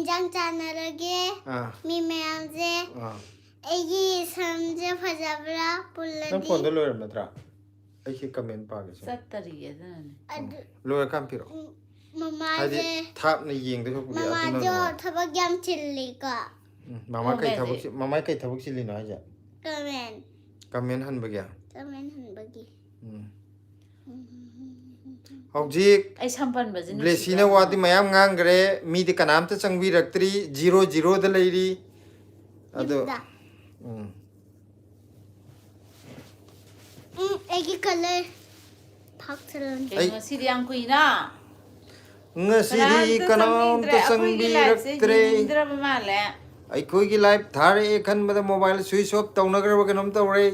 Engine channel लगे me ma'am से ऐगी समझे फजाबरा पुल्ला नंग फोन दो लोयर नत्रा ऐसी कमेंट पागे सत्तरी है ना लोयर काम पिरो मम्मा जे थाप ने येंग दे मम्मा जो थबक यम चिल्ली का मामा कई थबक चिल्ली ना है जा कमेंट हन बगया बगी हौजिक आई संपन बजन ब्लेसी ने वादी मयाम ngang मी दे कनाम ते चंगबी रक्तरी 00 द लेरी अदो ऐगी कलर फाक्सलन ngasi yang kuina ngasi कनाम ते चंगबी रक्तरे इंद्र माले आई कोई की लाइव थारे खन बद मोबाइल स्विच ऑफ तौनगर बगनम तौरे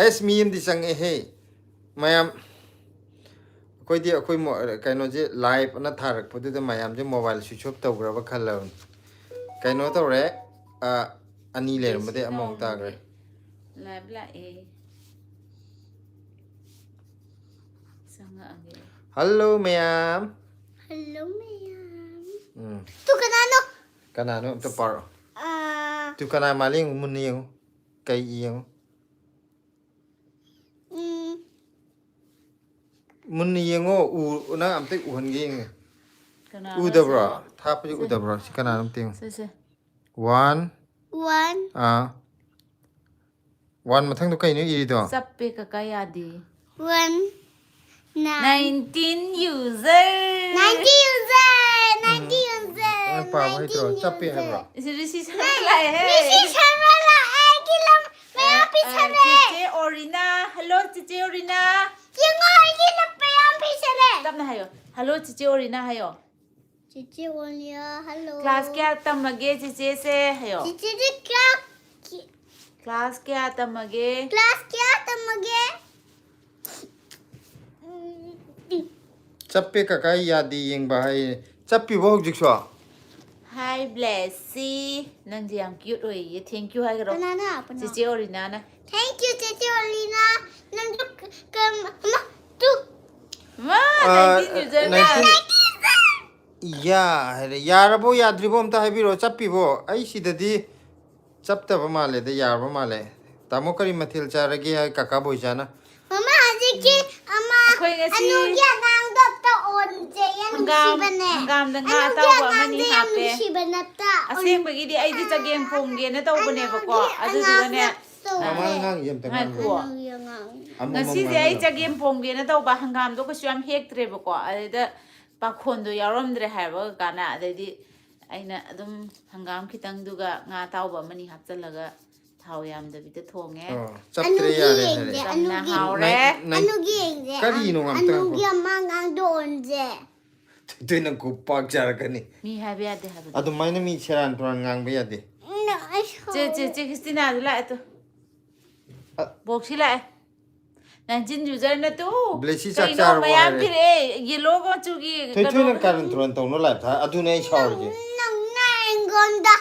एस मीम दी संग हे मयाम कोई दी कोई कइनो जे लाइव न थारक पदु द मयाम जे मोबाइल स्विच ऑफ तौग्रब खलवन कइनो तौरे अनि लेरम बदे अमोंग ताग्रे लाइव ला ए संगा आगे हेलो मयाम तू कनानो तो पारो तू कना मालिंग मुनियो कई इयो मुन्नी येंगो उ ना अमते उहनगे उदब्रा थाप जे उदब्रा सिकना नमते से 1 1 मथंग तो कई ने इरिदो सप्पे का यादी 1 19 user 90 user पा भाई तो चप्पे है ब्रो इसे रिसी ला है मैं पीछे चिचे ओरिना हेलो चिचे ओरिना येंगो ऐगी लपे हम पीछे तब ना हायो हेलो चिचे ओरिना हायो चिचे ओलिया हेलो क्लास क्या तमगे चिचे से हायो चिचे क्या क्लास क्या तमगे चप्पे का काई यादी येंग बाई चप्पी वो जिक्सो हाय ब्लेसी नंग जियांग क्यूट होई ये थैंक यू हाय करो बनाना चिचे ओरिना ना थैंक यू चिचे ओलिना नंग कम तू वाह 19 user ना यारबो याद्रिबो अमता हाइबिरो चप्पीबो आई सिददी चप्तब माले दे यारबो माले तामो करी मथिल चारगे हाय काका बोइजाना मम्मा आज के अम्मा अनुग्या नांग दत्ता ओनजे यानुसीबने हंगाम दंगा ताव मनी हापे अनुसीबनता असेंग बगीदी आइदी चगेम फोंगे ने तौबने बको अदुदुने मामा ngang yem ta ngang ngasi de ai chagem pomge na tauba hangam do ko syam hektre bako ada pakhon do yarom dre haiba kana adadi aina adum hangam khitang duga nga tauba mani hapchalaga thau yam da bita thonge chaptre ya re na haure अनुगी kari no ngam ta अनुगी अम्मा ngang दोनजे tu na ku pak jar kani mi habya de hab adu maina mi cheran turan ngang ba ya de che Christina la to boxi la nanjin user na to blessy chakchar wa mayam pire ye logo chugi tu na karan turan tong no live tha adu nei shor je nang ngonda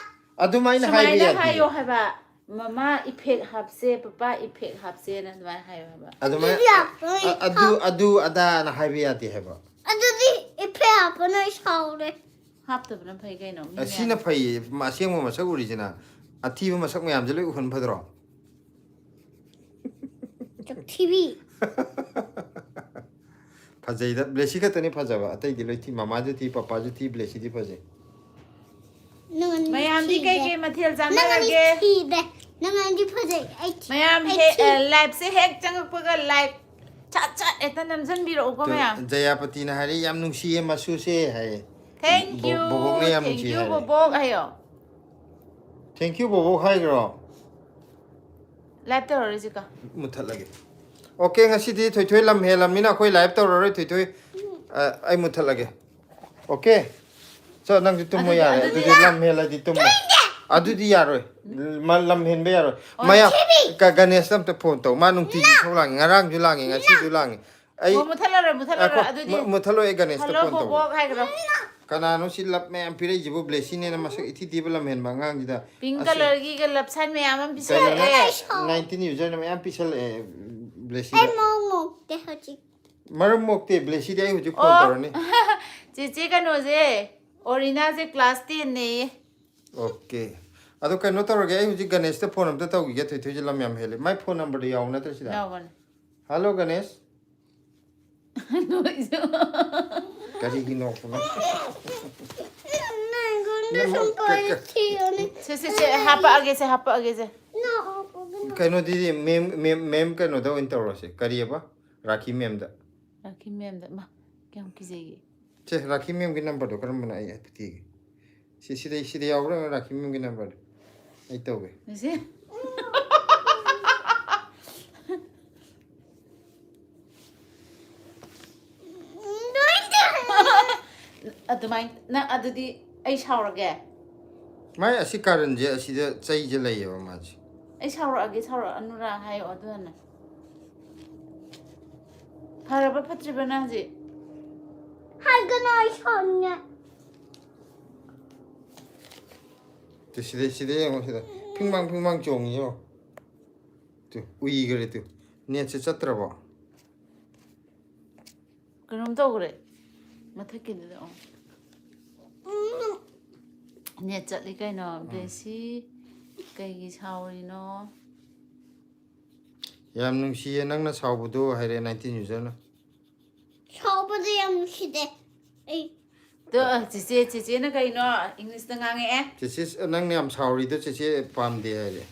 adu maina hai bi ya hayo haba mama effect hapse papa effect hapse na dwa hayo haba adu ada na hai bi ya ti haba adu di ipe apna shawre hap to na phai kai no asina phai ma siang ma sak uri jina athi ma sak mayam je loi uhun phadro TV फजै द ब्लेसी का तने फजबा अतै दिलै थी मामा जो थी पापा जो थी ब्लेसी थी फजे mayam di kai mathil jana lage नंगन the फजे mayam he live se hek chang paga live chat etan namjan biro ko mayam जयापति ना हरे याम नुसी है मसु से है thank you bobok ne yam thank nusi you hai bobok ayo thank you bobok hai gro live to rojika मुथल लगे okay ngasi di thoi thoi lam he lam mina khoi live to roi thoi thoi ai muthal lage okay so nang di tum mo ya du di lam he la di tum adu di ya roi mal lam hen be ya roi maya ka ganesh tam te phone to ma nung ti ji tholang ngarang ju lang ngasi ju lang ai muthal adu di muthal e ganesh to hello phone to bobok hai gro kanano si lap me am pire jibo blessing ne na masak ithi di bala men bangang jida pink color gi ga lap sign me am pisal 19 user na me am pisal blessing ai mo te hoji Maram mokte blessy de huju phone Oh. torani. Cici kanoje Orina je class 10 ne. Okay. Ado kano torage ai huju Ganesh te phone amta tawgi ge thoi je lam yam hele. My phone number de yaw na tra sida. No one. Hello Ganesh. No iso. Kari gi no phone. Se hapa age se. Kano di mem kano da intro se. Kari ba? Rakhi mem da. Rakhi mem da ma kyam kizegi. Che Rakhi mem gi number do karam bana ai piti. Si yaw ra Rakhi mem gi number. Ai tawge. Se. Adumai na adudi ai shaurage. Mai asi karan je asi da chai je lai ba ma ji. Ai shaurage anura hayo aduna. Haraba patriba na ji. Tu sida yang sida. Ping bang chong yo. Tu ui gare tu. Ne che chatra ba. 그럼 또 그래. 마타키도. 네, 저리가이노 blessy kay saurino. Yam nung siya nang na saubudo hayre 19 user na. 또 지지는 가이노 잉글리시 등강에. Chis nang ne am sauri do che pam de hayre.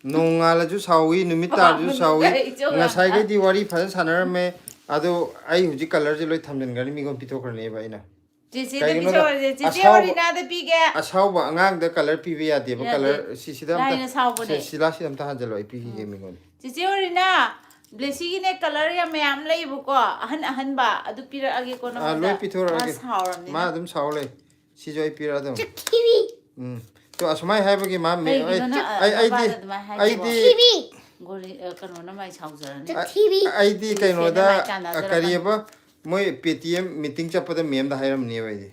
Nong ala ju sawi numita ju sawi. Ngasai ge diwali phasan sanar me ado ai huji color je loi thamden gani mi gon pito karne ba ina. 지지 어리나도 비게. Asauba angang da color pibi ya de ba color sisida 라인에 사오보네. sila si am ta hanjalo ai pibi ge mi gon. 지지 어리나 blessy기네 color ya mayam leibko ahan ba adu pirage kono Ah loi pito ra ge. 사오람니. Ma dum saule. Si joi pira dum. To asmai hai ba ge ma me ai di 고리 그노나 많이 사오잖아. ID kaino da kariba moi PTM meeting chapada mem da hairam ne bai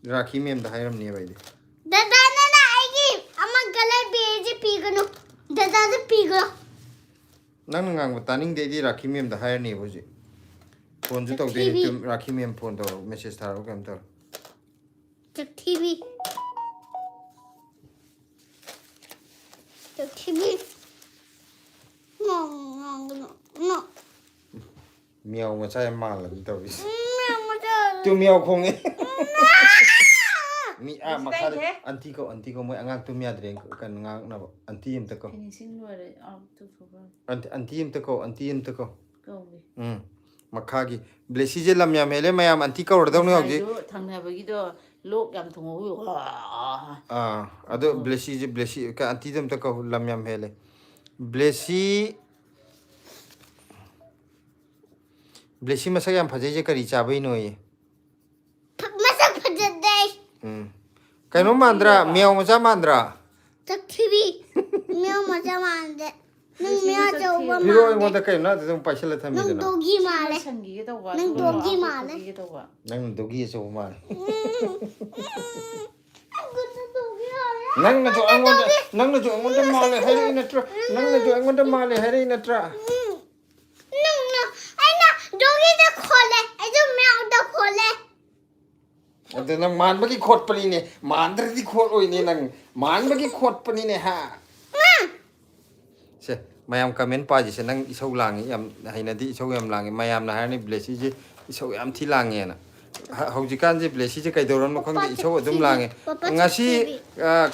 Rakhi mem da hairam ne bai nang ngang taning de di Rakhi mem da hair ne boji phone ju tok de tum Rakhi mem phone to message tharo kam to TV. No. miao ma chai ma la to bis tu miao khong e mi a ma khar anti ko moi angang tu mia dreng kan ngang na anti im ta ko finishing lore to for anti im ta ko go makagi blessy je lam ya mele mayam anti ka or daw ne hoji thangnabagido lok yam thongo ado blessy ka anti dam ta ko lam ya mele blessy masa yam phaje je kari cha bai no ye kaino mandra miao macha mandra TV. Meow macha mande. Nung meow jauba hero mande. mo da kaino da tum paisala thami Nung da dogi male. sangi to wa Nang dogi male. nang dogi so ma Gusto dogi male. nang na jo angon da male hari na tra nang na jo angon da male hari na tra No. Ay na, dogi da khole. Ay jo meow da khole. ado nang man bagi khot pani ne mandra di khot oi ne nang man bagi khot pani ne ha se mayam comment pa ji se nang isau langi yam haina di isau yam langi mayam na har ni blessy ji isau yam thi langi na hauji kan ji blessy ji kai doron mo khang di isau adum langi ngasi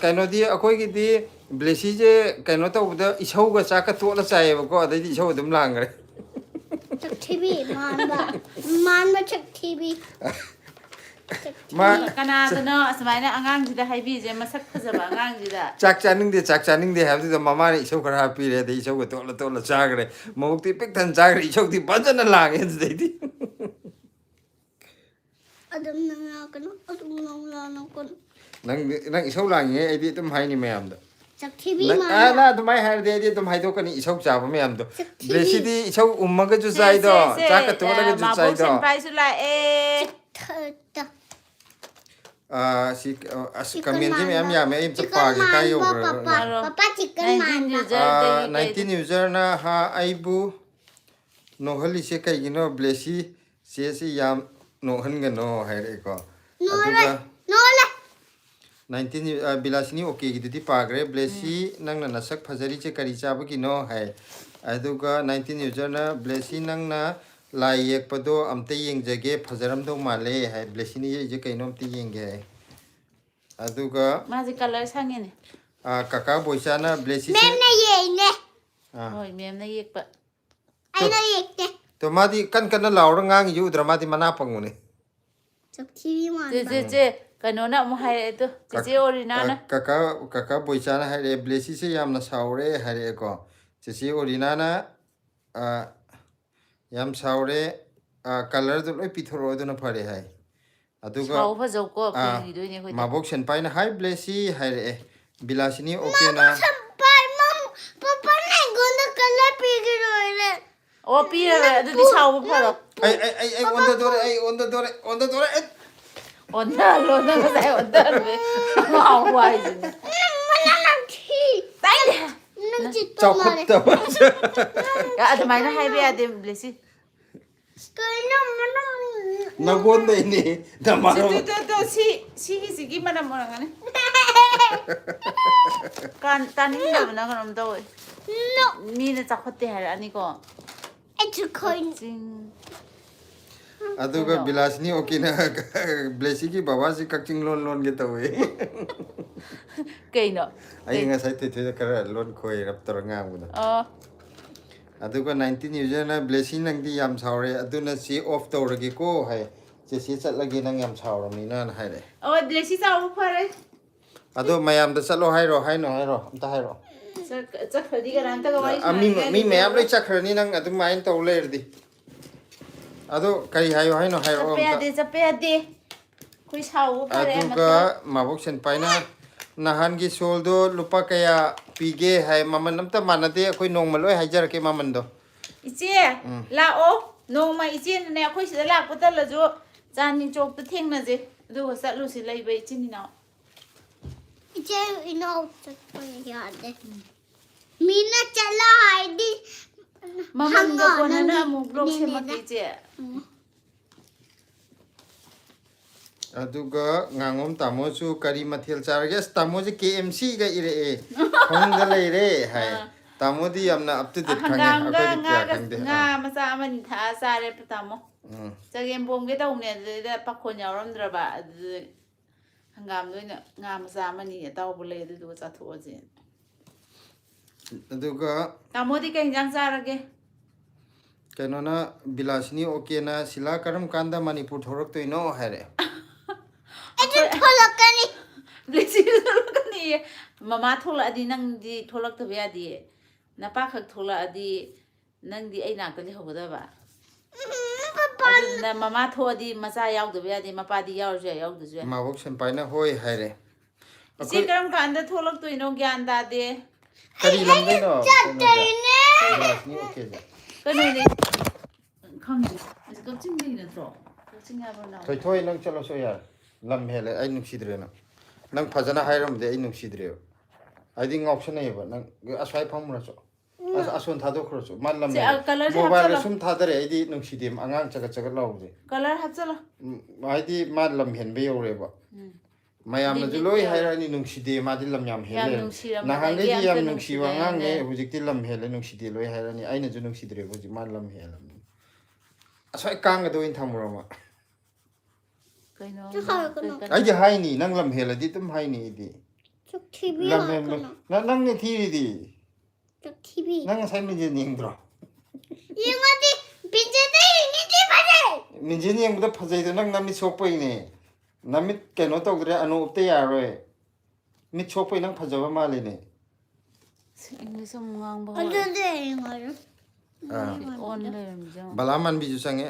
kaino di akoi gi di blessy je kaino ta uda isau ga cha ka to la chai ba ko adai di isau adum lang re TV manba check TV. ma kanadano asmaina angang jida haibi je masak phajaba angang jida chak chaning de have the mama ni isau kara pi re de isau ga to la cha gre mo ti pek than cha gre isau ti bajan lang en de di Adam nang kono. nang isau lang ye ai di tum hai ni mayam da Check TV na tum hai har de tum hai do kan isau cha ba mayam do blessy di isau umma ga ju chai do cha ka to la ga ju chai do pai su la si comment ji mayam ya me im ta pa ge kai yo Papa chicken man. 19 user na ha aibu ꯅꯣꯛꯍꯜꯂꯤꯁꯦ ꯀꯩꯒꯤꯅꯣ ꯕ꯭ꯂꯦꯁꯤ ꯆꯦꯁꯤ ꯌꯥꯝ ꯅꯣꯛꯍꯟꯒꯅꯣ ꯍꯥꯏꯔꯛꯑꯦꯀꯣ Nole. ꯑꯗꯨꯒ Nole. 19 ꯕꯤꯂꯥꯁꯤꯅꯤ ꯑꯣꯀꯦꯒꯤꯗꯨꯗꯤ ꯄꯥꯈ꯭ꯔꯦ ꯕ꯭ꯂꯦꯁꯤ ꯅꯪꯅ ꯅꯁꯛ ꯐꯖꯔꯤꯁꯦ ꯀꯔꯤ ꯆꯥꯕꯒꯤꯅꯣ ꯍꯥꯏ ꯑꯗꯨꯒ 19 ꯌꯨꯖꯔꯅ ꯕ꯭ꯂꯦꯁꯤ ꯅꯪꯅ ꯂꯥꯏ ꯌꯦꯛꯄꯗꯣ ꯑꯝꯇ ꯌꯦꯡꯖꯒꯦ ꯐꯖꯔꯝꯗꯧ ꯃꯥꯜꯂꯦ ꯍꯥꯏ ꯕ꯭ꯂꯦꯁꯤꯅꯤ ꯌꯦꯛꯏꯁꯦ ꯀꯩꯅꯣ ꯑꯝꯇ ꯌꯦꯡꯒꯦ ꯍꯥꯏ ꯑꯗꯨꯒ ꯃꯥꯁꯦ ꯀꯂꯔ ꯁꯪꯉꯤꯅꯦ ꯀꯀꯥ ꯕꯣꯏꯆꯥꯅ ꯕ꯭ꯂꯦꯁꯤꯁꯦ Memna yene. ꯍꯣꯏ ꯃꯦꯝꯅ ꯌꯦꯛꯄ Aina yekte. ꯇꯣ ꯃꯥꯗꯤ ꯀꯟ ꯀꯟꯅ ꯂꯥꯎꯔꯒ ꯉꯥꯡꯉꯤꯁꯤ ꯎꯗ꯭ꯔꯥ ꯃꯥꯗꯤ ꯃꯅꯥ ꯄꯪꯕꯅꯦ TV ꯆꯦ manda. ꯆꯦ ꯆꯦ ꯀꯩꯅꯣꯅ ꯑꯃꯨꯛ ꯍꯥꯏꯔꯛꯑꯦ ꯇꯣ ꯆꯦꯆꯦ ꯑꯣꯔꯤꯅꯥꯅ ꯀꯀꯥ ꯕꯣꯏꯆꯥꯅ ꯍꯥꯏꯔꯛꯑꯦ ꯕ꯭ꯂꯦꯁꯤꯁꯦ ꯌꯥꯝꯅ ꯁꯥꯎꯔꯦ ꯍꯥꯏꯔꯛꯑꯦꯀꯣ ꯆꯦꯆꯦ ꯑꯣꯔꯤꯅꯥꯅ ꯌꯥꯝ ꯁꯥꯎꯔꯦ ꯀꯂꯔꯗꯣ ꯂꯣꯏ ꯄꯤꯊꯣꯔꯛꯑꯣ ꯑꯗꯨꯅ ꯐꯔꯦ ꯍꯥꯏ ꯑꯗꯨꯒ ꯁꯥꯎ ꯐꯖꯧꯀꯣ ꯀꯤꯈꯤꯗꯣꯏꯅꯦ ꯑꯩꯈꯣꯏꯗꯤ ꯃꯕꯣꯛ ꯁꯦꯟꯄꯥꯏꯅ ꯍꯥꯏ ꯕ꯭ꯂꯦꯁꯤ ꯍꯥꯏꯔꯛꯑꯦ ꯕꯤꯂꯥꯁꯤꯅꯤ ꯑꯣꯀꯦꯅ Sampai mom papa naik guna kala pikir orang. ꯑꯣ ꯄꯤꯔꯔꯣꯏ ꯑꯗꯨꯗꯤ ꯁꯥꯎꯕ ꯐꯔꯣ ꯑꯩ ꯑꯣꯟꯗꯗꯣꯔꯦ ꯑꯣꯟꯊꯍꯜꯂꯣ ꯅꯪ ꯉꯁꯥꯏ ꯑꯣꯟꯊꯍꯜꯂꯦ ꯉꯥꯎꯕ ꯍꯥꯏꯁꯤꯅꯦ Mana nanti? ꯇꯥꯏꯅꯦ Nanti tu mare. ꯆꯥꯎꯈꯠꯇꯕ ꯑꯗꯨꯃꯥꯏꯅ ꯍꯥꯏꯕ ꯌꯥꯗꯦ ꯕ꯭ꯂꯦꯁꯤ Kena mana? ꯅꯪꯉꯣꯟꯗꯩꯅꯦ ꯅꯃꯥꯔꯣ ꯁꯤꯒꯤꯁꯤꯒꯤ ꯃꯅꯝ ꯑꯣꯏꯔꯝꯒꯅꯤ ꯇꯥꯅꯤꯡꯗꯕꯅ ꯀꯩꯅꯣꯝ ꯇꯧꯋꯦ No. ꯃꯤꯅ ꯆꯥꯎꯈꯠꯇꯦ ꯍꯥꯏꯔꯛꯑꯅꯤꯀꯣ Itu koin. ꯆꯤꯡ ꯑꯗꯨꯒ ꯕꯤꯂꯥꯁꯤꯅꯤ ꯑꯣꯀꯦꯅ ꯕ꯭ꯂꯦꯁꯤꯒꯤ ꯕꯕꯥꯁꯤ ꯀꯛꯆꯤꯡ ꯂꯣꯟꯒꯦ ꯇꯧꯋꯦ ꯀꯩꯅꯣ ꯑꯩ ꯉꯁꯥꯏ ꯊꯣꯏꯊꯣꯏꯗ ꯈꯔ ꯂꯣꯟ ꯈꯣꯏꯔꯞ ꯇꯧꯔ ꯉꯥꯡꯕꯗꯣ ꯑꯗꯨꯒ 19 ꯌꯨꯖꯔꯅ ꯕ꯭ꯂꯦꯁꯤ ꯅꯪꯗꯤ ꯌꯥꯝ ꯁꯥꯎꯔꯦ ꯑꯗꯨꯅ ꯆꯦ ꯑꯣꯐ ꯇꯧꯔꯒꯦꯀꯣ ꯍꯥꯏ ꯆꯦꯆꯦ ꯆꯠꯂꯒꯦ ꯅꯪ ꯌꯥꯝ ꯁꯥꯎꯔꯕꯅꯤꯅ ꯍꯥꯏꯔꯛꯑꯦ ꯑꯣ ꯕ꯭ꯂꯦꯁꯤ ꯆꯥꯎꯕ ꯐꯔꯦ ꯑꯗꯣ ꯃꯌꯥꯝꯗ ꯆꯠꯂꯣ ꯍꯥꯏꯔꯣ ꯑꯝꯇ ꯍꯥꯏꯔꯣ ꯆꯠꯈ꯭ꯔꯗꯤ ꯀꯅꯥꯝꯇꯒ ꯋꯥꯔꯤ ꯁꯥꯟꯅꯅꯤꯡꯉꯥꯏ ꯃꯤ ꯃꯌꯥꯝ ꯂꯣꯏ ꯂꯩꯖꯔꯔꯣꯏ ꯆꯠꯈ꯭ꯔꯅꯤ ꯅꯪ ꯑꯗꯨꯃꯥꯏꯅ ꯇꯧ ꯂꯩꯔꯗꯤ ꯑꯗꯣ ꯀꯔꯤ ꯍꯥꯏꯌꯣ ꯍꯥꯏꯅꯣ ꯍꯥꯏꯔꯛꯑꯣ ꯆꯠꯄ ꯑꯝꯇ ꯌꯥꯗꯦ ꯆꯠꯄ ꯌꯥꯗꯦ ꯑꯩꯈꯣই ꯁꯥꯎꯕ ꯐꯔꯦ ꯑꯗꯨꯒ ꯑꯃꯠꯇ ꯃꯕꯣꯛ ꯁꯦꯟꯄꯥꯏꯅ ꯅꯍꯥꯟꯒꯤ ꯁꯣꯜꯗꯣ ꯂꯨꯄꯥ ꯀꯌꯥ ꯄꯤꯒꯦ ꯍꯥꯏ ꯃꯃꯜ ꯑꯝꯇ ꯃꯥꯟꯅꯗꯦ ꯑꯩꯈꯣꯏ ꯅꯣꯡꯃ ꯂꯣꯏ ꯍꯥꯏꯖꯔꯛꯀꯦ ꯃꯃꯜꯗꯣ ꯏꯆꯦ ꯂꯥꯛꯑꯣ ꯅꯣꯡꯃ ꯏꯆꯦꯅꯅꯦ ꯑꯩꯈꯣꯏ ꯁꯤꯗ ꯂꯥꯛꯄ ꯇꯜꯂꯁꯨ ꯆꯥꯟꯗꯅꯤ ꯆꯧꯛꯇ ꯊꯦꯡꯅꯁꯦ ꯑꯗꯨꯒ ꯆꯠꯂꯨꯁꯤ ꯂꯩꯕ ꯏꯆꯤꯟ ꯏꯅꯥꯎ Iche ino yade. Mina chala haidi. ꯃꯃꯟꯒ ꯀꯣꯟꯅꯅ ꯑꯃꯨꯛ ꯕ꯭ꯂꯣꯛ ꯁꯦꯝꯃꯛꯀꯦ ꯏꯆꯦ ꯑꯗꯨꯒ ꯉꯥꯉꯣꯝ ꯇꯥꯃꯣꯁꯨ ꯀꯔꯤ ꯃꯊꯦꯜ ꯆꯥꯔꯒꯦ ꯑꯁ ꯇꯥꯃꯣꯁꯦ KMCꯒ ꯏꯔꯛꯑꯦ ꯐꯃꯨꯡꯗ ꯂꯩꯔꯦ ꯍꯥꯏ ꯇꯥꯃꯣꯗꯤ ꯌꯥꯝꯅ ꯑꯞ ꯇꯨ ꯗꯦꯠ ꯈꯪꯉꯦ ꯍꯪꯒꯥꯝꯒ ꯑꯩꯈꯣꯏꯗꯤ ꯀꯌꯥ ꯉꯥꯒ ꯈꯪꯗꯦ ꯉꯥ ꯃꯆꯥ ꯑꯃꯅꯤ ꯊꯥꯛꯑ ꯆꯥꯔꯦ ꯇꯥꯃꯣ ꯎꯝ ꯆꯒꯦꯝ ꯄꯣꯝꯒꯦ ꯇꯧꯕꯅꯦ ꯑꯗꯨꯗꯩꯗ ꯄꯥꯈꯣꯟ ꯌꯥꯎꯔꯝꯗ꯭ꯔꯕ ꯑꯗꯨꯗ ꯍꯪꯒꯥꯝꯗ ꯑꯣꯏꯅ ꯉꯥ ꯃꯆꯥ ꯑꯃꯅꯤ ꯑꯇꯥꯎꯕ ꯂꯩ ꯑꯗꯨꯗꯨꯒ ꯆꯥꯊꯣꯛꯑꯁꯦ ꯑꯗꯨꯒ ꯇꯥꯃꯣꯗꯤ ꯀꯩ ꯏꯟꯖꯥꯡ ꯆꯥꯔꯒꯦ ꯀꯩꯅꯣꯅ ꯕꯤꯂꯥꯁꯤꯅꯤ ꯑꯣꯀꯦꯅ ꯁꯤꯂꯥ ꯀꯔꯝ ꯀꯥꯟꯗ ꯃꯅꯤꯄꯨꯔ ꯊꯣꯛꯂꯛꯇꯣꯏꯅꯣ ꯍꯥꯏꯔꯛꯑꯦ Itu tholakani. ꯕ꯭ꯂꯦꯁꯤꯗ ꯊꯣꯛꯂꯛꯀꯅꯤꯌꯦ ꯃꯃꯥ ꯊꯣꯛꯂꯛꯑꯗꯤ ꯅꯪꯗꯤ ꯊꯣꯛꯂꯛꯇꯕ ꯌꯥꯗꯦ ꯅꯄꯥꯈꯛ ꯊꯣꯛꯂꯛꯑꯗꯤ ꯅꯪꯗꯤ ꯑꯩ ꯅꯥꯛꯇ ꯂꯩꯍꯧꯒꯗꯕ ꯑꯗꯨꯗꯨꯅ ꯃꯃꯥꯊꯣꯛꯑꯗꯤ ꯃꯆꯥ ꯌꯥꯎꯗꯕ ꯌꯥꯗꯦ ꯃꯄꯥꯗꯤ ꯌꯥꯎꯔꯁꯨ ꯌꯥꯏ ꯌꯥꯎꯗ꯭ꯔꯁꯨ ꯌꯥꯏ ꯃꯕꯣꯛ ꯁꯦꯟꯄꯥꯏꯅ ꯍꯣꯏ ꯍꯥꯏꯔꯦ ꯏꯆꯦ ꯑꯩꯈꯣꯏ ꯀꯔꯝ ꯀꯥꯟꯗ ꯊꯣꯛꯂꯛꯇꯣꯏꯅꯣ ꯒ꯭ꯌꯥꯟ ꯇꯥꯗꯦ ꯀꯔꯤ ꯂꯝꯗꯩꯅꯣ ꯀꯩꯅꯣꯁꯦ ꯕꯤꯂꯥꯁꯤꯅꯤ ꯑꯣꯀꯦꯁꯦ ꯀꯩꯅꯣꯅꯦ ꯈꯪꯗꯦ ꯀꯛꯆꯤꯡꯗꯒꯤ ꯅꯠꯇ꯭ꯔꯣ ꯀꯛꯆꯤꯡ ꯍꯥꯏꯕ꯭ꯔꯣ ꯅꯪ ꯊꯣꯏꯊꯣꯏ ꯅꯪ ꯆꯠꯂꯁꯨ ꯌꯥꯔꯦ ꯂꯝ ꯍꯦꯜꯂꯦ ꯑꯩ ꯅꯨꯡꯁꯤꯗ꯭ꯔꯦ ꯅꯪ ꯐꯖꯅ ꯍꯥꯏꯔꯝꯗꯦ ꯑꯩ ꯅꯨꯡꯁꯤꯗ꯭ꯔꯦꯕ ꯑꯩꯗꯤ ꯉꯥꯎꯁꯟꯅꯩꯑꯕ ꯅꯪ ꯑꯁ꯭ꯋꯥꯏ ꯐꯝꯃꯨꯔꯁꯨ ꯑꯁꯣꯟ ꯊꯥꯗꯣꯛꯈ꯭ꯔꯁꯨ ꯃꯥ ꯂꯝ ꯍꯦꯜꯂꯦ ꯀꯂꯔꯁꯦ ꯃꯣꯕꯥꯏꯜꯗ ꯍꯥꯞꯆꯜꯂꯣ ꯁꯨꯝ ꯊꯥꯗꯔꯦ ꯑꯩꯗꯤ ꯅꯨꯡꯁꯤꯗꯦ ꯑꯉꯥꯡ ꯆꯒꯠ ꯆꯒꯠ ꯂꯥꯎꯕꯁꯦ ꯀꯂꯔ ꯍꯥꯞꯆꯜꯂꯣ ꯍꯥꯏꯗꯤ ꯃꯥ ꯂꯝ ꯍꯦꯟꯕ ꯌꯧꯔꯦꯕ ꯃꯌꯥꯝꯅꯁꯨ ꯂꯤꯃꯤꯠ ꯂꯣꯏ ꯌꯧꯔꯦ ꯍꯥꯏꯔꯛꯑꯅꯤ ꯅꯨꯡꯁꯤꯗꯦ ꯃꯥꯗꯤ ꯂꯝ ꯌꯥꯝ ꯌꯥꯝ ꯍꯦꯜꯂꯦ ꯅꯨꯡꯁꯤꯔꯝꯕꯗꯒꯤ ꯅꯍꯥꯟꯈꯩꯗꯤ ꯑꯝꯇ ꯌꯥꯝ ꯅꯨꯡꯁꯤꯕ ꯅꯨꯡꯁꯤꯗ꯭ꯔꯦꯅꯦ ꯑꯉꯥꯡꯅꯦ ꯍꯧꯖꯤꯛꯇꯤ ꯂꯝ ꯍꯦꯜꯂꯦ ꯅꯨꯡꯁꯤꯗꯦ ꯂꯣꯏ ꯍꯥꯏꯔꯛꯑꯅꯤ ꯑꯩꯅꯁꯨ ꯅꯨꯡꯁꯤꯗ꯭ꯔꯦꯕ ꯍꯧꯖꯤꯛ ꯃꯥ ꯂꯝ ꯍꯦꯜꯂꯕꯅꯤ ꯑꯁ꯭ꯋꯥꯏ ꯀꯥꯡꯒꯗ ꯑꯣꯏꯅ ꯊꯝꯃꯨꯔꯃ ꯀꯩꯅꯣ ꯑꯩꯗꯤ ꯍꯥꯏꯅꯤ ꯅꯪ ꯂꯝ ꯍꯦꯜꯂꯗꯤ ꯑꯗꯨꯝ ꯍꯥꯏꯅꯤ ꯑꯩꯗꯤ TV ꯂꯝ ꯍꯦꯟꯕ ꯅꯪꯅꯦ ꯊꯤꯔꯤꯗꯤ TV. ꯅꯪ ꯉꯁꯥꯏ ꯃꯤꯡꯖꯦꯜ yengꯗ꯭ꯔꯣ Yengadi bijede ingidi bade. ꯃꯤꯡꯖꯦꯜ yengꯕꯗ ꯐꯖꯩꯗꯣ ꯅꯪ ꯅꯃꯤꯠ ꯁꯣꯛꯄꯩꯅꯦ ꯅꯃꯤꯠ ꯀꯩꯅꯣ ꯇꯧꯗ꯭ꯔꯦ ꯑꯅꯣ ꯎꯞꯇ ꯌꯥꯔꯔꯣꯏ ꯃꯤꯠ ꯁꯣꯛꯄꯩ ꯅꯪ ꯐꯖꯕ ꯃꯥꯜꯂꯤꯅꯦ ꯏꯪꯂꯤꯁ ꯑꯃꯨꯛ ꯉꯥꯡꯕ ꯍꯧꯔꯦ Adode ingaro. ꯑꯣꯟ ꯂꯩꯔꯝꯃꯤꯖꯦ ꯕꯂꯥ ꯃꯥꯟꯕꯤꯁꯨ ꯆꯪꯉꯦ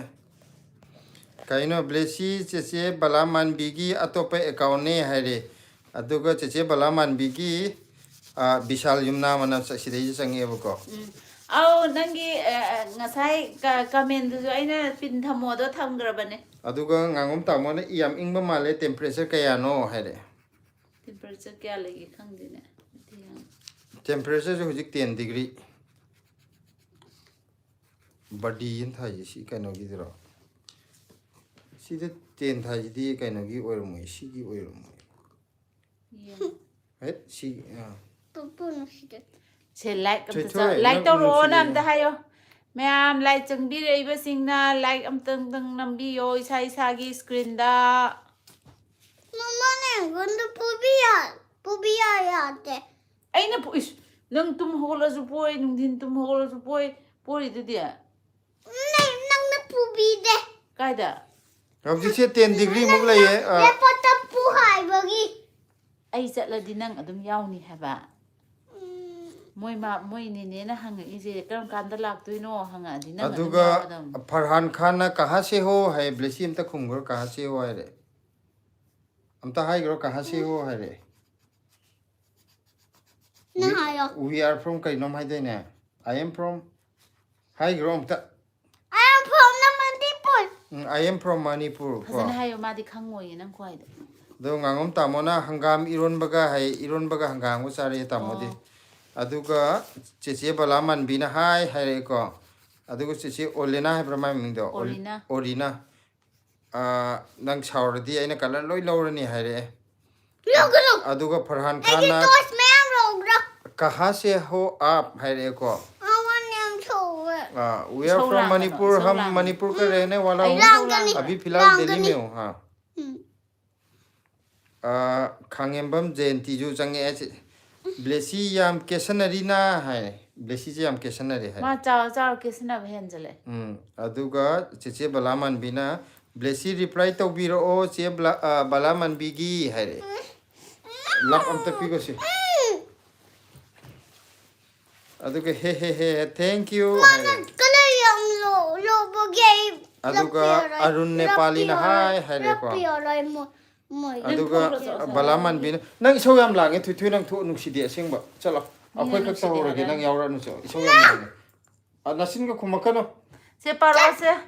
ꯀꯩꯅꯣ ꯕ꯭ꯂꯦꯁꯤ ꯆꯦꯆꯦ ꯕꯂꯥ ꯃꯥꯟꯕꯤꯒꯤ ꯑꯇꯣꯞꯄ ꯑꯦꯀꯥꯎꯟꯅꯦ ꯍꯥꯏꯔꯦ ꯑꯗꯨꯒ ꯆꯦꯆꯦ ꯕꯂꯥ ꯃꯥꯟꯕꯤꯒꯤ ꯕꯤꯁꯥꯜ ꯌꯨꯝꯅꯥꯃꯅ ꯁꯤꯗꯩꯁꯨ ꯆꯪꯉꯦꯕꯀꯣ ꯑꯧ ꯅꯪꯒꯤ ꯉꯁꯥꯏ ꯀꯃꯦꯟꯗꯨꯁꯨ ꯑꯩꯅ ꯄꯤꯟ ꯊꯝꯃꯣꯗꯣ ꯊꯝꯈ꯭ꯔꯕꯅꯦ ꯑꯗꯨꯒ ꯉꯥꯉꯣꯝ ꯇꯥꯃꯣꯅ ꯌꯥꯝ ꯏꯪꯕ ꯃꯥꯜꯂꯦ ꯇꯦꯝꯄꯔꯦꯆꯔ ꯀꯌꯥꯅꯣ ꯍꯥꯏꯔꯛꯑꯦ ꯇꯦꯝꯄꯔꯦꯆꯔ ꯀꯌꯥ ꯂꯩꯒꯦ ꯈꯪꯗꯦꯅꯦ ꯇꯦꯝꯄꯔꯦꯆꯔꯁꯦ ꯍꯧꯖꯤꯛ 10 degree body in Thai, she can of it. See the 10 Thai, the kind of you or my she or my. She, She like the road and the higher. Ma'am, like to be able sing na like tung nambi yo sagi screen da. Mama, going to Pubia yate. Ain't a push. Nung tum hole as a boy, nung din tum hole as a boy, boy the dear. Nang na Pubi de. Kaida. Of the 10 degree Mugla. Put a puhai buggy. I said la dinang adam yauni have. Moi nina hang easy come candalak to know hang a dinner. Aduga Farhan Khana Kahase ho, hai blessim the Kungur Kahase ho. Am the high gro Kahase ho. We are from Kainom Haidena. I am from High Grom. I am from Manipur. Hayo Madi Kangoy and quite. Dong Angom Tamona, Hangam, Iron Baga, Iron Baga Hangam, was Ari Tamodi. Aduga, Chichi Balaman Bina High, Hareko. Aduga Chichi Olina, Bramindo, Olina. Nang Saurdi, and a color Lorani Hare. Aduga Farhan Khana. Kahase ho up, Hareko. We are from Manipur, Ham Manipur Karene, Wala Abi Pilar Delimio. Kangembam Jen Tiju Jang Blessy Yam Kesanarina, hai. Blessy Yam Kesanari. Mata Kissan of Hensele. Aduga, Cheche Balaman Bina, Blessy reply to Biro, Che Balaman Bigi, hai. Lap of the Pigosi. Aduga, he, thank you. Aduga, Arun Nepalina, hi, Hareko. Aduga, Balaman Bin. Nang so yam lang it to Tunang to Nuxidi, sing but Chala. A quick again, young Yaran. So young. A Nasinga Kumakano. Separase.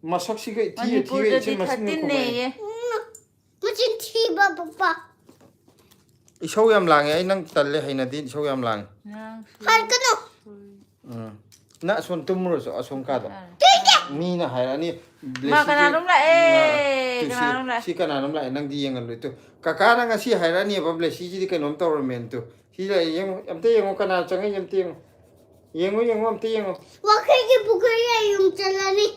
Masaksi Tea. What's in tea, Papa? So yam lang, I nang tale Hainadin, so yam lang. Not son tomorrow or some cado. Mina Hirani, she can like Nang the young little. Kakana, she Hirani of Blessy can on torment to. He like young, I'm taking Okana Chang and Ting. Young, Ting. What can you book a Jalani?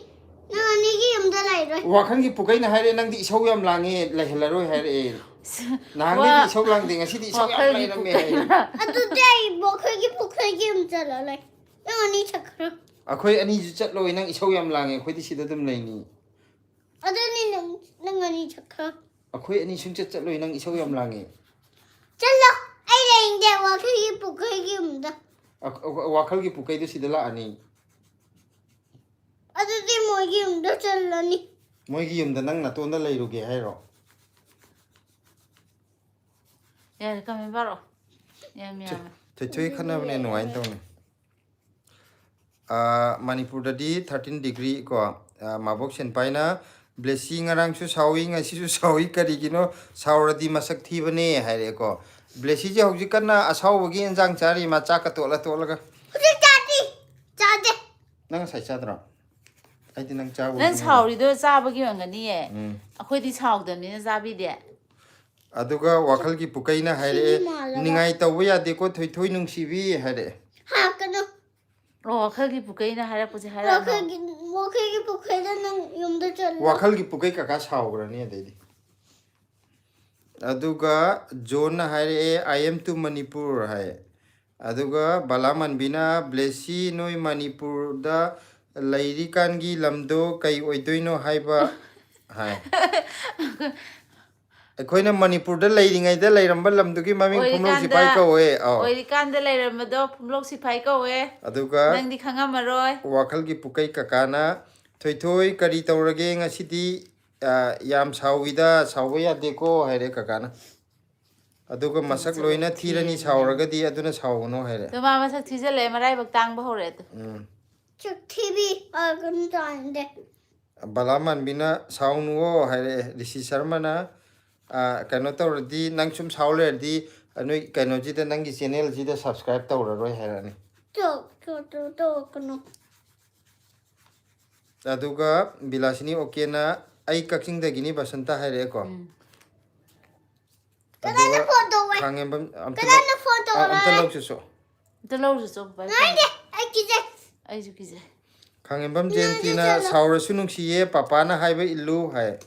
No, Niggy, the light. What can you put in a hiding and the show yam lang it like Hilary had a. Now, so long thing, a city so young. And today, what can you book a game Jalani? No, need a A quite an easy chat low in show yam lang and quite see them lane. I don't need a car. A quite any soon chat low in show yam lang. Jello, I ain't there. What can you book a game? A wakal pukai to see the lani. I don't think more game, the Jalani. Moigium the Nang Natona Lairuge hero. Yeah, coming barrow. Yeah, To take an and wine down. Manipur the 13 degree ko Mabok and Pina, blessing around to sawing, I see you sawi Karigino, Saura di Masak Tivane, Hareko. Blessy Hojikana, as how again Zangchari, Machaka Tola Tolaga. Daddy! Nang Sachadra. I didn't chow. That's how we do Zabagi and Gania. A quit this how them in Zabi there. Aduga, Wakalki Pukaina had a Ningaita Wea deco to Twinung CV had it. How can you? Oh, Kagi Pukaina had a put a Wakalki Pukaka Gas Hower near Daddy. Aduga, Jonah had I am to Manipur high. Aduga, Balaman Bina, Blessy, no Manipur da. Lady Kangi Lamdo Kai Oidoino Haiba Hai. A coin of Manipur the lady I the Layram Lamduki Mammy Pumlosi Paika away. Oh, we can't delay Ramado Pumlosi Paika away. Aduga, Nandi Kangamaroy, Wakalgi Pukai Kakana, Toitoi, Karito again a city, Yam Sawida, Sawaya Deco, Hare Kakana. Aduga Masak Loina, Tirani Sauragadi, Adunas How no Hare. The Mamma's a teaser, Marai Tang Bohoret. TV, I couldn't find it. Balaman Bina, Soundwo, Hare, this is Sharmana. Cannot already Nangsum Sauler di Anui Kanoji the Nangi channel, the subscribe to Roy Herani. Talk, no. aduga bilasini okay na ai kakking da gini basanta haire ko Kanana phone tawai. khangembam Kanana phone tawai. amta lok so ito lau so bai Nande, ai kije. ai ju kije khangembam jentina saura sunung siye papa na haiba illu hai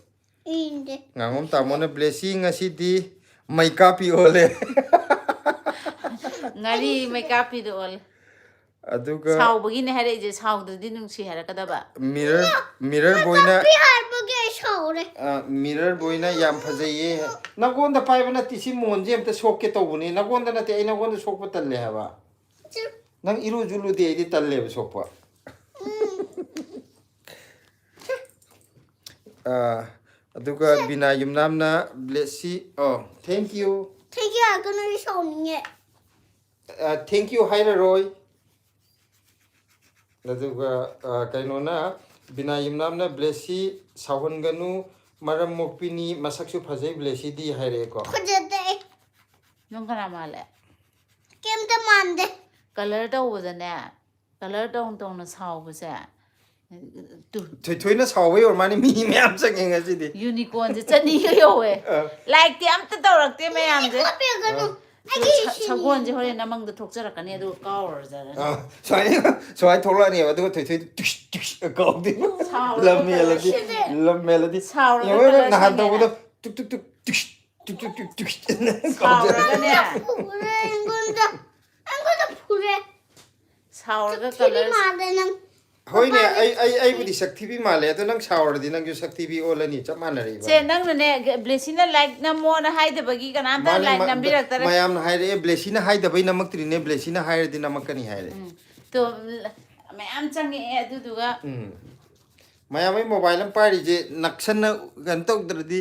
Inde. ngangom tamona blessing asidi mai kapi ole ngari makeup ido ol aduga sau begini hari je sau di nung si hari kada ba mirror boyna Bihar bage shaure. mirror boyna yam phajaye nagonda paibana tisi monje amta sokke tawuni nagonda nate ai nagonda sokpa talle haba nang iru julu de di talle ba sokpa aduga bina yumnamna blessy oh thank you Thank you, I'm gonna be showing it. thank you haira roy aduga kainona bina yumnamna blessy sahon ganu maram mokpini masaksu phajai blessy di haire ko Kujate. nung kana male Kem ta mande. color da wo da ne color dong dong na sau bu se tu thoi na sawe or mani mi me am sang enga ji di unicorn je chani yo we like ti am ta taw rak te me am je Copy ganu. Ai chagon je hore na mang da thok jara kan edu kaur jara so I thola ni aduga thoi ko di lam melody Sao ra yo color na han sang to ena. tuk tuk tuk sau ra ka ne pure ngunda. Angunda pure. sau ra ka Tiri color made nang. hoi ne ai budi sakti bi male to nang shower di nang ju sakti bi olani chap manari ba se nang ne blessing na like na mo na hai da bagi kan am ta like na birak tare mayam na haire blessy na haida bai namak tri ne blessy na haire di namak kani haire to me am changi e du du ga mayam ai mobile am pari je naksan na gan tok dradi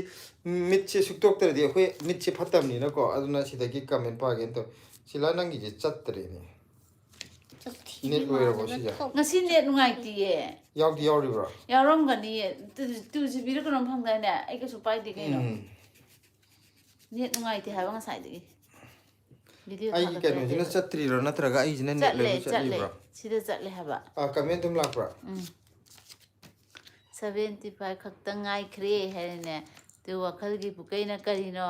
mit che suktok dradi khoi mit che phatam ni na ko aduna sida ki comment pa gen to sila nang gi je chat tre ni ne loira bo si ja ngasi ne nungai ti e yaw di yaw ri bro yarom ga ni tu ji bi ko nom phang da ne ai ka su pai di ke no ne nungai ti ha ba ngasai di video ai ke no jina chat tri ro na tra ga ai jina ne le chat ri bro sida chat le ha ba comment tum lak bro 75 khakta ngai khre he ne tu wakhal gi bukai na kari no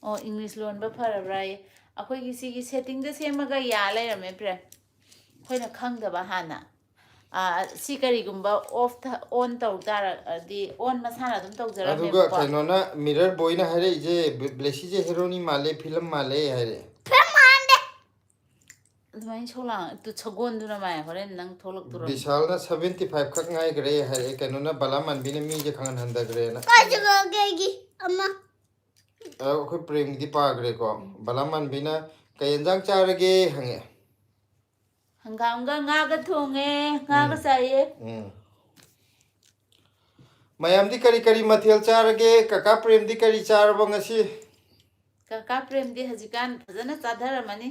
oh english lon ba phara brai akhoi gi si gi setting da sema ga ya lai rame pre khoi na khang da ba hana si kari gumba off on tau tar di on masana dum tau jara me aduga kaino na mirror boy na haire je blessy je hero ni male film male haire adumai chola tu chagon du na mai horen nang tholok tu ro Vishal na 75 khak ngai gre haire kaino na balaman bi ne mi je khangan handa gre na Kajaga gegi. Amma. khoi prem di pa gre ko balaman bi na kayenjang charage hange hangam ga nga ga thonge nga ga sai mayam di kari kari mathel charage kaka prem di kari charba ngasi ka prem di hajikan phajana chadhara mani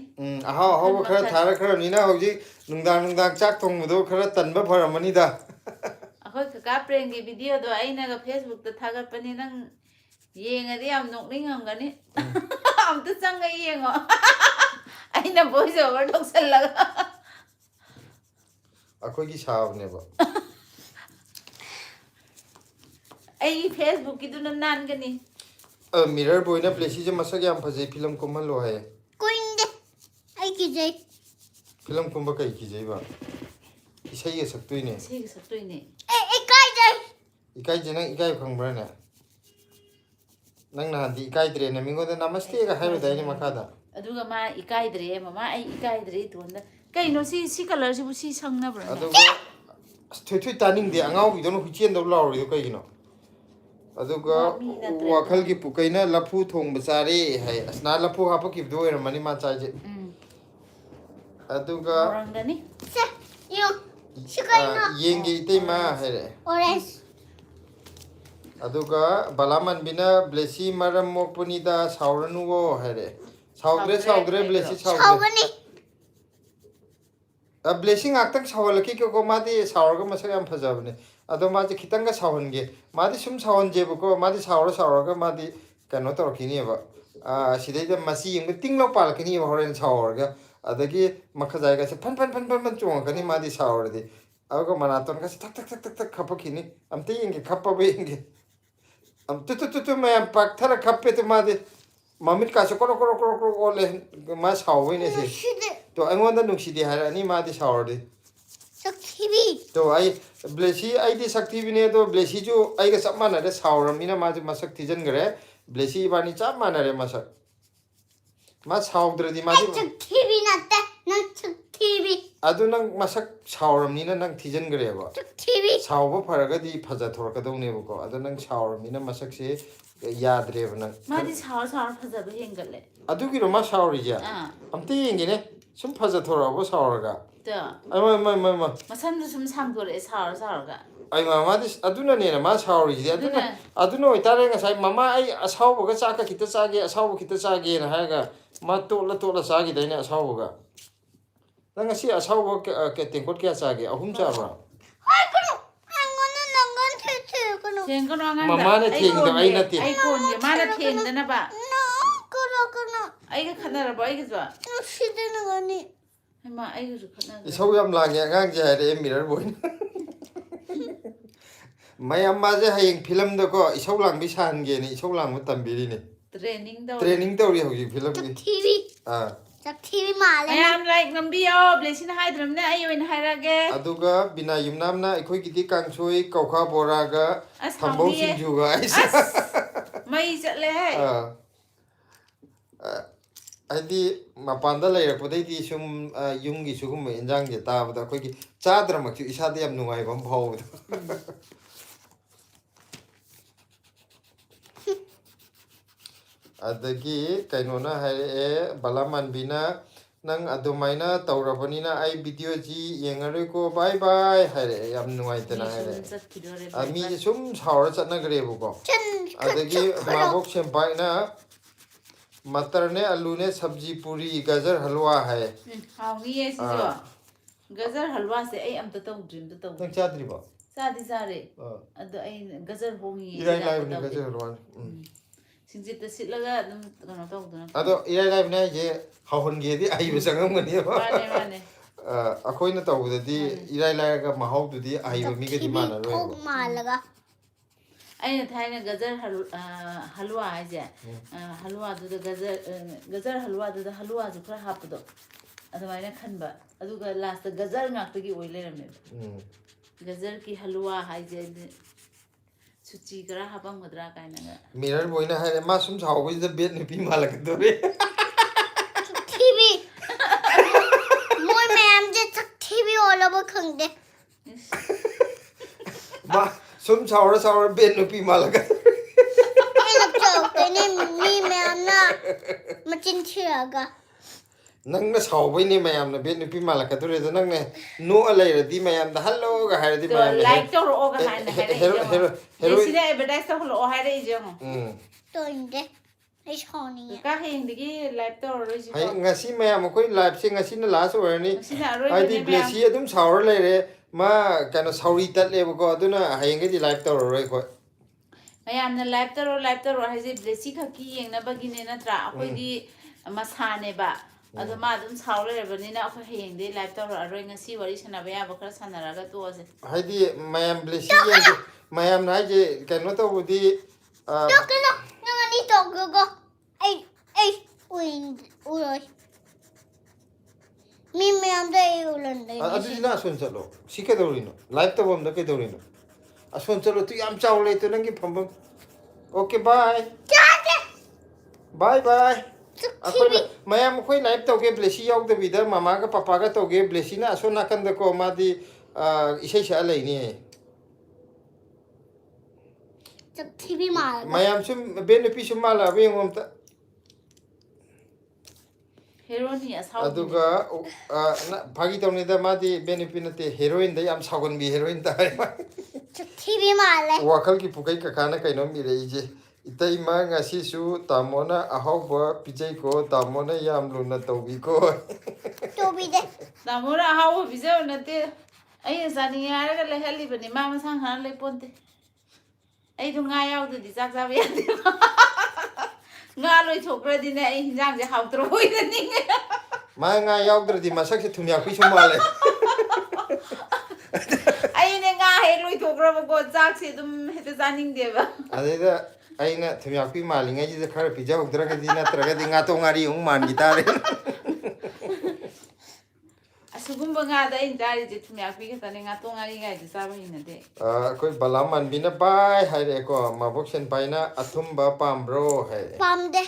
ahaw ahaw khara thara khara ni na hoji nungdang chak thong do khara tanba pharamani da akhoi ka prem gi video do aina ga facebook ta thagat pani nang yenga di am nokning am gani am ta changa yengo aina voice over dok sallaga akhoi gi saab ne ba ai facebook ki du nan gani mirror boy na blessy je masak yam phajai film kumal lo hai Kuinde. Ai kije. film kumba kai ki jai ba isai ye saktui ne sei ga satoi ne Ai kaja. ikai je nang ikai khangbra ne nang na di ikai tre ne mingo da namaste ga hairu dai ne makada aduga ma ikai dre mama ai ikai dre tonda kai no si color si bu si sangna bra adu thoi taning de angau bi don huchen do law ri kai gino aduga wakhal gi pukaina lapu thong bachare hai asna lapu hapa ki do er mani ma chai je aduga orangani Se. Yo. Shikai no. yengi te ma hai Orange. aduga balaman bina blessy maram mokpuni da sauranu wo hai saudre blessy saudre Shawani. blessing aktak sawalaki ko madi saurga masak am phajabne ado ma je khitanga sawhange madi sum sawanje ko madi sauraga madi kano tor kini ba sidai da masi yeng ting lo pal kini ba horen saurga adagi makhajai ga se pan chongakani madi sauradi aga maraton ga se tak khapakini amte inge khappa be inge am tu mayam pak thara khappe tu madi mamit ka se koro ole ma sawi ne se to angonda nuksidi harani madi sauradi saktibi to ai blessy ai di sakti bine to blessy ju ai ga samana de sauramina ma ju masak tijan gare blessy bani chamana re masak ma saudradi ma ju saktibi natte nang saktibi adu nang masak sauramnina nang tijan gare ba saktibi sauba pharaga di phaja thorkadone ba ko adu nang sauramnina masak se yadre ba nang madi saur phaja ba hengale adu gi ro ma sauri ja amte yengine sum phaja thoraba sauraga ai ma masan sum sangdore saur ga ai mama dis aduna ne na ma sauri ji aduna oi tare nga sai mama ai asau ga cha ka kita cha ge asau kita cha ge na ha ga ma to la cha gi dai na asau ga nang si asau ke tengkot kya cha ge ahum cha ba hai kono angona nangan the kono theng kono ngang mama ne theng da ai na ti ai kon ge ma na theng da na ba no kono ai ga khana ra ba ai ga ba shide na gani ma ai ga khana isau yam la ge ngang je re mirror boy mayam ma je hayeng film da ko isau lang bi san ge ni isau lang ma tam bi ni training da ri hoji film ni tv saktibi male am like nambi yo blessy na hai drum ne ai win hai ra ge aduga bina yumnam na ikhoi gidi kangsoi kaukha bora ga thambau singju ga mai chatle hai adi mapanda lairakpadai di sum yumgi sugum enjang je tabada akhoi chadramak chu isada yam nungai bam phawda adagi kainona hai balaman bina nang adumaina tawrabanina ai video ji yengaroi ko bye bye hai yam nungai tana hai mi sum saura chatna gare bu ko adagi mabok sempai na मटर ने आलू ने सब्जी पूरी गाजर हलवा है हां ये सिजो गाजर हलवा से आई अम तो ड्रीम तो नंग चाद्री बा सादी सारे अद आई गाजर होंगी इराई लाइव ने गाजर हलवा सिंजित सिलगा दम कनो तो दना अदो इराई लाइव ने जे हावन गे दी आई बसंगम गनी बा माने अखोइना तौददी इराई लाइव का महौ दुदी आई बमी के दी माना रोय मालगा ai thai na gajar halwa ai je halwa du da gajar halwa du da halwa ju khara hapdo adamai na khanba aduga last gajar ngak ta gi oi le rame gajar ki halwa hai je suchi kara hapam madra kaina ga mirror boina hai ma sum chaw gi da bet nupi malak do re tv moi ma'am je tv all over khangde ma sum chaw bet nupi malak ai lap chok te ne mi ma'am na machin chiaga nang na chaw bai ne mayam na bet nupi malak do re nang ne no alai ra di mayam da hello ga hai di mayam like to ro ga hai na hai re sida advertise to lo hai re je to inde ai shoni ka heng digi live to ro ji hai ngasi mayam koi live se ngasi na last orani ai di blessy adum chaw lai re ma kana sauri tat le ko aduna hayeng di live to ro ko mayam na live to ro hai je blessy kha ki yeng na bagi ne na tra akoi di masa ne ba adu ma dum chaw le ba ni na akoi heng de live to ro aroi ngasi wari sana ba ya ba khara sana ra ga to ase hai di mayam blessy yeng mayam na je kana to budi to kana ngani to go ai uroi mi ma'am da ulan dai adu na sun chalo sike dorino live to bom da ke dorino asun chalo tu yam chaw le to nangi pham okay bye bye akoi mayam khoi live to ke blessy yaw da bidar mama ga papa ga to ge blessy na asun na kan da ko ma di isai sha lai ni tv mal mayam sum benefi sum mala be ngom ta heroine asau aduga bhagi tawni da ma di benefi na te heroine da yam sagon bi heroine ta tv mal wakal ki pukai ka kana kai no mi rei je itai ma ngasi su tamona ahawba pijai ko tamona yam luna tawbi ko to bi de tamora hawo bizo na te ai sani ara ga le heli bani ma sang han le ponte ai du nga yaw du di jak ja be de nga loi chokra di ne ai hinjang je haw tro hoi de ni ꯃꯥ ꯉꯥ ꯌꯥꯎꯗ꯭ꯔꯗꯤ ꯃꯁꯛꯁꯦ ꯊꯨꯝꯌꯥꯛꯄꯤ ꯁꯨꯝ ꯃꯥꯜꯂꯦ ꯑꯩꯅ ꯉꯥ ꯍꯦꯛ ꯂꯣꯏꯊꯣꯛꯈ꯭ꯔꯕꯀꯣ ꯆꯥꯛꯁꯦ ꯑꯗꯨꯝ ꯍꯦꯛꯇ ꯆꯥꯅꯤꯡꯗꯦꯕ ꯑꯗꯩꯗ ꯑꯩꯅ ꯊꯨꯝꯌꯥꯛꯄꯤ ꯃꯥꯜꯂꯤꯉꯩꯁꯤꯗ ꯈꯔ ꯄꯤꯖꯍꯧꯗ꯭ꯔꯒꯗꯤ ꯅꯠꯇ꯭ꯔꯒꯗꯤ ꯉꯥꯇꯣꯡ ꯉꯥꯔꯤ ꯑꯃꯨꯛ ꯃꯥꯟꯈꯤ ꯇꯥꯔꯦ ꯑꯁꯤꯒꯨꯝꯕ ꯉꯥꯗ ꯑꯩꯅ ꯆꯥꯔꯤꯁꯦ ꯊꯨꯝꯌꯥꯛꯄꯤ ꯈꯛꯇꯅꯦ ꯉꯥꯇꯣꯡ ꯉꯥꯔꯤꯒꯥꯏꯗꯤ ꯆꯥꯕ ꯍꯩꯅꯗꯦ ꯑꯩꯈꯣꯏ ꯕꯂꯥ ꯃꯥꯟꯕꯤꯅ ꯕꯥꯏ ꯍꯥꯏꯔꯛꯑꯦꯀꯣ ꯃꯕꯣꯛ ꯁꯦꯟꯄꯥꯏꯅ ꯑꯊꯨꯝꯕ ꯄꯥꯝꯕ꯭ꯔꯣ ꯍꯥꯏꯔꯛꯑꯦ ꯄꯥꯝꯗꯦ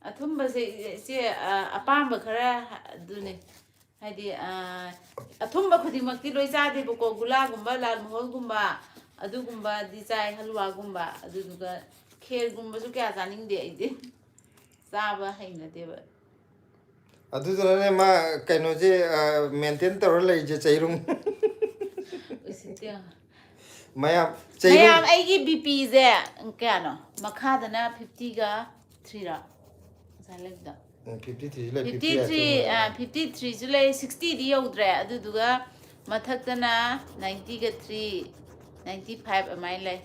ꯑꯊꯨꯝꯕꯁꯦ ꯏꯆꯦ ꯑꯄꯥꯝꯕ ꯈꯔ ꯑꯗꯨꯅꯦ ꯍꯥꯏꯗꯤ ꯑꯊꯨꯝꯕ ꯈꯨꯗꯤꯡꯃꯛꯇꯤ ꯂꯣꯏ ꯆꯥꯗꯦꯕꯀꯣ ꯒꯨꯂꯥꯒꯨꯝꯕ ꯂꯥꯜ ꯃꯣꯍꯣꯜꯒꯨꯝꯕ ꯑꯗꯨꯒꯨꯝꯕꯗꯤ ꯆꯥꯏ ꯍꯜꯋꯥꯒꯨꯝꯕ ꯑꯗꯨꯗꯨꯒ ꯈꯦꯔꯒꯨꯝꯕꯁꯨ ꯀꯌꯥ ꯆꯥꯅꯤꯡꯗꯦ ꯑꯩꯗꯤ ꯆꯥꯕ ꯍꯩꯅꯗꯦꯕ ꯑꯗꯨꯗꯨꯅꯅꯦ ꯃꯥ ꯀꯩꯅꯣꯁꯦ ꯃꯦꯟꯇꯦꯟ ꯇꯧꯔ ꯂꯩꯔꯤꯁꯦ ꯆꯩꯔꯨꯡ ꯎꯁꯤꯠꯇꯦ ꯃꯌꯥꯝ ꯆꯩꯔꯨꯡ ꯃꯌꯥꯝ ꯑꯩꯒꯤ ꯕꯤꯄꯤꯁꯦ ꯀꯌꯥꯅꯣ ꯃꯈꯥꯗꯅ 50ꯒ 3ꯔ ꯉꯁꯥꯏ ꯂꯩꯕꯗꯣ 53 ꯂꯩ 53 53ꯁꯨ ꯂꯩ 60ꯗꯤ ꯌꯧꯗ꯭ꯔꯦ ꯑꯗꯨꯗꯨꯒ ꯃꯊꯛꯇꯅ 90ꯒ 3 95 ꯑꯗꯨꯃꯥꯏꯅ ꯂꯩ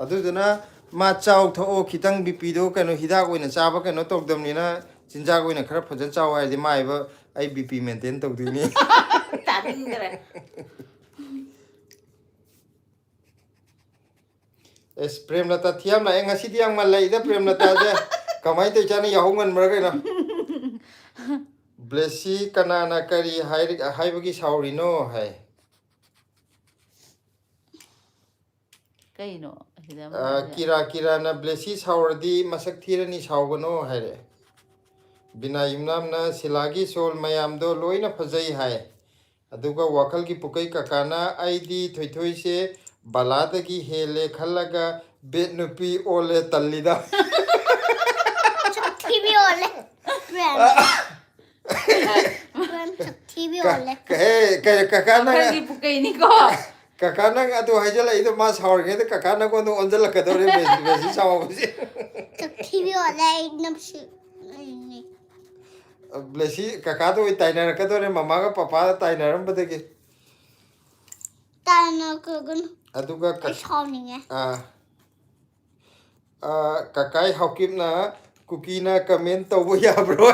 ꯑꯗꯨꯗꯨꯅ ꯃꯥ ꯆꯥꯎ ꯊꯛꯑꯣ ꯈꯤꯇꯪ ꯕꯤꯄꯤꯗꯣ ꯀꯩꯅꯣ ꯍꯤꯗꯥꯛ ꯑꯣꯏꯅ ꯆꯥꯕ ꯀꯩꯅꯣ ꯇꯧꯗꯕꯅꯤꯅ ꯆꯤꯟꯖꯥꯛ ꯑꯣꯏꯅ ꯈꯔ ꯐꯖꯅ ꯆꯥꯎ ꯍꯥꯏꯔꯗꯤ ꯃꯥ ꯍꯥꯏꯕ ꯑꯩ ꯕꯤꯄꯤ ꯃꯦꯟꯇꯦꯟ ꯇꯧꯗꯣꯏꯅꯤ ꯇꯥꯅꯤꯡꯗ꯭ꯔꯦ ꯑꯦꯁ ꯄ꯭ꯔꯦꯝꯂꯇꯥ ꯊꯤꯌꯥꯝ ꯂꯥꯛꯑꯦ ꯉꯁꯤꯗꯤ ꯌꯥꯝ ꯉꯜꯂꯛꯏꯗ ꯄ꯭ꯔꯦꯝꯂꯇꯥꯁꯦ ꯀꯃꯥꯏꯅ ꯇꯧꯔꯤꯖꯥꯠꯅꯣ ꯌꯥꯍꯧ ꯉꯟꯕ꯭ꯔꯥ ꯀꯩꯅꯣ ꯕ꯭ꯂꯦꯁꯤ ꯀꯅꯥꯅ ꯀꯔꯤ ꯍꯥꯏꯕꯒꯤ ꯁꯥꯎꯔꯤꯅꯣ ꯍꯥꯏ ꯀꯩꯅꯣ ꯑꯁꯤꯗ ꯀꯤꯔꯥꯅ ꯕ꯭ꯂꯦꯁꯤ ꯁꯥꯎꯔꯗꯤ ꯃꯁꯛ ꯊꯤꯔꯅꯤ ꯁꯥꯎꯒꯅꯣ ꯍꯥꯏꯔꯦ ꯕꯤꯅꯥ ꯌꯨꯝꯅꯥꯝꯅ ꯁꯤꯂꯥꯒꯤ ꯁꯣꯜ ꯃꯌꯥꯝꯗꯣ ꯂꯣꯏꯅ ꯐꯖꯩ ꯍꯥꯏ ꯑꯗꯨꯒ ꯋꯥꯈꯜꯒꯤ ꯄꯨꯀꯩ ꯀꯀꯥꯅ ꯑꯩꯗꯤ ꯊꯣꯏꯊꯣꯏꯁꯦ ꯕꯂꯥꯗꯒꯤ ꯍꯦꯜꯂꯦ ꯈꯜꯂꯒ ꯕꯦꯠ ꯅꯨꯄꯤ ꯑꯣꯜꯂꯦ ꯇꯜꯂꯤꯗ TV ole. TV ole. ꯀꯀꯥ ꯅꯪ ꯋꯥꯈꯜꯒꯤ ꯄꯨꯀꯩꯅꯤꯀꯣ ꯀꯀꯥ ꯅꯪ ꯑꯗꯨ ꯍꯥꯏꯖꯜꯂꯛꯏꯗꯣ ꯃꯥ ꯁꯥꯎꯔꯤꯉꯩꯗ ꯀꯀꯥ ꯅꯪꯉꯣꯟꯗ ꯑꯣꯟꯁꯤꯜꯂꯛꯀꯗꯧꯔꯦ ꯃꯦꯁꯤ ꯁꯥꯎꯕꯁꯦ TV ole namshi. ꯕ꯭ꯂꯦꯁꯤ ꯀꯀꯥꯗ ꯑꯣꯏ ꯇꯥꯏꯅꯔꯛꯀꯗꯧꯔꯦ ꯃꯃꯥꯒ ꯄꯄꯥꯒ ꯇꯥꯏꯅꯔꯝꯕꯗꯒꯤ Tana kugun. ꯑꯗꯨꯒ Shawninge. ꯀꯀꯥꯏ ꯍꯥꯎꯀꯤꯞꯅ ꯀꯨꯀꯤꯅ ꯀꯃꯦꯟ ꯇꯧꯕ ꯌꯥꯕ꯭ꯔꯣ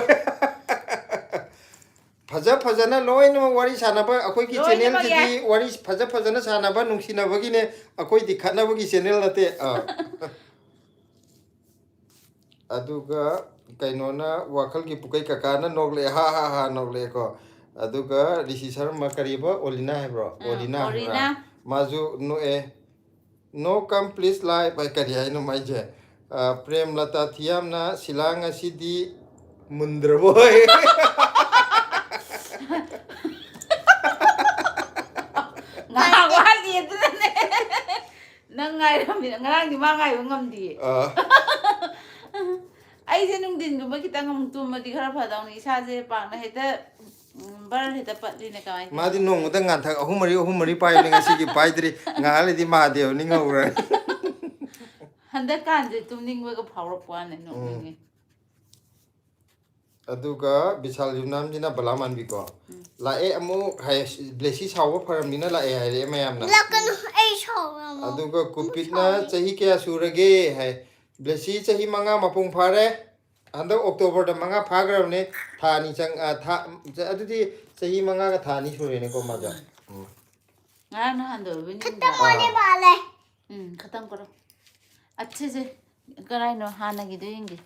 ꯐꯖꯅ ꯂꯣꯏꯅꯃꯛ ꯋꯥꯔꯤ ꯁꯥꯟꯅꯕ ꯑꯩꯈꯣꯏꯒꯤ ꯂꯣꯏꯅꯃꯛ ꯆꯦꯅꯦꯜꯁꯤꯗꯤ ꯌꯥꯏ ꯋꯥꯔꯤ ꯐꯖꯅ ꯁꯥꯟꯅꯕ ꯅꯨꯡꯁꯤꯅꯕꯒꯤꯅꯦ ꯑꯩꯈꯣꯏꯗꯤ ꯈꯠꯅꯕꯒꯤ ꯆꯦꯅꯦꯜ ꯅꯠꯇꯦ ꯑꯗꯨꯒ ꯀꯩꯅꯣꯅ ꯋꯥꯈꯜꯒꯤ ꯄꯨꯀꯩ ꯀꯀꯥꯅ ꯅꯣꯛꯂꯛꯑꯦ ꯍꯥ ꯍꯥ ꯍꯥ ꯅꯣꯛꯂꯛꯑꯦꯀꯣ ꯑꯗꯨꯒ ꯔꯤꯁꯤ ꯁꯔꯃ ꯀꯔꯤꯕ ꯑꯣꯂꯤꯅꯥ ꯍꯥꯏꯕ꯭ꯔꯣ ꯑꯣꯂꯤꯅꯥ ꯍꯥꯏꯕ꯭ꯔꯥ ꯃꯥꯁꯨ ꯅꯣꯛꯑꯦ ꯅꯣ ꯀꯝ ꯄ꯭ꯂꯤꯖ ꯂꯥꯏ ꯚꯥꯏ ꯀꯔꯤ ꯍꯥꯏꯅꯣ ꯃꯥꯏꯁꯦ ꯄ꯭ꯔꯦꯝꯂꯇꯥ ꯊꯤꯌꯥꯝꯅ ꯁꯤꯂꯥꯡ ꯑꯁꯤꯗꯤ ꯃꯨꯟꯗ꯭ꯔꯕꯣ ꯉꯥꯏꯍꯥꯛ ꯋꯥꯠꯂꯤ ꯑꯗꯨꯅꯅꯦ ꯅꯪ ꯉꯥꯏꯔꯝꯃꯤꯅ ꯉꯔꯥꯡꯗꯤ ꯃꯥ ꯉꯥꯏꯕ ꯉꯝꯗꯤꯌꯦ ꯑꯩꯁꯦ ꯅꯨꯡꯊꯤꯟꯒꯨꯝꯕ ꯈꯤꯇꯪ ꯑꯃꯨꯛ ꯇꯨꯝꯃꯗꯤ ꯈꯔ ꯐꯗꯧꯅꯤ ꯏꯁꯥꯁꯦ ꯄꯥꯛꯅ ꯍꯦꯛꯇ ꯕꯔ ꯍꯦꯛꯇ ꯄꯠꯂꯤꯅꯦ ꯀꯃꯥꯏꯅ ꯇꯧꯅꯤ ꯃꯥꯗꯤ ꯅꯣꯡꯃꯗ ꯉꯥꯟꯊꯛ ꯑꯍꯨꯝ ꯃꯔꯤ ꯄꯥꯏꯕꯅꯤ ꯉꯁꯤꯒꯤ ꯄꯥꯏꯗ꯭ꯔꯤ ꯉꯥꯏꯍꯥꯛ ꯂꯩꯗꯤ ꯃꯍꯥꯗꯦꯕ ꯅꯤꯡꯍꯧꯔꯅꯤ ꯍꯟꯗꯛꯀꯥꯟꯁꯦ ꯇꯨꯝꯅꯤꯡꯕꯒ ꯐꯥꯎꯔꯛꯄ ꯋꯥꯅꯦ ꯅꯣꯛꯅꯤꯡꯉꯦ ꯑꯗꯨꯒ ꯕꯤꯁꯥꯜ ꯌꯨꯝꯅꯥꯝꯁꯤꯅ ꯕꯂꯥ ꯃꯥꯟꯕꯤꯀꯣ ꯂꯥꯛꯑꯦ ꯑꯃꯨꯛ ꯕ꯭ꯂꯦꯁꯤ ꯁꯥꯎꯕ ꯐꯔꯝꯅꯤꯅ ꯂꯥꯛꯑꯦ ꯍꯥꯏꯔꯛꯑꯦ ꯃꯌꯥꯝꯅ Lakano ay shawamo. ꯑꯗꯨꯒ ꯀꯨꯄꯤꯠꯅ ꯆꯍꯤ ꯀꯌꯥ ꯁꯨꯔꯒꯦ ꯍꯥꯏ ꯕ꯭ꯂꯦꯁꯤ ꯆꯍꯤ 5 ꯃꯄꯨꯡ ꯐꯥꯔꯦ ꯍꯟꯗꯛ ꯑꯣꯛꯇꯣꯕꯔꯗ 5 ꯐꯥꯈ꯭ꯔꯕꯅꯦ ꯊꯥ 2 ꯑꯗꯨꯗꯤ ꯆꯍꯤ 5ꯒ ꯊꯥ 2 ꯁꯨꯔꯦꯅꯦꯀꯣ ꯃꯥꯖ ꯉꯔꯥꯡ ꯅꯍꯥꯟꯗ ꯑꯣꯏꯕꯅꯤꯗ Katamoni bale. ꯈꯇꯪ ꯀꯔꯣ ꯑꯠꯁꯤꯁꯦ ꯀꯔꯥꯏꯅꯣ ꯍꯥꯟꯅꯒꯤꯗꯣ ꯌꯦꯡꯒꯦ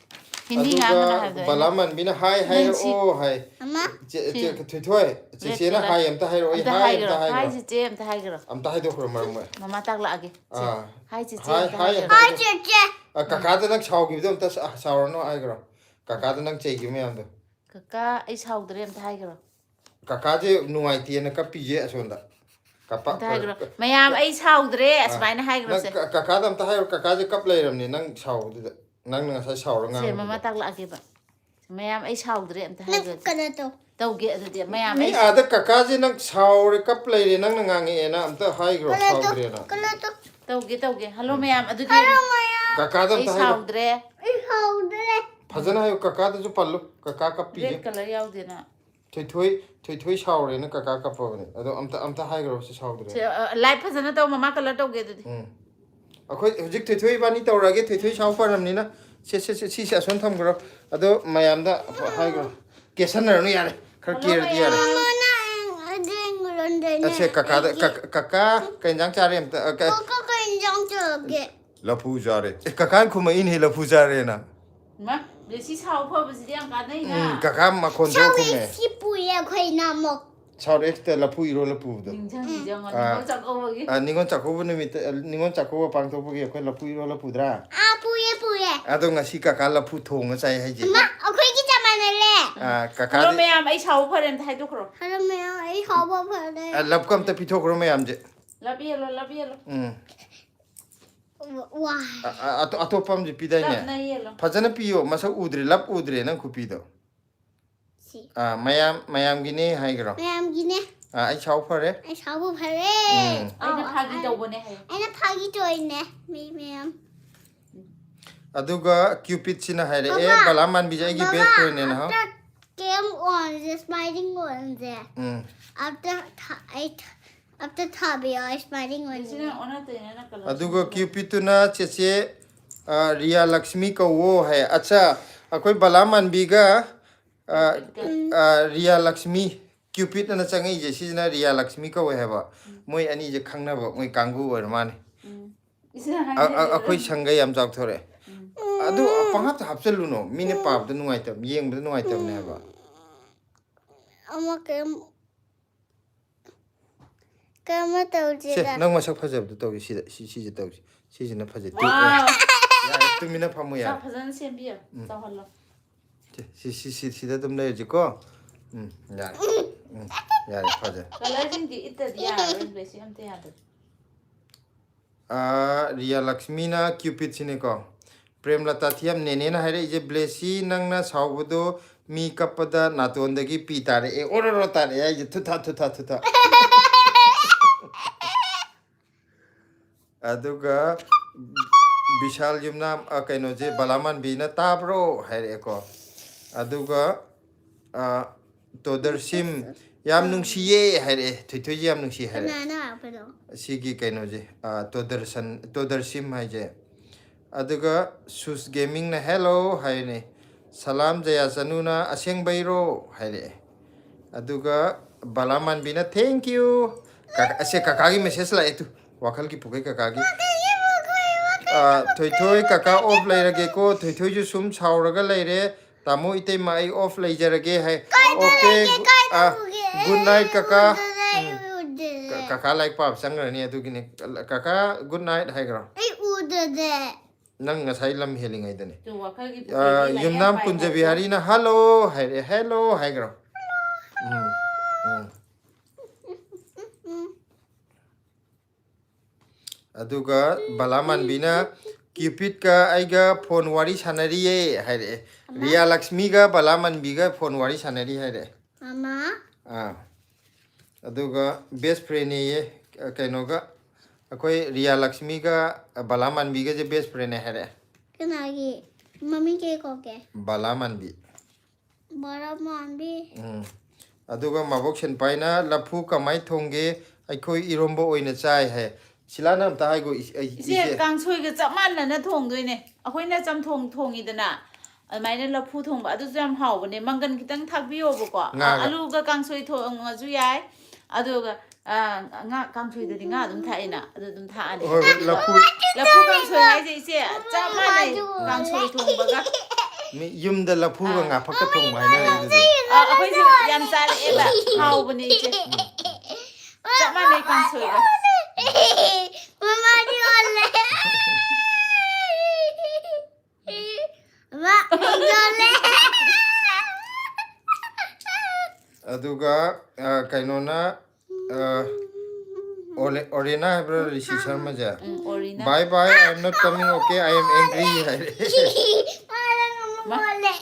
ꯍꯤꯟꯗꯤ ꯉꯥꯡꯒꯅꯣ ꯑꯗꯨꯒ ꯍꯥꯏꯕꯗꯣ ꯕꯂꯥ ꯃꯟꯕꯤꯅ ꯍꯥꯏ ꯍꯥꯏꯔꯛꯑꯣ ꯍꯥꯏ Ama. ꯊꯣꯏꯊꯣꯏ ꯆꯦꯆꯦꯅ ꯍꯥꯏ ꯑꯝꯇ ꯍꯥꯏꯔꯛꯑꯣ ꯑꯩ ꯍꯥꯏ ꯑꯝꯇ ꯍꯥꯏ ꯍꯥꯏꯈ꯭ꯔꯣ ꯆꯤꯆꯦ ꯑꯝꯇ ꯍꯥꯏꯒ꯭ꯔꯣ ꯑꯝꯇ ꯍꯥꯏꯗꯣꯛꯈ꯭ꯔꯣ ꯃꯔꯝ ꯃꯣꯏ ꯃꯃꯥ ꯇꯥꯛꯂꯛꯑꯒꯦ ꯍꯥꯏ ꯆꯤꯆꯦ ꯍꯥꯏ ꯑꯝꯇ ꯍꯥꯏ ꯍꯥꯏꯒ꯭ꯔꯣ ꯑꯝꯇ Hi ꯍꯥꯏꯗꯣꯛ Chichi. ꯀꯀꯥꯗ ꯅꯪ ꯁꯥꯎꯈꯤꯕꯗꯣ ꯑꯝꯇ ꯁꯥꯎꯔꯅꯣ ꯍꯥꯏꯈ꯭ꯔꯣ ꯀꯀꯥꯗ ꯅꯪ ꯆꯩꯈꯤꯕ ꯃꯌꯥꯝꯗꯣ ꯀꯀꯥ ꯑꯩ ꯁꯥꯎꯗ꯭ꯔꯦ ꯑꯝꯇ ꯍꯥꯏꯒ꯭ꯔꯣ ꯀꯀꯥꯁꯦ ꯅꯨꯡꯉꯥꯏꯇꯦꯅ ꯀꯞꯄꯤꯁꯦ ꯑꯁꯣꯝꯗ ꯑꯝꯇ ꯍꯥꯏꯒ꯭ꯔꯣ ꯃꯌꯥꯝ ꯑꯩ ꯁꯥꯎꯗ꯭ꯔꯦ ꯑꯁꯨꯃꯥꯏꯅ ꯅꯪ ꯍꯥꯏꯒ꯭ꯔꯣꯁꯦ ꯀꯀꯥꯗ ꯑꯝꯇ ꯍꯥꯏꯔꯣ ꯀꯀꯥꯁꯦ ꯀꯞ ꯂꯩꯔꯕꯅꯤ ꯅꯪ ꯁꯥꯎꯕꯗꯨꯗ ꯅꯪꯅ ꯉꯁꯥꯏ ꯁꯥꯎꯔ ꯁꯦ ꯃꯃꯥ ꯉꯥꯡꯕꯗꯨꯗ ꯇꯥꯛꯂꯛꯑꯒꯦꯕ ꯃꯌꯥꯝ ꯑꯩ ꯁꯥꯎꯗ꯭ꯔꯦ ꯑꯝꯇ ꯍꯥꯏꯒ꯭ꯔꯣꯁꯦ Nakukanato. ꯇꯧꯒꯦ ꯑꯗꯨꯗꯤ ꯃꯌꯥꯝ ꯃꯤ ꯑꯩ ꯑꯥꯗ ꯀꯀꯥꯁꯦ ꯅꯪ ꯁꯥꯎꯔꯦ ꯀꯞ ꯂꯩꯔꯦ ꯅꯪꯅ ꯉꯥꯡꯉꯛꯑꯦꯅ ꯑꯝꯇ ꯍꯥꯏꯈ꯭ꯔꯣ Kanato. ꯁꯥꯎꯗ꯭ꯔꯦꯅ Kanato. ꯇꯧꯒꯦ ꯍꯜꯂꯣ ꯃꯌꯥꯝ ꯑꯗꯨꯗꯤ Hello Maya. ꯀꯀꯥꯗ ꯑꯩ ꯑꯝꯇ ꯍꯥꯏꯔꯣ ꯁꯥꯎꯗ꯭ꯔꯦ Ay howdre. ꯐꯖꯅ ꯍꯥꯏꯌꯨ ꯀꯀꯥꯗꯁꯨ ꯄꯜꯂꯨ ꯀꯀꯥ ꯀꯞꯄꯤꯁꯦ ꯔꯦꯗ ꯀꯂꯔ ꯌꯥꯎꯗꯦꯅ ꯊꯣꯏꯊꯣꯏ ꯁꯥꯎꯔꯦꯅ ꯀꯀꯥ ꯀꯞꯄꯕꯅꯦ ꯑꯗꯣ ꯑꯝꯇ ꯍꯥꯏꯈ꯭ꯔꯣ ꯁꯤ ꯁꯥꯎꯗ꯭ꯔꯦ ꯂꯥꯏꯠ ꯐꯖꯅ ꯇꯧ ꯃꯃꯥ ꯀꯂꯔ ꯇꯧꯒꯦ ꯑꯗꯨꯗꯤ ꯑꯩꯈꯣꯏ ꯍꯧꯖꯤꯛ ꯊꯣꯏꯊꯣꯏ ꯏꯕꯥꯅꯤ ꯇꯧꯔꯛꯑꯒꯦ ꯊꯣꯏꯊꯣꯏ ꯁꯥꯎ ꯐꯔꯝꯅꯤꯅ ꯁꯤꯁꯦ ꯑꯁꯣꯝ ꯊꯝꯈ꯭ꯔꯣ ꯑꯗꯣ ꯃꯌꯥꯝꯗ ꯍꯥꯏꯈ꯭ꯔꯣ ꯀꯦꯁꯟꯅꯔꯅꯨ ꯌꯥꯔꯦ khar kia rồi dia Mana yang ronde ase kaka kai jang cha rem ta Kok kencang juga. la phu ja re kaka khu ma in he la phu ja re na มาเดี๋ยวชี้เช้าเพิ่มไปสิเรียงกันได้นะ kaka ma khon do khu me Si puya koi namok. chao re te la phu iro la phu do หนึ่งจังหนึ่งจังอ่ะเขาจะเอาไว้ ningon chakho bu ni mit ningon chakho ba pang to bu ge khoi la phu iro la phu dra Ah puya. ado ngasi kaka la phu thong ga chai hai je Ma, aku kita mana le? kaka เราไม่ยามไอ้เช้าเพิ่มไทยทุกคน Kalau memang ini kau apa le? lap kam ta pithok ro me am je รับเบี้ยแล้วรับเบี้ยแล้ว Wah. atopam je pidai รับ ne ในเยี่ยแล้ว phajana piyo masa udre lap udre nang khu pi do Si. mayam gini hai gro Memang gini. ai chau phare Ini kau apa le? ไอ้นักพากีเจ้าบนเนี่ย Ini pagi tu ini. Memang. aduga cupid sina hai re e balaman bijai gi best friend ne na ha After game on, the smiling on there. After Tabi, I smiling on ซึ่ง there. อันนั้นตัวนี้นะกัน aduga cupid tu na che ria lakshmi ka wo hai acha akoi balaman biga ria lakshmi cupid na changai je si na ria lakshmi ka wo hai ba moi ani je khangna ba moi kanggu or mane อีสิ่งนั้น akoi sangai yam jak thore adu panghap ta hapchalu no mine pap da nungai tam yeng da nungai tam ne ba Ama kamu tahu se tidak? nang masak phajab da taw si je taw si je na phajab tu ว้าว ya tu mina phamu จับ ya พัฒนาเสียงเบี้ยจับฮัลโหล si da tum le je ko ya ya phajab ก็เลยจริงที่อิตาเดียเป็นเบสิอันเตียด ria lakshmi na cupid sine ko prem lata thiam nene na haire je blessy nang na saubudo mi kapada naton dagi pi tare e ororo tare ai je thuta aduga bishal jumna kaino je balaman bina tabro haire ko aduga todarsim yam nungsiye haire thoi yam nungsi haire Mana apa dong? sigi kaino je todarsim hai je aduga sus gaming na hello hai ne salam jaya sanuna aseng bairo hai re aduga balaman bina thank you ase kakagi message la etu wakal ki pukai kakagi thoi kaka off lairage ko thoi ju sum chauraga laire tamo itei mai off laijarage hai okay good night kaka kaka like pap sangra ni atu gini kaka good night hai gro Udah deh. nang ngasai lam heling ai dane ตัวเขากี่ yumnam punja bihari na hello hai re hello hai gro aduga balaman bina cupid ka aiga phone wari sanari ye hai re ria lakshmi ga balaman biga phone wari sanari hai re Mama. aduga best friend ye kaino ga akoi ria lakshmi ga balaman biga je best friend hai re Kenapa? Mami kayak kok ke? balaman bi Bara mandi. aduga mabok sen paina lapu kamai thongge aikoi irombo oina chai hai silana am ta hai go เสียกลางช่วยกับจับมันนะทงด้วยเนี่ยเอาค่อยน่าจำทงอีกนะอะไรนั่นเราพูดทงแบบอาจจะจำเห่าวันนี้มันกันคิดตั้งทักวิโอบอกว่าอาลูกก็กลางช่วยทงจุยายอาดูก็งากลางช่วยตัวนี้งาตุ้มท่าอินะตุ้มท่าอันนี้ lapu แล้วพูดกลางช่วยไอ้เสียจับมันเลยกลางช่วยทงบอกว่า mi yumda lapu ga nga phak thong mai na เอาค่อยยันใจเองแบบเห่าวันนี้เจ๊จับมันเลยกลางช่วยกัน Mama dioleh. Mak dioleh. aduga kaino na orena bro rishi sharma ja โอรินะ bye bye I'm not coming okay I am angry Malah ngomong boleh.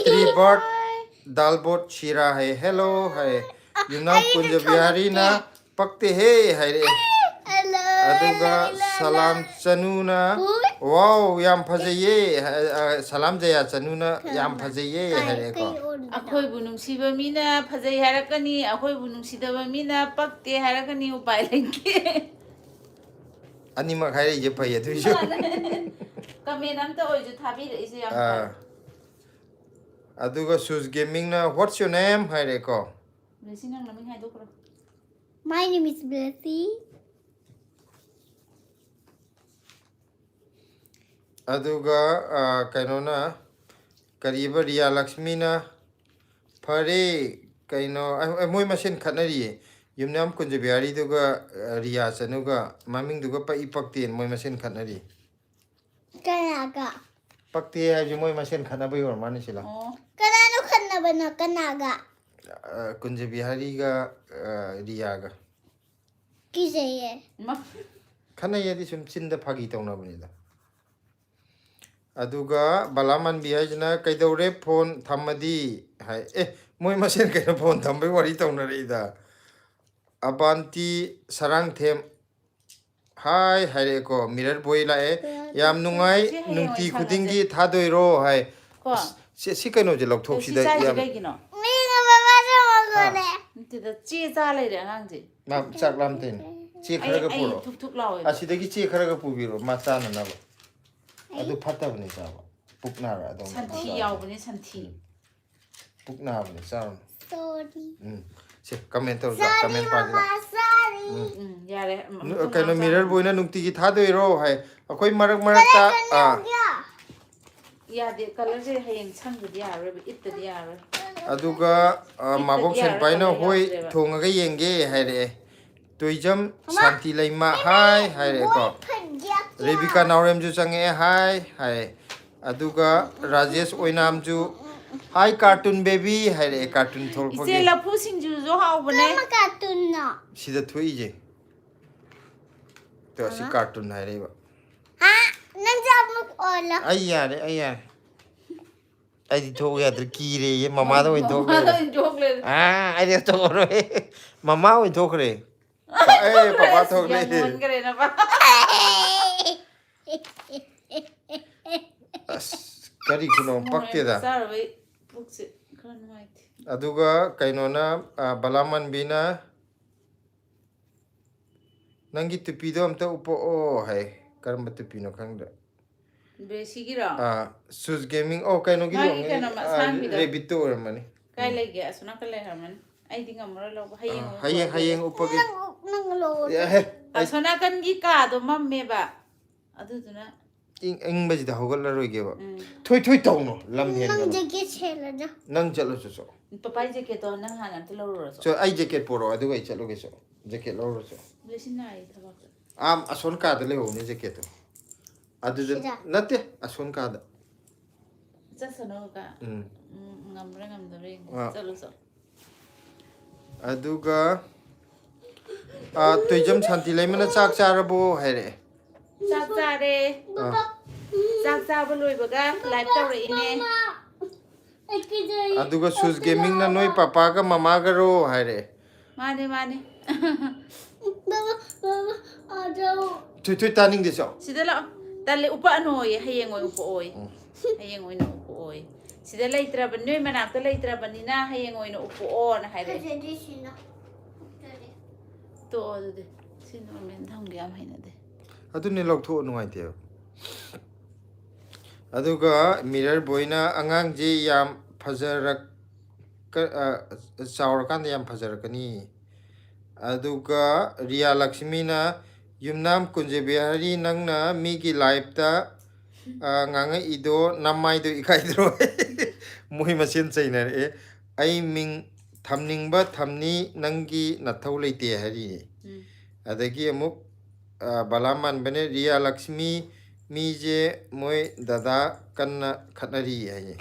three bird dalbot shira hai hello hai yunam kunja bihari na pakte he hai re Hello. aduga salam chanuna wow yam phajaye salam jaya chanuna yam phajaye hai re ko อาคอยบุนุงสีบะมีนะพะใจหารักกันนี่อาคอยบุนุงสีดบะมีนะปักเตหารักกันนี่อุปายเล่นเก ani ma khai re je phai tu shu ก็มีน้ำตัวจะทำให้ได้สิยัง a aduga sus gaming na what's your name haire ko blessy nang laming hai dokro My name is Blessy. aduga kainona kariba Riya Lakshmi na phare kaino moi masen khatnari yumnam kunjabiyari duga Riya chanuga maming duga pa ipakten moi masen khatnari Kanaga. pakte ha moi masen khatna bai or mani sila oh Kanano kanna ba na kanaga? kunjabiyari ga Riya ga Kisaye. ma khana yadi sum chinda phagi tawna banida aduga balaman bihajna kaidore phone thamadi hai moi masen kaino phone thambai wari tawna reida abanti sarang them hai haire ko mirror boy la yam nungai nungti khudingi thadoiro hai ko si kaino je lokthok sida yam kai kino Minga baba sa magole. tida chi cha lai de ngang ji ma chak lam ten chi khara ga ai puro thuk thuk lawe asidagi chi khara ga pubiro ma chana na ba adu phata bani cha ba pukna ra adu santhi yaw bani santhi pukna bani cha Sorry. se comment tor ja comment pa Mama, ja sorry. yare kaino mirror boy na nungti gi thadoiro hai akoi marak marak ta Yeah. yade color je hayeng sang de yare it de yare aduga mabok sen paina hoi thonga ga yenge haire toijam shanti laima hai haire ko Rebika Naurem ju change hai aduga Rajesh Oinam ju hi cartoon baby haire cartoon thol ise pagi lapu singju jo haw bane Mama cartoon na. sida thui je to si cartoon haire ba Ha? Nanjab mo ola. ayare ai di thok ya dr ki re ye mama da oi thok ma re jok le ai di thok re mama oi thok re papa thok re mon kare na ba kari kuno pakte da sar we bukse kan wait aduga kainona balaman bina nangi tupido amta upo o hai karamba tupino khangda besi gira sus gaming oh kaino gi Magi kaino ma sang bida. rebito ramani kai lege asuna kale harman ai dinga mara lo hayeng upagi Nang lo. asuna kan gi ka do mamme ba adu duna ing baji da hogal la roige ba thoi tawno lam hen Nang jage chela ja. nang chalo so papai je ke to nang hanan te lo ro so so ai jacket poro aduga I chalo ge so jacket lo so besi nai thaba ason ka da le ho ni jacket adu nate ason ka da sa sono ka ngamre ngamdore chalo so aduga toijam shanti laimana chak charabo haire chak chare chak cha ba loi baga live tawre ine aduga sus gaming na noi papa ga mama ga ro haire mane Baba, ada. thui taning de so sida la talle upa no ye hayeng oi upo oi hayeng oi no upo oi sida leitra ban noi manak ta leitra banina hayeng oi no upo on haire Jadi sini. to de sino men thang gyam haina de adu ne lok tho nuai te aduga mirror boina angang ji yam phajarak chaur kan yam phajarakani aduga Riya Lakshmi na yumnam kunje bihari nangna mi gi life ta nganga ido namai do ikai dro moi masin chainer ai ming thamning ba thamni nangi nathau leite hari adagi amuk balaman bane Riya Lakshmi mi je moi dada kanna khatnari hai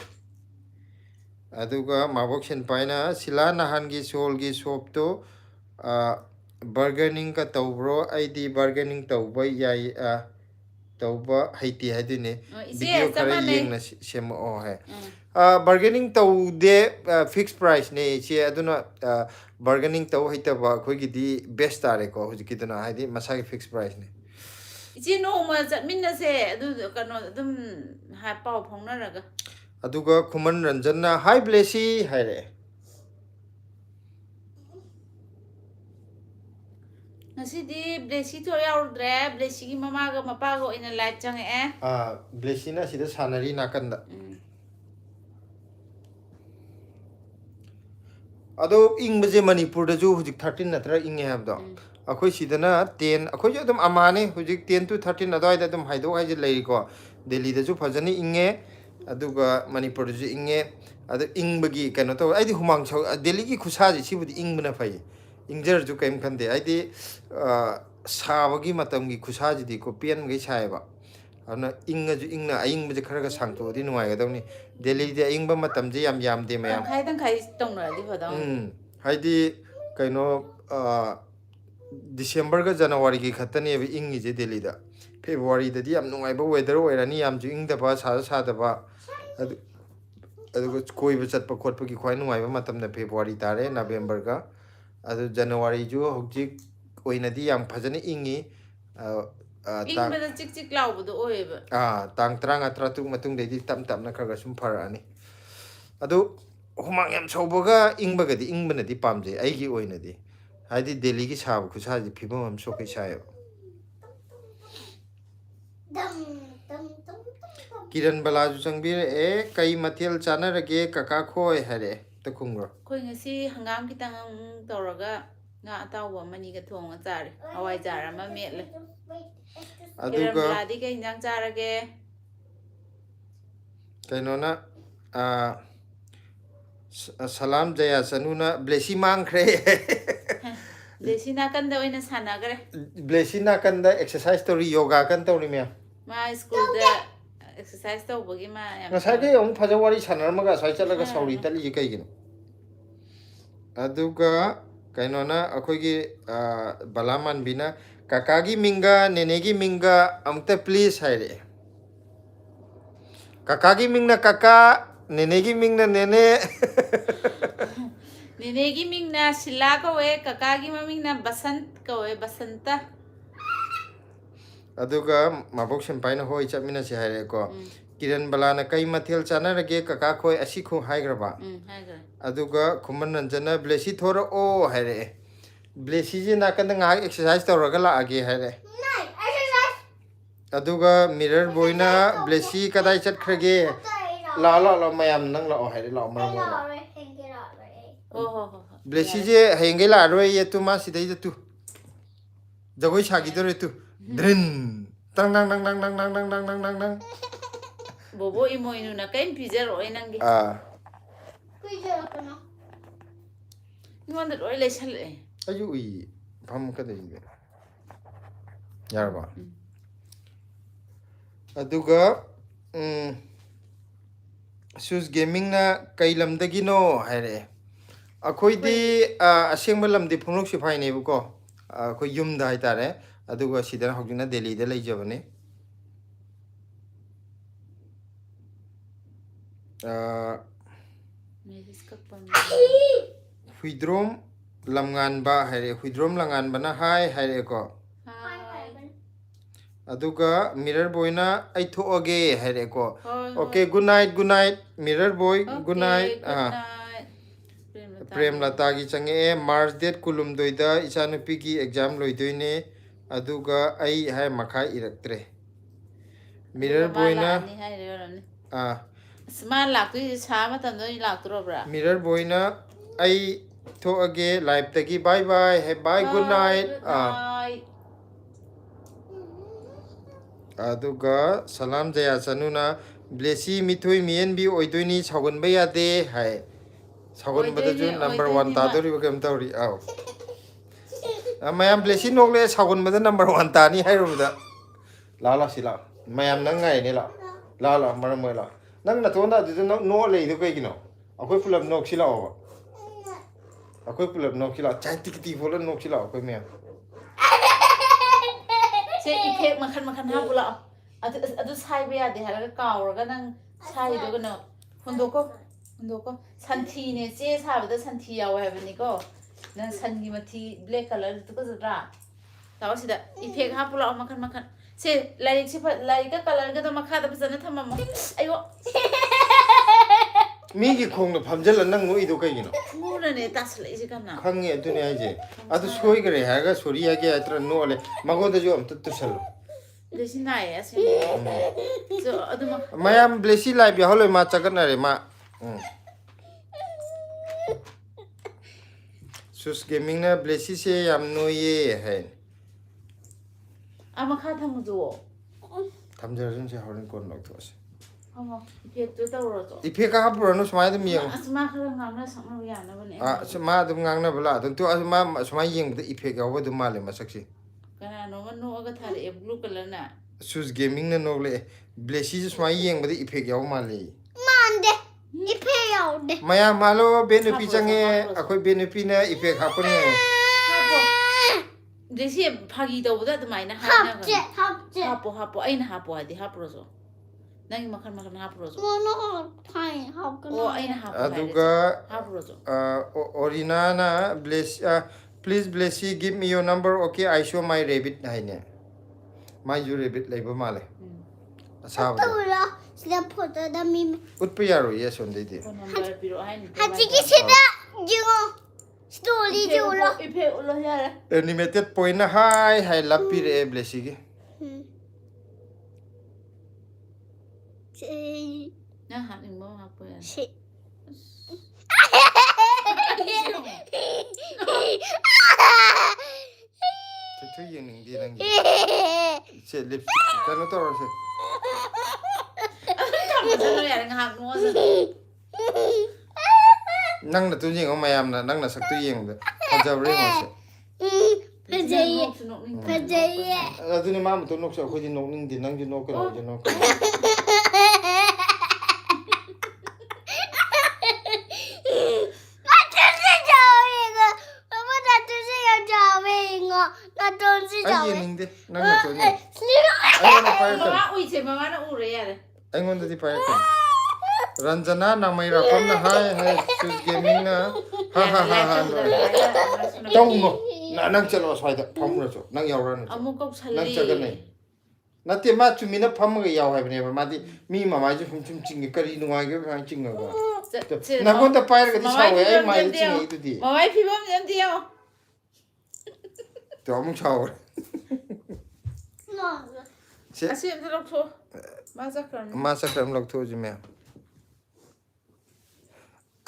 aduga mabok sen paina sila nahan gi sol gi shop to bargaining ka tawbro id bargaining tawba yai tawba haiti hadine video khara yeng na sema o hai bargaining tawde fixed price ne che aduna bargaining taw haita ba khoi gi di best tare ko hujiki duna haidi masa gi fixed price ne ichi no ma chatminna se adu kano dum ha pau phongna raga aduga khuman ranjan na hi blessy haire ngasidi blessy to yaudre blessy gi mama ga mapa go ina live chang e blessy na sida sanari nakanda adu duna to adu de sino men thang gyam haina de 爸爸，爸爸， ꯑꯗꯣ ꯏꯪꯕꯁꯦ ꯃꯅꯤꯄꯨꯔꯗꯁꯨ ꯍꯧꯖꯤꯛ 13 ꯅꯠꯇ꯭ꯔ ꯏꯪꯉꯦ ꯍꯥꯏꯕꯗꯣ ꯑꯩꯈꯣꯏ ꯁꯤꯗꯅ 10 ꯑꯩꯈꯣꯏꯁꯨ ꯑꯗꯨꯝ ꯑꯃꯥꯅꯤ ꯍꯧꯖꯤꯛ 10 to 13 ꯑꯗꯨꯋꯥꯏꯗ ꯑꯗꯨꯝ ꯍꯥꯏꯗꯣꯛ ꯍꯥꯏꯖꯤꯜ ꯂꯩꯔꯤꯀꯣ ꯗꯦꯜꯂꯤꯗꯁꯨ ꯐꯖꯅ ꯏꯪꯉꯦ ꯑꯗꯨꯒ ꯃꯅꯤꯄꯨꯔꯗꯁꯨ ꯏꯪꯉꯦ ꯑꯗꯣ ꯏꯪꯕꯒꯤ ꯀꯩꯅꯣ ꯇꯧꯋꯦ ꯑꯩꯗꯤ ꯍꯨꯃꯥꯡ ꯁꯧ ꯗꯦꯜꯂꯤꯒꯤ ꯈꯨꯁꯥꯁꯤ ꯁꯤꯕꯨꯗꯤ ꯏꯪꯕꯅ ꯐꯩ ꯏꯪꯖꯔꯁꯨ ꯀꯩꯝ ꯈꯟꯗꯦ ꯍꯥꯏꯗꯤ ꯁꯥꯕꯒꯤ ꯃꯇꯝꯒꯤ ꯈꯨꯁꯥꯁꯤꯗꯤꯀꯣ ꯄꯦꯟꯈꯩ ꯁꯥꯏꯌꯦꯕ ꯑꯗꯨꯅ ꯏꯪꯉꯁꯨ ꯏꯪꯅ ꯑꯌꯤꯡꯕꯁꯦ ꯈꯔꯒ ꯁꯥꯡꯇꯣꯛꯑꯗꯤ ꯅꯨꯡꯉꯥꯏꯒꯗꯧꯅꯤ ꯗꯦꯜꯂꯤꯗꯤ ꯑꯌꯤꯡꯕ ꯃꯇꯝꯁꯦ ꯌꯥꯝꯗꯦ ꯃꯌꯥꯝ ꯇꯪꯈꯥꯏ ꯇꯧꯅꯔꯗꯤ ꯐꯗꯧꯅꯤ ꯍꯥꯏꯗꯤ ꯀꯩꯅꯣ ꯗꯤꯁꯦꯝꯕꯔꯒ ꯖꯅꯋꯥꯔꯤꯒꯤ ꯈꯛꯇꯅꯦꯕ ꯏꯪꯉꯤꯁꯦ ꯗꯦꯜꯂꯤꯗ ꯐꯦꯕꯋꯥꯔꯤꯗꯗꯤ ꯌꯥꯝ ꯅꯨꯡꯉꯥꯏꯕ ꯋꯦꯗꯔ ꯑꯣꯏꯔꯅꯤ ꯌꯥꯝꯁꯨ ꯏꯪꯗꯕ ꯁꯥꯗꯕ ꯑꯗꯨꯒ ꯀꯣꯏꯕ ꯆꯠꯄ ꯈꯣꯠꯄꯒꯤ ꯈ꯭ꯋꯥꯏ ꯅꯨꯡꯉꯥꯏꯕ ꯃꯇꯝꯗ ꯐꯦꯕꯋꯥꯔꯤ ꯇꯥꯔꯦ ꯅꯕꯦꯝꯕꯔꯒ ꯑꯗꯨ ꯖꯅꯋꯥꯔꯤꯁꯨ ꯍꯧꯖꯤꯛ ꯑꯣꯏꯅꯗꯤ ꯌꯥꯝ ꯐꯖꯅ ꯏꯪꯉꯤ ꯏꯪꯕꯗ ꯆꯤꯛ ꯆꯤꯛ ꯂꯥꯎꯕꯗꯣ ꯑꯣꯏꯌꯦꯕ ꯇꯥꯡ 15 13 ꯃꯇꯨꯡꯗꯩꯗꯤ ꯇꯞ ꯇꯞꯅ ꯈꯔ ꯁꯨꯝ ꯐꯔꯛꯑꯅꯤ ꯑꯗꯨ ꯍꯨꯃꯥꯡ ꯌꯥꯝ ꯁꯧꯕꯒ ꯏꯪꯕꯒꯗꯤ ꯏꯪꯕꯅꯗꯤ ꯄꯥꯝꯖꯩ ꯑꯩꯒꯤ ꯑꯣꯏꯅꯗꯤ ꯍꯥꯏꯗꯤ ꯗꯦꯜꯂꯤꯒꯤ ꯁꯥꯕ ꯈꯨꯠꯁꯥꯁꯤ ꯐꯤꯕꯝ ꯑꯃ ꯁꯣꯛꯀꯩ ꯁꯥꯏꯌꯦꯕ ꯀꯤꯔꯟ ꯕꯂꯥꯁꯨ ꯆꯪꯕꯤꯔꯛꯑꯦ ꯀꯩ ꯃꯊꯦꯜ ꯆꯥꯅꯔꯒꯦ ꯀꯀꯥ ꯈꯣꯏ ꯍꯥꯏꯔꯛꯑꯦ ꯈꯨꯡꯕ꯭ꯔꯣ ꯑꯩꯈꯣꯏ ꯉꯁꯤ ꯍꯪꯒꯥꯝ ꯈꯤꯇꯪ ꯇꯧꯔꯒ ꯉꯥ ꯑꯇꯥꯎꯕ ꯑꯃꯅꯤꯒ ꯊꯣꯡꯉ ꯆꯥꯔꯦ ꯍꯋꯥꯏꯖꯥꯔ ꯑꯃ ꯃꯦꯠꯂꯦ ꯀꯤꯔꯟ ꯑꯗꯨꯒ ꯕꯂꯥꯗꯤ ꯀꯩ ꯏꯟꯖꯥꯡ ꯆꯥꯔꯒꯦ ꯀꯩꯅꯣꯅ ꯁꯂꯥꯝ ꯖꯌꯥ ꯆꯅꯨꯅ ꯕ꯭ꯂꯦꯁꯤ ꯃꯥꯡꯈ꯭ꯔꯦ ꯕ꯭ꯂꯦꯁꯤ ꯅꯥꯀꯟꯗ ꯑꯣꯏꯅ ꯁꯥꯟꯅꯈ꯭ꯔꯦ ꯕ꯭ꯂꯦꯁꯤ ꯅꯥꯀꯟꯗ ꯑꯦꯛꯁꯔꯁꯥꯏꯁ ꯇꯧꯔꯤ ꯌꯣꯒꯥ ꯀꯟꯅ ꯇꯧꯔꯤ ꯃꯌꯥꯝ ꯃꯥ ꯁ꯭ꯀꯨꯜꯗ ꯑꯦꯛꯁꯔꯁꯥꯏꯁ ꯇꯧꯕꯒꯤ ꯃꯥ ꯌꯥꯝ ꯉꯁꯥꯏꯗꯩ ꯑꯃꯨꯛ ꯐꯖ ꯋꯥꯔꯤ ꯁꯥꯟꯅꯔꯝꯃꯒ ꯑꯁ꯭ꯋꯥꯏ ꯆꯠꯂꯒ ꯁꯧꯔꯤ ꯇꯠꯂꯤꯁꯦ ꯀꯩꯒꯤꯅꯣ ꯑꯗꯨꯒ ꯀꯩꯅꯣꯅ ꯑꯩꯈꯣꯏꯒꯤ ꯕꯂꯥꯃꯥꯟꯕꯤꯅ ꯀꯀꯥꯒꯤ ꯃꯤꯡꯒ ꯅꯦꯅꯦꯒꯤ ꯃꯤꯡꯒ ꯑꯃꯨꯛꯇ ꯄ꯭ꯂꯤꯖ ꯍꯥꯏꯔꯛꯑꯦ ꯀꯀꯥꯒꯤ ꯃꯤꯡꯅ ꯀꯀꯥ ꯅꯦꯅꯦꯒꯤ ꯃꯤꯡꯅ ꯅꯦꯅꯦ ꯅꯦꯅꯦꯒꯤ ꯃꯤꯡꯅ ꯁꯤꯂꯥ ꯀꯧꯋꯦ ꯀꯀꯥꯒꯤ ꯃꯃꯤꯡꯅ ꯕꯁꯟꯠ ꯀꯧꯋꯦ ꯕꯁꯟꯇ ꯑꯗꯨꯒ ꯃꯕꯣꯛ ꯁꯦꯝꯄꯥꯏꯅ ꯍꯣꯏ ꯆꯠꯃꯤꯟꯅꯁꯦ ꯍꯥꯏꯔꯛꯑꯦꯀꯣ ꯀꯤꯔꯟ ꯕꯂꯥꯅ ꯀꯩ ꯃꯊꯦꯜ ꯆꯥꯅꯔꯒꯦ ꯀꯀꯥ ꯈꯣꯏ ꯑꯁꯤꯈꯣ ꯍꯥꯏꯈ꯭ꯔꯕ ꯍꯥꯏꯈ꯭ꯔꯦ ꯑꯗꯨꯒ ꯈꯨꯃꯟ ꯔꯟꯖꯟꯅ ꯕ꯭ꯂꯦꯁꯤ ꯊꯣꯔꯛꯑꯣ ꯍꯥꯏꯔꯛꯑꯦ ꯕ꯭ꯂꯦꯁꯤꯁꯦ ꯅꯥꯀꯟꯗ ꯉꯥꯏꯍꯥꯛ ꯑꯦꯛꯁꯔꯁꯥꯏꯁ ꯇꯧꯔꯒ ꯂꯥꯛꯑꯒꯦ ꯍꯥꯏꯔꯛꯑꯦ ꯑꯗꯨꯒ ꯃꯤꯔꯔ ꯕꯣꯏꯅ ꯕ꯭ꯂꯦꯁꯤ ꯀꯗꯥꯏ ꯆꯠꯈ꯭ꯔꯒꯦ ꯂꯥꯛꯑꯣ ꯃꯌꯥꯝ ꯅꯪ ꯂꯥꯛꯑꯣ ꯍꯥꯏꯔꯦ ꯂꯥꯛꯑꯣ ꯃꯔꯝ ꯍꯣ ꯕ꯭ꯂꯦꯁꯤꯁꯦ ꯍꯌꯦꯡꯒꯩ ꯂꯥꯛꯑꯔꯣꯏꯌꯦ ꯇꯨ ꯃꯥ ꯁꯤꯗꯩꯗ ꯇꯨ ꯖꯒꯣꯏ ꯁꯥꯈꯤꯗꯣꯔꯦ ꯇꯨ ꯗ꯭ꯔꯤꯟ ꯇꯪ ꯇꯪ ꯇꯪ ꯇꯪ ꯇꯪ ꯇꯪ ꯇꯪ ꯇꯪ ꯇꯪ ꯇꯪ ꯇꯪ ꯕꯣꯕꯣ ꯏꯃꯣꯏꯅꯨꯅ ꯀꯩꯝ ꯄꯤꯖꯔꯛꯑꯣꯏ ꯅꯪꯒꯤ ꯑꯩꯉꯣꯟꯗ ꯂꯣꯏ ꯂꯩꯁꯜꯂꯛꯑꯦ ꯑꯩꯁꯨ ꯎꯏ ꯐꯝ ꯀꯗꯩꯗ ꯌꯥꯔꯕ ꯑꯗꯨꯒ ꯁꯨꯁ ꯒꯦꯃꯤꯡꯅ ꯀꯩ ꯂꯝꯗꯒꯤꯅꯣ ꯍꯥꯏꯔꯛꯑꯦ ꯑꯩꯈꯣꯏꯗꯤ ꯑꯁꯦꯡꯕ ꯂꯝꯗꯤ ꯄꯣꯛꯅꯧ ꯁꯤꯐꯥꯏꯅꯦꯕꯀꯣ ꯑꯩꯈꯣꯏ ꯌꯨꯝꯗ ꯍꯥꯏꯇꯥꯔꯦ ꯑꯗꯨꯒ ꯁꯤꯗꯅ ꯍꯧꯖꯤꯛꯅ ꯗꯦꯜꯂꯤꯗ ꯂꯩꯖꯕꯅꯦ ꯍꯨꯏꯗ꯭ꯔꯣꯝ ꯂꯝꯉꯥꯟꯕ ꯍꯥꯏꯔꯛꯑꯦ ꯍꯨꯏꯗ꯭ꯔꯣꯝ ꯂꯝꯉꯥꯟꯕꯅ ꯍꯥꯏ ꯍꯥꯏꯔꯛꯑꯦꯀꯣ ꯑꯗꯨꯒ ꯃꯤꯔꯔ ꯕꯣꯏꯅ ꯑꯩ ꯊꯣꯛꯑꯒꯦ ꯍꯥꯏꯔꯛꯑꯦꯀꯣ ꯑꯣꯀꯦ ꯒꯨꯗ ꯅꯥꯏꯠ ꯃꯤꯔꯔ ꯕꯣꯏ ꯒꯨꯗ ꯅꯥꯏꯠ ꯄ꯭ꯔꯦꯝꯂꯇꯥꯒꯤ ꯆꯪꯉꯛꯑꯦ ꯃꯥꯔꯆ ꯗꯦꯠ 12ꯗ ꯏꯆꯥꯅꯨꯄꯤꯒꯤ ꯑꯦꯛꯖꯥꯝ ꯂꯣꯏꯗꯣꯏꯅꯦ ꯑꯗꯨꯒ ꯑꯩ ꯍꯥꯏ ꯃꯈꯥ ꯏꯔꯛꯇ꯭ꯔꯦ ꯃꯤꯔꯔ ꯕꯣꯏꯅ ꯑꯁ ꯃꯥ ꯂꯥꯛꯇꯣꯏꯁꯦ ꯁꯥ ꯃꯇꯝꯗ ꯑꯣꯏꯅ ꯂꯥꯛꯇꯣꯔꯕ꯭ꯔꯥ ꯃꯤꯔꯔ ꯕꯣꯏꯅ ꯑꯩ ꯊꯣꯛꯑꯒꯦ ꯂꯥꯏꯐꯇꯒꯤ ꯕꯥꯏ ꯕꯥꯏ ꯕꯥꯏ ꯒꯨꯗ ꯅꯥꯏꯠ ꯑꯗꯨꯒ ꯁꯂꯥꯝ ꯖꯌꯥ ꯆꯅꯨꯅ ꯕ꯭ꯂꯦꯁꯤ ꯃꯤꯊꯣꯏ ꯃꯤꯌꯦꯟꯕꯤ ꯑꯣꯏꯗꯣꯏꯅꯤ ꯁꯥꯎꯒꯟꯕ ꯌꯥꯗꯦ ꯍꯥꯏ ꯁꯥꯎꯒꯟꯕꯗꯁꯨ ꯅꯝꯕꯔ 1 ꯇꯥꯗꯣꯔꯤꯕ ꯀꯩꯝ ꯇꯧꯔꯤ ꯃꯌꯥꯝ ꯕ꯭ꯂꯦꯁꯤ ꯅꯣꯛꯂꯦ ꯁꯥꯎꯒꯟꯕꯗ ꯅꯝꯕꯔ 1 ꯇꯥꯅꯤ ꯍꯥꯏꯔꯨꯕꯗ ꯂꯥꯛꯑꯣ ꯁꯤ ꯂꯥꯛꯑꯣ ꯃꯌꯥꯝ ꯅꯪ ꯉꯥꯏꯅꯦ ꯂꯥꯛꯑꯣ ꯃꯔꯝ ꯑꯣꯏ ꯂꯥꯛꯑꯣ ꯅꯪ ꯅꯇꯣꯟꯗ ꯑꯗꯨꯗ ꯅꯣꯛꯑ ꯂꯩꯗꯣ ꯀꯩꯒꯤꯅꯣ ꯑꯩꯈꯣꯏ ꯄꯨꯂꯞ ꯅꯣꯛꯁꯤ ꯂꯥꯛꯑꯣꯕ ꯑꯩꯈꯣꯏ ꯄꯨꯂꯞ ꯅꯣꯛꯁꯤ ꯂꯥꯛꯑꯣ ꯆꯥꯏꯇꯤꯛꯇꯤ ꯐꯣꯠꯂ ꯅꯣꯛꯁꯤ ꯂꯥꯛꯑꯣ ꯑꯩꯈꯣꯏ ꯃꯌꯥꯝ ꯁꯦ ꯏꯐꯦꯛ ꯃꯈꯟ ꯍꯥꯞꯄꯨ ꯂꯥꯛꯑꯣ ꯑꯗꯨ ꯁꯥꯏꯕ ꯌꯥꯗꯦ ꯍꯥꯏꯔꯒ ꯀꯥꯎꯔꯒ ꯅꯪ ꯁꯥꯏꯗꯣ ꯀꯩꯅꯣ ꯍꯨꯟꯗꯣꯛꯀꯣ ꯁꯟꯊꯤꯅꯦ ꯆꯦ ꯁꯥꯕꯗ ꯁꯟꯊꯤ ꯌꯥꯎꯋꯦ ꯍꯥꯏꯕꯅꯤꯀꯣ ꯅꯪ ꯁꯟꯒꯤ ꯃꯊꯤ ꯕ꯭ꯂꯦꯛ ꯀꯂꯔ ꯇꯨꯀꯠꯖꯗ꯭ꯔꯥ ꯂꯥꯛꯑꯣ ꯁꯤꯗ ꯏꯐꯦꯛ ꯍꯥꯞꯄꯨ ꯂꯥꯛꯑꯣ ꯃꯈꯟ ꯁꯦ ꯂꯥꯏꯔꯤꯛꯀ ꯀꯂꯔꯒꯗꯣ ꯃꯈꯥꯗ ꯐꯖꯅ ꯊꯝꯃꯝꯃꯣ ꯑꯩꯌꯣ ꯃꯤꯒꯤ ꯈꯣꯡꯗ ꯐꯝꯖꯤꯜꯂ ꯅꯪ ꯅꯣꯛꯏꯗꯣ ꯀꯩꯒꯤꯅꯣ ꯊꯨꯅꯅꯦ ꯇꯥꯁꯜꯂꯛꯏꯁꯦ ꯀꯅꯥ ꯈꯪꯉꯦ ꯑꯗꯨꯅꯦ ꯍꯥꯏꯁꯦ ꯑꯗꯨ ꯁꯣꯏꯈ꯭ꯔꯦ ꯍꯥꯏꯔꯒ ꯁꯣꯔꯤ ꯍꯥꯏꯒꯦ ꯍꯥꯏꯇ꯭ꯔꯥ ꯅꯣꯛꯑꯂꯦ ꯃꯉꯣꯟꯗꯁꯨ ꯑꯝꯇ ꯇꯨꯁꯜꯂꯨ ꯕ꯭ꯂꯦꯁꯤ ꯅꯥꯏꯌꯦ ꯑꯁꯦꯡꯕ ꯃꯌꯥꯝ ꯕ꯭ꯂꯦꯁꯤ ꯂꯥꯏꯐ ꯌꯥꯎꯍꯜꯂꯣꯏ ꯃꯥ ꯆꯒꯠꯅꯔꯦ ꯃꯥ sus gaming na blessy se yam noye hai ama kha thang jo thamjar jun se horin kon lok thos ama effect to tawro jo ife ka hapura no smai dum yeng asma khara ngamna sakna ya na bane ma dum ngang na bala dun to ma smai yeng de ife ga wa dum male masak si kana no man no aga thare e blue color na sus gaming na no le blessy se smai yeng de ife ga wa male Mande. Ipe yaude. maya malo benepi change akoi benepi na ife hapune desi phagi to buda dumai na ha na Hapje. Hapje. hapo aina hapo adi hapo zo nangi makan hapo zo Mono thai hap o aina hapo aduga hapo zo orina na bless please blessy give me your number okay I show my rabbit haine my you rabbit leiba male asaba Tula. Sila photo da mi. utpa yaro yes on de number piro hain Hachiki sida jingo. Story jula. ipe ulo ya animated point na hai lapi re blessy ge Si. na ha ning mo hapo ya Si. tu yeng ning di nang se lip kan to ro se Ano ya ngak mo zo nang na tu yeng o mayam na nang na sak tu yeng de hajaw re mo se Pajaye. Pajaye. adu ni mam tu nok se khoi di nok ning di nang ji nok ka ji nok ai yeng ning de nang na tu ni ai na pa ka mama ui che mama na ure ya de ai ngon di pa ka ranjana na mai ra pam na hai sus gaming na ha tong no na nang chalo sai da pham ra cho nang yaw ra na amu kok nang sali chaga nei na te ma chu mi na pham ga yaw hai bne ba ma di mi ma mai ju phum chum ching ge kari nuai ge ba ching ga na ko ta pa ga di sa we ai mai ching ei tu di mama phi bom dem dio to mu chao se asim de lok tho ma za kan ma sa kram lok tho ji me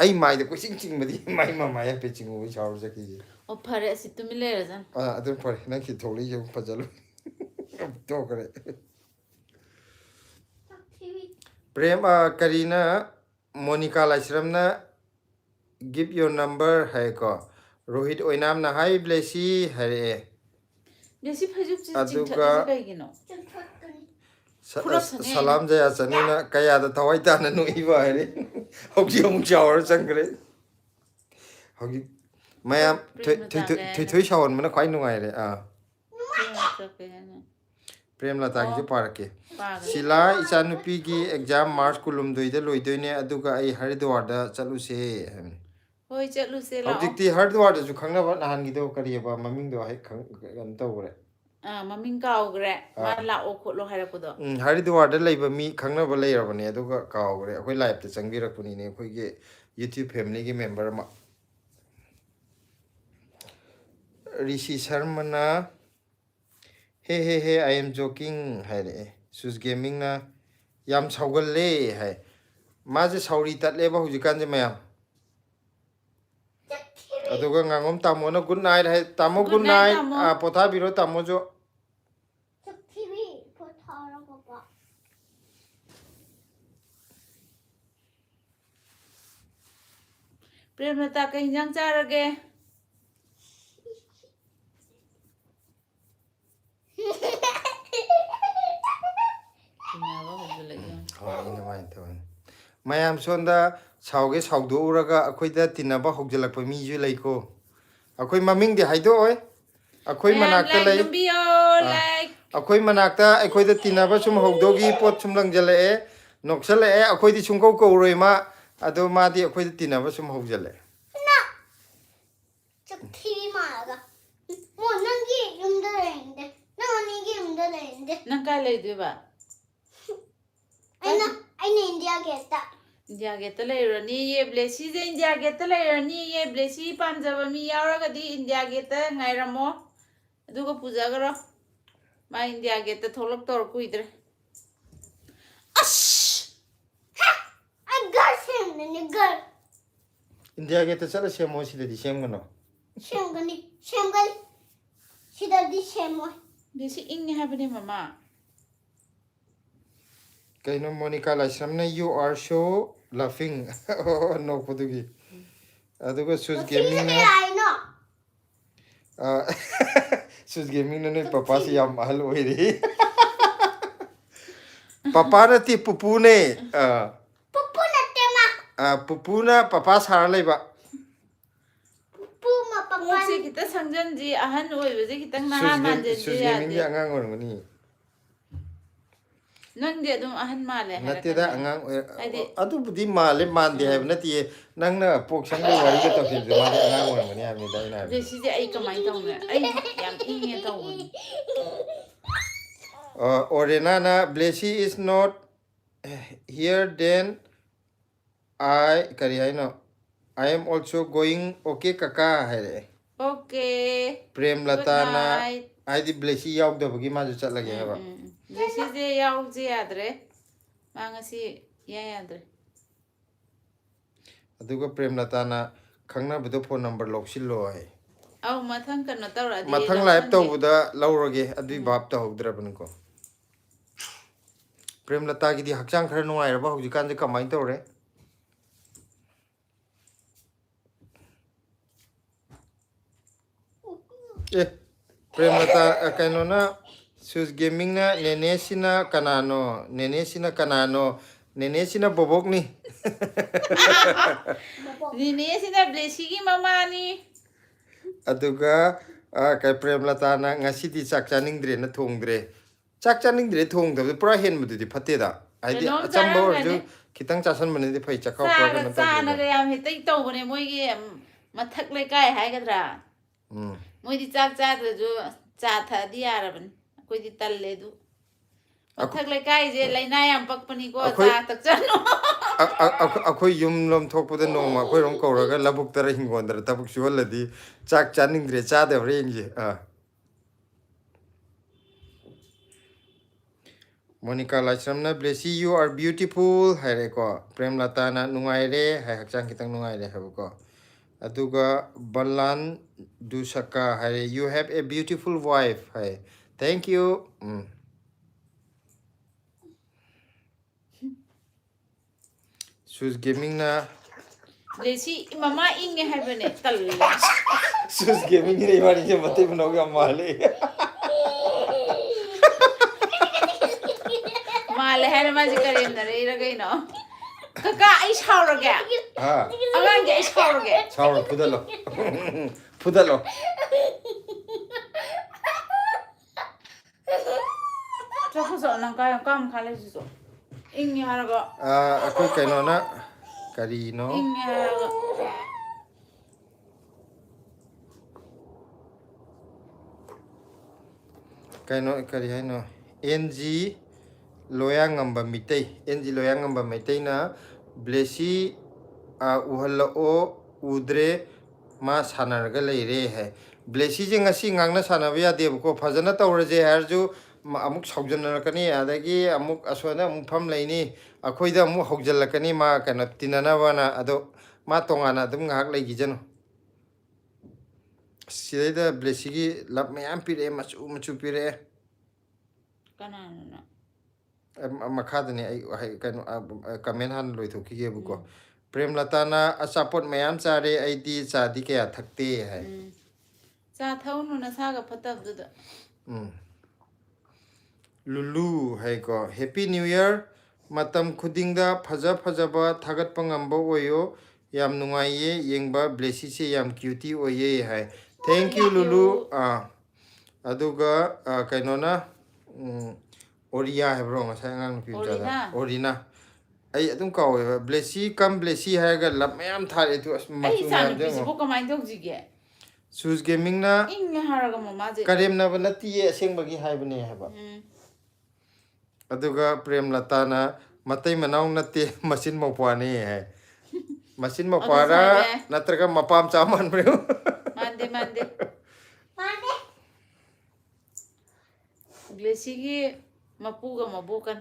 ai mai de ko ching ching ma di mai ma mai pe ching u chao ja ki o phare asi tu mi le ra jan adu par na ki tholi je pa jalu to kare prem karina monica laisram na give your number hai ko rohit oinam na hai blessy hare desi phaju chi ching Aduga- tha kai gi no salam jaya chanina kaya da thawai ta na nu iba hare hoki om chawar changre hoki mayam thoi shawn mana khai nungai re prem la ta gi par ke sila icha nupi gi exam march kulum doi da loi doi ne aduga ai haridwar da chalu se hoi chalu se la objekti haridwar da ju khangna ba nahan gi do kari ba maming do hai khang gan to re maming kaw gre ma la o kho lo hara ko do haridwar da leiba mi khangna ba leira ba ne aduga kaw re akoi live ta changbi rakuni ne khoi ge YouTube family gi member ma Rishi Sharma na hey I am joking hai re sus gaming na yam saugal le hai ma je sauri tat le ba hujikan je mayam aduga ngangom tamo na good night hai tamo good night potha biro tamo jo prem na ta kai jang cha ra ge mayam sonda sauge saugdo uraga akoida tinaba hogjalakpa mi ju leiko akoi maming de haido oi akoi manakta lei akoi manakta akoida tinaba sum hogdogi pot sum langjale noksale akoidi sungko ko roi ma ado ma di akoida tinaba sum hogjale TV 마가 뭐 난기 힘들어인데 나는 이게 힘들어인데 nang kai le de ba 아이나 인디아 겠다 india ge ta le ro ni ye blessy je india ge ta le ro ni ye blessy pam ja ba mi ya ra ga di india ge ta ngai ra mo adu ko puja ga ro ma india ge ta tholok tor ku idre I got him the girl india ge ta chala semo si de sem gono ꯁꯦꯝꯒꯅꯤ ꯁꯦꯝꯒꯅꯤ ꯁꯤꯗꯗꯤ ꯁꯦꯝꯃꯣꯏ ꯕ꯭ꯂꯦꯁꯤ ꯏꯪꯉꯦ ꯍꯥꯏꯕꯅꯦ ꯃꯃꯥ Kaino Monica Laisramna, you are so laughing. Oh, no, Pudugi. Aduga Sus Gaming na. Sus Gaming na papa si yam mahal oiri. Papa na ti pupu ne. Pupu na tema. Pupu na papa saralay ba? Pupu mapapa. Kasi kita sangjanji ahan oibase kitang nahamanjanji Sus Gaming di angang orang ni. Nang dia dum ahan male Nanti dah angang. Aduh budi male mandi hai. Nanti nang na pok sang de wari ke tokin tu male angang orang ni abni dah ina. Blessy je ai kamai tau ne ai yam inge tau Orena na Blessy is not here then I kari hai no. I am also going okay kaka hai. Okay Prem lata na ai di Blessy yauk dah bagi maju cat lagi hai ba. Blessy je yauk je adre mangasi ya adre Aduga Prem lata na khangna bedo phone number loksil lo hai. Au mathang kan tahu lah Mathang live tau buda lauroge adui bab tau hudra ban ko. Prem lata ki di hakchang khar nuai ra ba hujikan je kamai tau re. Prem lata kaino na Sus Gaming na nene sina kanano nene sina bobok ni. Nini sina Blessy ki mama ni Aduga kai Prem lata na ngasi di chak chaning dre na thong dre. Chak chaning dre thong da pura hen mu di phatte da. Ai di acham bo ju kitang chasan mane di phai chakhaw pura ka na ta. Sa na ga yam hetai tau bane moi gi mathak lai kai hai gadra moi di chak cha da ju cha tha di araban koi di talle du mathak lai kai je laina yam pak pani ko cha tak chano Akhoi yum lom thok pada nong ma khoi rong ko ra ga labuk tar hingon dar tabuk sual ladi chak chaning dre cha de reng je Monica Laisramna Blessy you are beautiful hai re ko Prem lata na nungai re hai hakchang kitang nungai re ha ko aduga Balan Dusaka hai re you have a beautiful wife hai thank you Sus Gaming na Blessy mama inge hai bane talle Sus Gaming ni mari je mate banoga male male hai na maji kare na re ra gai no kaka ai shaur ga agang ge ai shaur ga shaur pudalo pudalo chaku so nang ka kam khale su inge har ga akhoi kaino na kari no inge har ga kaino kari hai no NG loyang ngamba mitei NG loyang ngamba mitei na Blessy uhalla o udre ma sanar ga leire hai Blessy je ngasi ngangna sanaba ya de ko phajana tawraje har ju amuk saujannakani adagi amuk aswana amuk pham laini akhoida amuk haujallakani ma kana tinana wana ado ma tongana dum ngak leigi jano sidaida Blessy gi lap mayam pire machu pire kana na makhadani ai kano comment han loi thoki ge bu ko Prem lata na asapot mayam chare ai di cha di kya thakte hai cha thau nu na sa ga phatab du da Lulu hai ko happy new year matam khudingda phaja ba thagat pangamba oyo yam nungaiye yengba Blessy se yam cutie oye hai thank you Lulu aduga kainona Oria hai bro ngasai ngang pi jada Orina ai adum kaw Blessy kam Blessy hai ga lap mayam thare tu asma ai chu sa mayam nu de pi ko kamai dog ji ge Sus Gaming na inge har ga mama je karem na banati ye aseng bagi hai bane hai ba aduga Prem lata na matai manau natte machine mopane hai machine mopara natraga mapam chaman bro mande Blessy gi mapu ga mabukan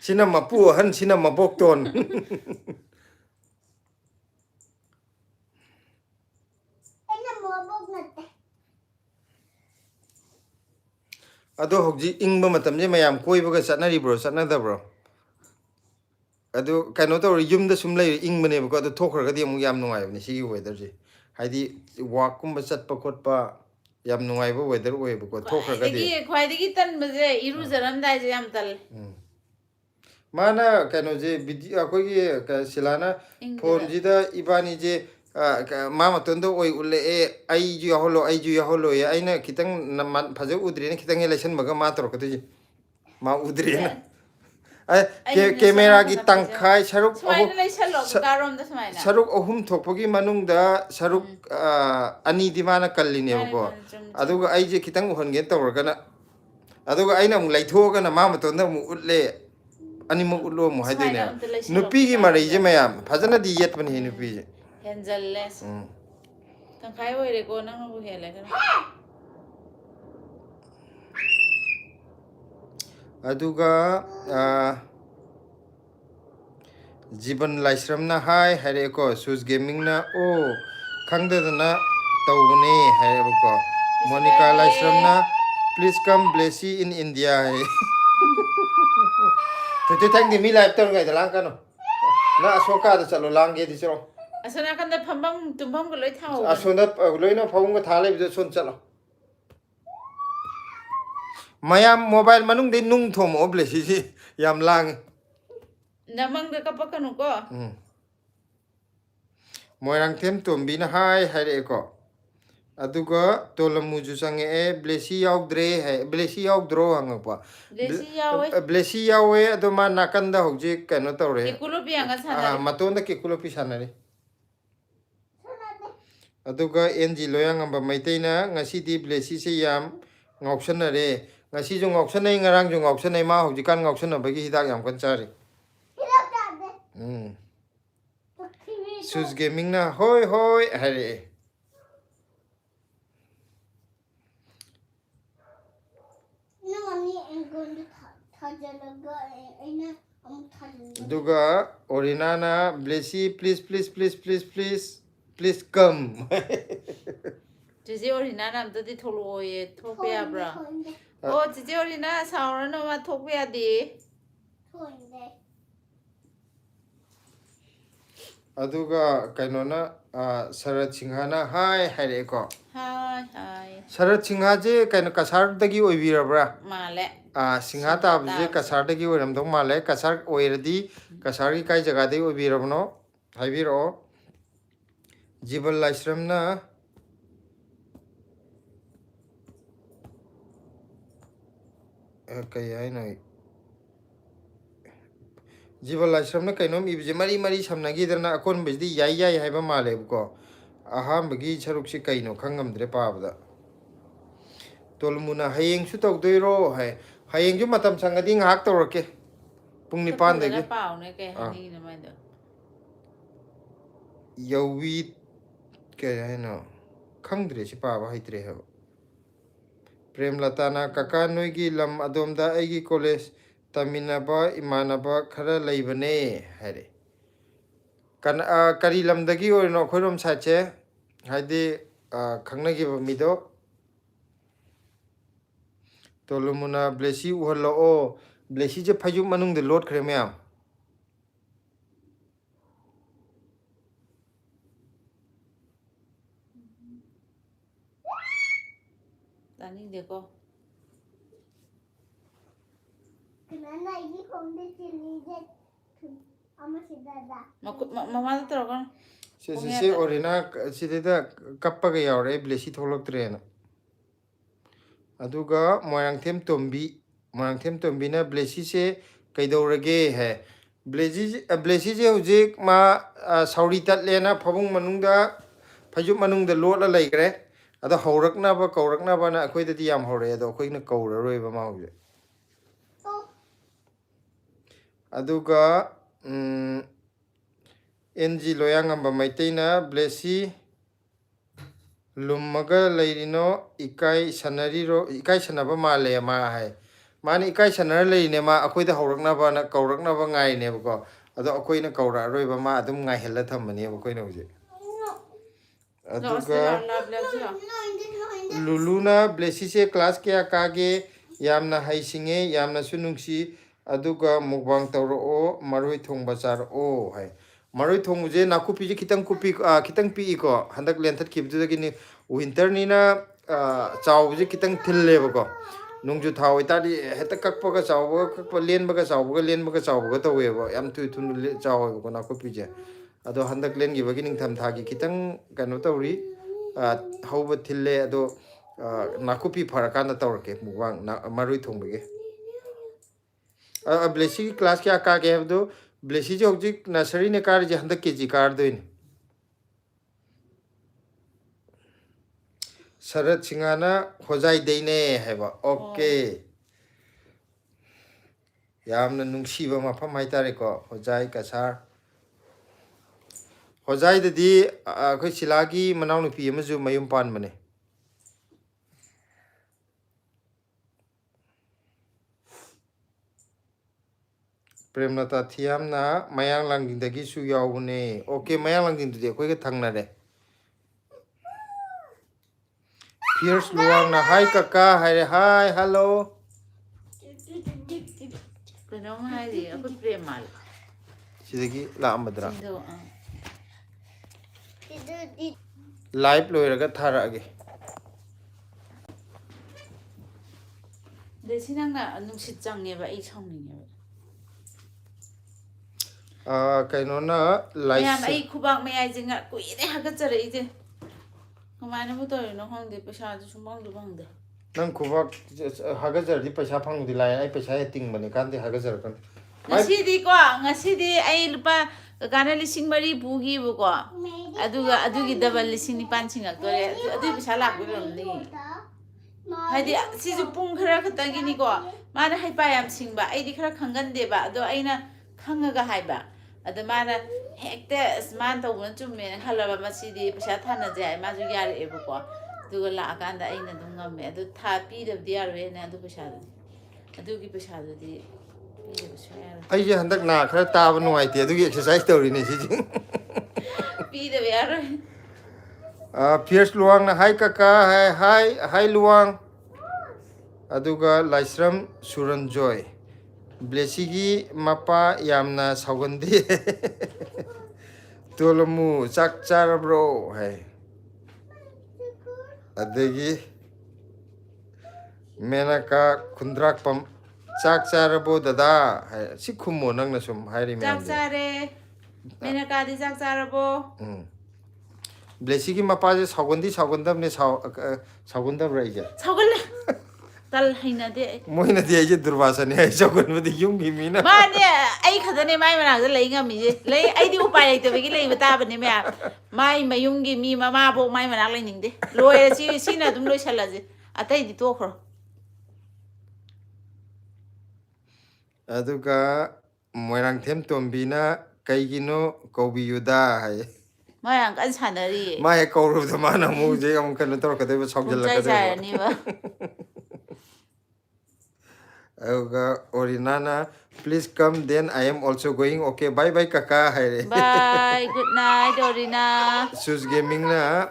sina mapu han sina mabok ton ꯑꯗꯣ ꯍꯧꯖꯤꯛ ꯏꯪꯕ ꯃꯇꯝꯁꯦ ꯃꯌꯥꯝ ꯀꯣꯏꯕꯒ ꯆꯠꯅꯔꯤꯕ꯭ꯔꯣ ꯆꯠꯅꯗꯕ꯭ꯔꯣ ꯑꯗꯨ ꯀꯩꯅꯣ ꯇꯧꯔꯤ ꯌꯨꯝꯗ ꯁꯨꯝ ꯂꯩꯔꯤ ꯏꯪꯕꯅꯦꯕꯀꯣ ꯑꯗꯨ ꯊꯣꯛꯈ꯭ꯔꯒꯗꯤ ꯑꯃꯨꯛ ꯌꯥꯝ ꯅꯨꯡꯉꯥꯏꯕꯅꯦ ꯁꯤꯒꯤ ꯋꯦꯗꯔꯁꯦ ꯍꯥꯏꯗꯤ ꯋꯥꯛꯀꯨꯝꯕ ꯆꯠꯄ ꯈꯣꯠꯄ ꯌꯥꯝ ꯅꯨꯡꯉꯥꯏꯕ ꯋꯦꯗꯔ ꯑꯣꯏꯌꯦꯕꯀꯣ ꯊꯣꯛꯈ꯭ꯔꯒꯗꯤ ꯈ꯭ꯋꯥꯏꯗꯒꯤ ꯇꯟꯕꯁꯦ ꯏꯔꯨꯖꯔꯝꯗꯥꯏꯁꯦ ꯌꯥꯝ ꯇꯜꯂꯦ ꯃꯥꯅ ꯀꯩꯅꯣꯁꯦ ꯚꯤꯗꯤꯑꯣ ꯑꯩꯈꯣꯏꯒꯤ ꯁꯤꯂꯥꯅ ꯏꯪꯕꯗ ꯐꯣꯟꯁꯤꯗ ꯏꯕꯥꯅꯤꯁꯦ ꯃꯥ ꯃꯇꯣꯟꯗ ꯑꯣꯏ ꯎꯠꯂꯛꯑꯦ ꯑꯩꯁꯨ ꯌꯥꯎꯍꯜꯂꯣ ꯑꯩꯁꯨ ꯌꯥꯎꯍꯜꯂꯣꯌꯦ ꯑꯩꯅ ꯈꯤꯇꯪ ꯐꯖ ꯎꯗ꯭ꯔꯦꯅ ꯈꯤꯇꯪ ꯍꯦꯛ ꯂꯩꯁꯟꯕꯒ ꯃꯥ ꯇꯧꯔꯛꯀꯗꯣꯏꯁꯦ ꯃꯥ ꯎꯗ꯭ꯔꯦꯅ ꯑꯩꯅ ꯀꯦꯃꯦꯔꯥꯒꯤ ꯁꯠ ꯂꯥꯎꯅ ꯐꯖꯅ ꯇꯪꯈꯥꯏ ꯁꯨꯃꯥꯏꯅ ꯂꯩꯁꯜꯂꯣ ꯀꯥꯔꯣꯝꯗ ꯁꯨꯃꯥꯏꯅ ꯁꯔꯨꯛ ꯑꯍꯨꯝ ꯊꯣꯛꯄꯒꯤ ꯃꯅꯨꯡꯗ ꯁꯔꯨꯛ ꯑꯅꯤꯗꯤ ꯃꯥꯅ ꯃꯥꯅꯦ ꯀꯜꯂꯤꯅꯦꯕꯀꯣ ꯃꯥꯅꯦ ꯆꯨꯝ ꯆꯨꯝ ꯑꯗꯨꯒ ꯑꯩꯁꯦ ꯈꯤꯇꯪ ꯎꯍꯟꯒꯦ ꯇꯧꯔꯒꯅ ꯑꯗꯨꯒ ꯑꯩꯅ ꯑꯃꯨꯛ ꯂꯩꯊꯣꯛꯑꯒꯅ ꯃꯥ ꯃꯇꯣꯟꯗ ꯑꯃꯨꯛ ꯎꯠꯂꯦ ꯑꯅꯤꯃꯛ ꯎꯠꯂꯣ ꯑꯃꯨꯛ ꯁꯨꯃꯥꯏꯅ ꯍꯥꯏꯗꯣꯏꯅꯦꯕ ꯑꯝꯇ ꯂꯩꯁꯜꯂꯣ ꯅꯨꯄꯤꯒꯤ ꯃꯔꯩꯁꯦ ꯀꯥꯔꯣꯝꯗ ꯃꯌꯥꯝ ꯐꯖꯅꯗꯤ ꯌꯦꯠꯄꯅꯦ ꯅꯨꯄꯤꯁꯦ ꯍꯦꯟꯖꯜꯂꯦ ꯇꯪꯈꯥꯏ ꯑꯣꯏꯔꯦꯀꯣ ꯅꯪꯅꯕꯨ ꯍꯦꯜꯂꯦ ꯀꯩꯅꯣ ꯑꯗꯨꯒ ꯖꯤꯕꯟ ꯂꯥꯏꯁ꯭ꯔꯝꯅ ꯍꯥꯏꯔꯛꯑꯦꯀꯣ ꯁꯨꯁ ꯒꯦꯃꯤꯡꯅ ꯑꯣ ꯈꯪꯗꯗꯅ ꯇꯧꯕꯅꯦ ꯍꯥꯏꯌꯦꯕꯀꯣ ꯀꯩꯁꯨ ꯃꯣꯅꯤꯀꯥ ꯀꯥꯏꯗꯦ ꯂꯥꯏꯁ꯭ꯔꯝꯅ please come Blessy in India ꯍꯥꯏ ꯊꯣꯏꯊꯣꯏ ꯊꯪꯗꯦ ꯃꯤ ꯂꯥꯏꯚ ꯇꯧꯔꯤꯉꯩꯗ ꯂꯥꯡꯀꯅꯨ ꯅꯪ ꯑꯁꯣꯛꯀꯥꯗ ꯆꯠꯂꯣ ꯂꯥꯡꯒꯦꯗꯤ ꯆꯠꯂꯣ ꯑꯁꯣꯝ ꯅꯥꯀꯟꯗ ꯐꯝꯐꯝ ꯇꯨꯝꯐꯝꯒ ꯂꯣꯏ ꯊꯝꯍꯧꯕꯅꯦ ꯑꯁꯣꯝꯗ ꯂꯣꯏꯅ ꯐꯃꯨꯡꯒ ꯊꯥ ꯂꯩꯕꯗꯣ ꯁꯣꯝ ꯆꯠꯂꯣ ꯃꯌꯥꯝ ꯃꯣꯕꯥꯏꯜ ꯃꯅꯨꯡꯗꯩ ꯅꯨꯡ ꯊꯣꯝꯃꯛꯑꯣ ꯕ꯭ꯂꯦꯁꯤꯁꯤ ꯌꯥꯝ ꯂꯥꯡꯉꯤ ꯅꯃꯪꯗ ꯀꯞꯄꯛꯀꯅꯨꯀꯣ ꯃꯣꯏꯔꯥꯡꯊꯦꯝ ꯇꯣꯝꯕꯤꯅ ꯍꯥꯏꯔꯛꯑꯦꯀꯣ ꯑꯗꯨꯒ ꯇꯣꯂꯃꯨꯁꯨ ꯆꯪꯉꯛꯑꯦ ꯕ꯭ꯂꯦꯁꯤ ꯌꯥꯎꯗ꯭ꯔꯦ ꯍꯥꯏ ꯕ꯭ꯂꯦꯁꯤ ꯌꯥꯎꯗ꯭ꯔꯣ ꯍꯪꯉꯛꯄ ꯗꯦꯁꯤ ꯌꯥꯎꯋꯦ ꯕ꯭ꯂꯦꯁꯤ ꯌꯥꯎꯋꯦ ꯑꯗꯣ ꯃꯥ ꯅꯥꯀꯟꯗ ꯍꯧꯖꯤꯛ ꯀꯩꯅꯣ ꯇꯧꯔꯦ ꯀꯦꯀꯨꯂꯣꯄꯤꯌꯥꯒ ꯁꯥꯟꯅꯔꯤ ꯃꯇꯣꯟꯗ ꯀꯦꯀꯨꯂꯣꯄꯤ ꯁꯥꯟꯅꯔꯤ ꯑꯗꯨꯒ ꯑꯦꯟꯖꯤ ꯂꯣꯌꯥꯉꯝꯕ ꯃꯩꯇꯩꯅ ꯉꯁꯤꯗꯤ ꯕ꯭ꯂꯦꯁꯤꯁꯦ ꯌꯥꯝ ꯉꯥꯎꯁꯟꯅꯔꯦ ꯉꯁꯤꯁꯨ ꯉꯥꯎꯁꯟꯅꯩ ꯉꯔꯥꯡꯁꯨ ꯉꯥꯎꯁꯟꯅꯩ ꯃꯥ ꯍꯧꯖꯤꯛꯀꯥꯟ ꯉꯥꯎꯁꯟꯅꯕꯒꯤ ꯍꯤꯗꯥꯛ ꯌꯥꯝ ꯀꯟꯅ ꯆꯥꯔꯤ ꯁꯨꯁ ꯒꯦꯃꯤꯡꯅ ꯍꯣꯏ ꯍꯣꯏ ꯍꯥꯏꯔꯛꯑꯦ ꯑꯗꯨꯒ ꯑꯣꯔꯤꯅꯥꯅ Blessy please please please please please please come ꯆꯦꯆꯦ ꯑꯣꯔꯤꯅꯥꯅ ꯑꯝꯇꯗꯤ ꯊꯣꯛꯂꯛꯑꯣꯌꯦ ꯊꯣꯛꯄ ꯌꯥꯕ꯭ꯔꯥ ꯑꯣ ꯆꯦꯆꯦ ꯑꯣꯔꯤꯅꯥ ꯁꯥꯎꯔꯅꯨ ꯃꯥ ꯊꯣꯛꯄ ꯌꯥꯗꯦ ꯑꯗꯨꯒ ꯀꯩꯅꯣꯅ ꯁꯔꯠ ꯁꯤꯡꯍꯥꯅ ꯍꯥꯏꯔꯛꯑꯦꯀꯣ ꯍꯥꯏ ꯁꯔꯠ ꯁꯤꯡꯍꯥꯁꯦ ꯀꯩꯅꯣ ꯀꯁꯥꯔꯗꯒꯤ ꯑꯣꯏꯕꯤꯔꯕ꯭ꯔꯥ ꯃꯥꯜꯂꯦ ꯁꯤꯡꯍꯥ ꯇꯥꯕꯁꯦ ꯀꯁꯥꯔꯗꯒꯤ ꯑꯣꯏꯔꯝꯗꯧ ꯃꯥꯜꯂꯦ ꯀꯁꯥꯔ ꯑꯣꯏꯔꯗꯤ ꯀꯁꯥꯔꯒꯤ ꯀꯥꯏ ꯖꯒꯥꯗꯒꯤ ꯑꯣꯏꯕꯤꯔꯕꯅꯣ ꯍꯥꯏꯕꯤꯔꯛꯑꯣ ꯖꯤꯕꯟ ꯂꯥꯏꯁ꯭ꯔꯝꯅ ꯀꯩ ꯍꯥꯏꯅꯣ ꯖꯤꯕꯟ ꯂꯥꯏꯁ꯭ꯔꯝꯅ ꯀꯩꯅꯣꯝ ꯏꯕꯁꯦ ꯃꯔꯤ ꯃꯔꯤ ꯁꯝꯅꯈꯤꯗꯅ ꯑꯀꯣꯟꯕꯁꯤꯗꯤ ꯌꯥꯏ ꯌꯥꯏ ꯍꯥꯏꯕ ꯃꯥꯜꯂꯦꯕꯀꯣ ꯑꯍꯥꯟꯕꯒꯤ ꯁꯔꯨꯛꯁꯤ ꯀꯩꯅꯣ ꯈꯪꯉꯝꯗ꯭ꯔꯦ ꯄꯥꯕꯗ ꯇꯣꯜꯃꯨꯅ ꯍꯌꯦꯡꯁꯨ ꯇꯧꯗꯣꯏꯔꯣ ꯍꯥꯏ ꯍꯌꯦꯡꯁꯨ ꯃꯇꯝ ꯁꯪꯉꯗꯤ ꯉꯥꯏꯍꯥꯛ ꯇꯧꯔꯛꯀꯦ ꯄꯨꯡ ꯑꯝꯇ ꯐꯖꯅ 9ꯗꯒꯤ ꯄꯥꯎꯅꯦ ꯀꯩ ꯍꯥꯏꯅꯤꯡꯉꯤꯅꯣ ꯃꯥꯏꯗꯣ ꯌꯧꯋꯤ ꯀꯩ ꯍꯥꯏꯅꯣ ꯈꯪꯗ꯭ꯔꯦ ꯁꯤ ꯄꯥꯕ ꯍꯩꯇ꯭ꯔꯦ ꯍꯥꯏꯕ ꯄ꯭ꯔꯦꯝꯂꯇꯥꯅ ꯀꯀꯥ ꯅꯣꯏꯒꯤ ꯂꯝ ꯑꯗꯣꯝꯗ ꯑꯩꯒꯤ ꯀꯣꯂꯦꯖ ꯇꯝꯃꯤꯟꯅꯕ ꯏꯃꯥꯟꯅꯕ ꯈꯔ ꯂꯩꯕꯅꯦ ꯍꯥꯏꯔꯦ ꯀꯔꯤ ꯂꯝꯗꯒꯤ ꯑꯣꯏꯔꯤꯅꯣ ꯑꯩꯈꯣꯏꯔꯣꯝ ꯁꯥꯏꯠꯁꯦ ꯍꯥꯏꯗꯤ ꯈꯪꯅꯈꯤꯕ ꯃꯤꯗꯣ ꯇꯣꯂꯨꯃꯨꯅ ꯕ꯭ꯂꯦꯁꯤ ꯎꯍꯜꯂꯛꯑꯣ ꯕ꯭ꯂꯦꯁꯤꯁꯦ ꯐꯩꯖꯨꯞ ꯃꯅꯨꯡꯗ ꯂꯣꯠꯈ꯭ꯔꯦ ꯃꯌꯥꯝ ꯇꯥꯅꯤꯡꯗꯦꯀꯣ ꯃꯃꯥꯗ ꯇꯧꯔꯛꯀꯅꯨ ꯁꯤ ꯑꯣꯔꯤꯅꯥ ꯁꯤꯗꯩꯗ ꯀꯞꯄꯒ ꯌꯥꯎꯔꯛꯑꯦ ꯕ꯭ꯂꯦꯁꯤ ꯊꯣꯛꯂꯛꯇ꯭ꯔꯦꯅ ꯑꯗꯨꯒ ꯃꯣꯏꯔꯥꯡꯊꯦꯝ ꯇꯣꯝꯕꯤꯅ ꯕ꯭ꯂꯦꯁꯤꯁꯦ ꯀꯩꯗꯧꯔꯒꯦ ꯍꯥꯏ ꯕ꯭ꯂꯦꯁꯤꯁꯦ ꯍꯧꯖꯤꯛ ꯃꯥ ꯁꯥꯎꯔꯤ ꯇꯠꯂꯦꯅ ꯐꯃꯨꯡ ꯃꯅꯨꯡꯗ ꯐꯩꯖꯨꯞ ꯃꯅꯨꯡꯗ ꯂꯣꯠꯂ ꯂꯩꯈ꯭ꯔꯦ ꯑꯗꯣ ꯍꯧꯔꯛꯅꯕ ꯀꯧꯔꯛꯅꯕꯅ ꯑꯩꯈꯣꯏꯗꯗꯤ ꯌꯥꯝ ꯍꯧꯔꯛꯑꯦ ꯑꯗꯣ ꯑꯩꯈꯣꯏꯅ ꯀꯧꯔꯔꯣꯏꯕ ꯃꯥ ꯍꯧꯖꯤꯛ ꯑꯗꯨꯒ ꯑꯦꯟꯖꯤ ꯂꯣꯌꯥꯉꯝꯕ ꯃꯩꯇꯩꯅ ꯕ꯭ꯂꯦꯁꯤ ꯂꯨꯝꯃꯒ ꯂꯩꯔꯤꯅꯣ ꯏꯀꯥꯏ ꯁꯟꯅꯕ ꯃꯥꯜꯂꯦ ꯃꯥ ꯍꯥꯏ ꯃꯥꯅ ꯏꯀꯥꯏ ꯁꯟꯅꯔ ꯂꯩꯔꯤꯅꯦ ꯃꯥ ꯑꯩꯈꯣꯏꯗ ꯍꯧꯔꯛꯅꯕꯅ ꯀꯧꯔꯛꯅꯕ ꯉꯥꯏꯔꯤꯅꯦꯕꯀꯣ ꯑꯗꯣ ꯑꯩꯈꯣꯏꯅ ꯀꯧꯔꯛꯑꯔꯣꯏꯕ ꯃꯥ ꯑꯗꯨꯝ ꯉꯥꯏꯍꯜꯂ ꯊꯝꯕꯅꯦꯕ ꯑꯩꯈꯣꯏꯅ ꯍꯧꯖꯤꯛ ꯑꯗꯨꯒ ꯂꯨꯂꯨꯅ ꯕ꯭ꯂꯦꯁꯤꯁꯦ ꯀ꯭ꯂꯥꯁ ꯀꯌꯥ ꯀꯥꯒꯦ yamna hai singe yamna su nungsi aduga mukbang tawro maroi thongba char o hai maroi thonguje nakupi ji kitang kupi kitang pi ko handak len that khib du gi ni winter ni na chaw ji kitang thille ba ko nungju thawai ta di heta kakpa ga chaw ba kakpa len ba ga chaw ba to we ba yam tu thun chaw ko nakupi je ado handak len gi ba gi ning tham tha gi kitang kano tawri hauba thille ado nakupi farakana tawrke mukbang maroi thongbege blessy class kya ka ge do blessy ji hojik nursery ne kar je handak kg kar doin sarat singana hojai deine heba okay yamna nungsiba mafam haitare ko hojai kasar hojai de khoi silagi manaw nupi amaju mayum pan mane Premnata thiam na mayang langding dagi su yaune okay mayang langding de khoi ga thangna re Fierce luang na hi kaka hi hello Kano hai di aku premal. sidagi la amadra Sindo live loiraga thara age Desi nang na nungsit change ba ai chongning ba. kaino na live Mayam ai khubak mayai jinga kuire haga chare ije. Kamana bu toy no hong de pesa ju sumbang du bang de. nang khubak hagajar di paisa phang di lai ai paisa ting mane kan di hagajar kan Ngasi di ko ngasi di ai lupa kana lising mari bugi bu ko. Adugi double lising ni pancing ak tore adu pesa lak bu rom ni. Haidi si ju pung khara khata gi ni ko mana hai pa yam sing ba ai di khara khangan de ba ado aina khangaga hai ba ado mana hekte sman to bun chumme khalaba masidi pesa thana jai ma ju yar e bu ko duga la kanda aina dum ngamme ado tha pi de diar we na adu pesa adugi pesa di ai je handak na khara ta ba nuai te adugi exercise tori ne si pi de yar fierce luang na hi kaka hi luang aduga laisram suranjoy blessy gi mapa yamna saugandi tolomu chak charabro hai adegi menaka khundrak pam chak charabo dada hai sikhumo nang na sum hairi me chak chare mena ka di chak charabo blessy gi mapa je saugandam ne saugandam rai je saugal tal haina de moina di je durvasa ne saugan madi yum gi mina mane ai khadane mai mana da lai ngami je lai ai di upai lai tebegi lai bata bane me mai mayungi mi mama bo mai mana lai ningde loye si na dum loi salaje atai di to khro aduga moirang them tombina kaigino kobiyuda hai mai ang kan sanari ma he kawru da mana mu je am kan tor ka de saujal ka de jai ni ba aduga orinana please come then I am also going okay bye bye kaka hai re bye good night orina sus gaming na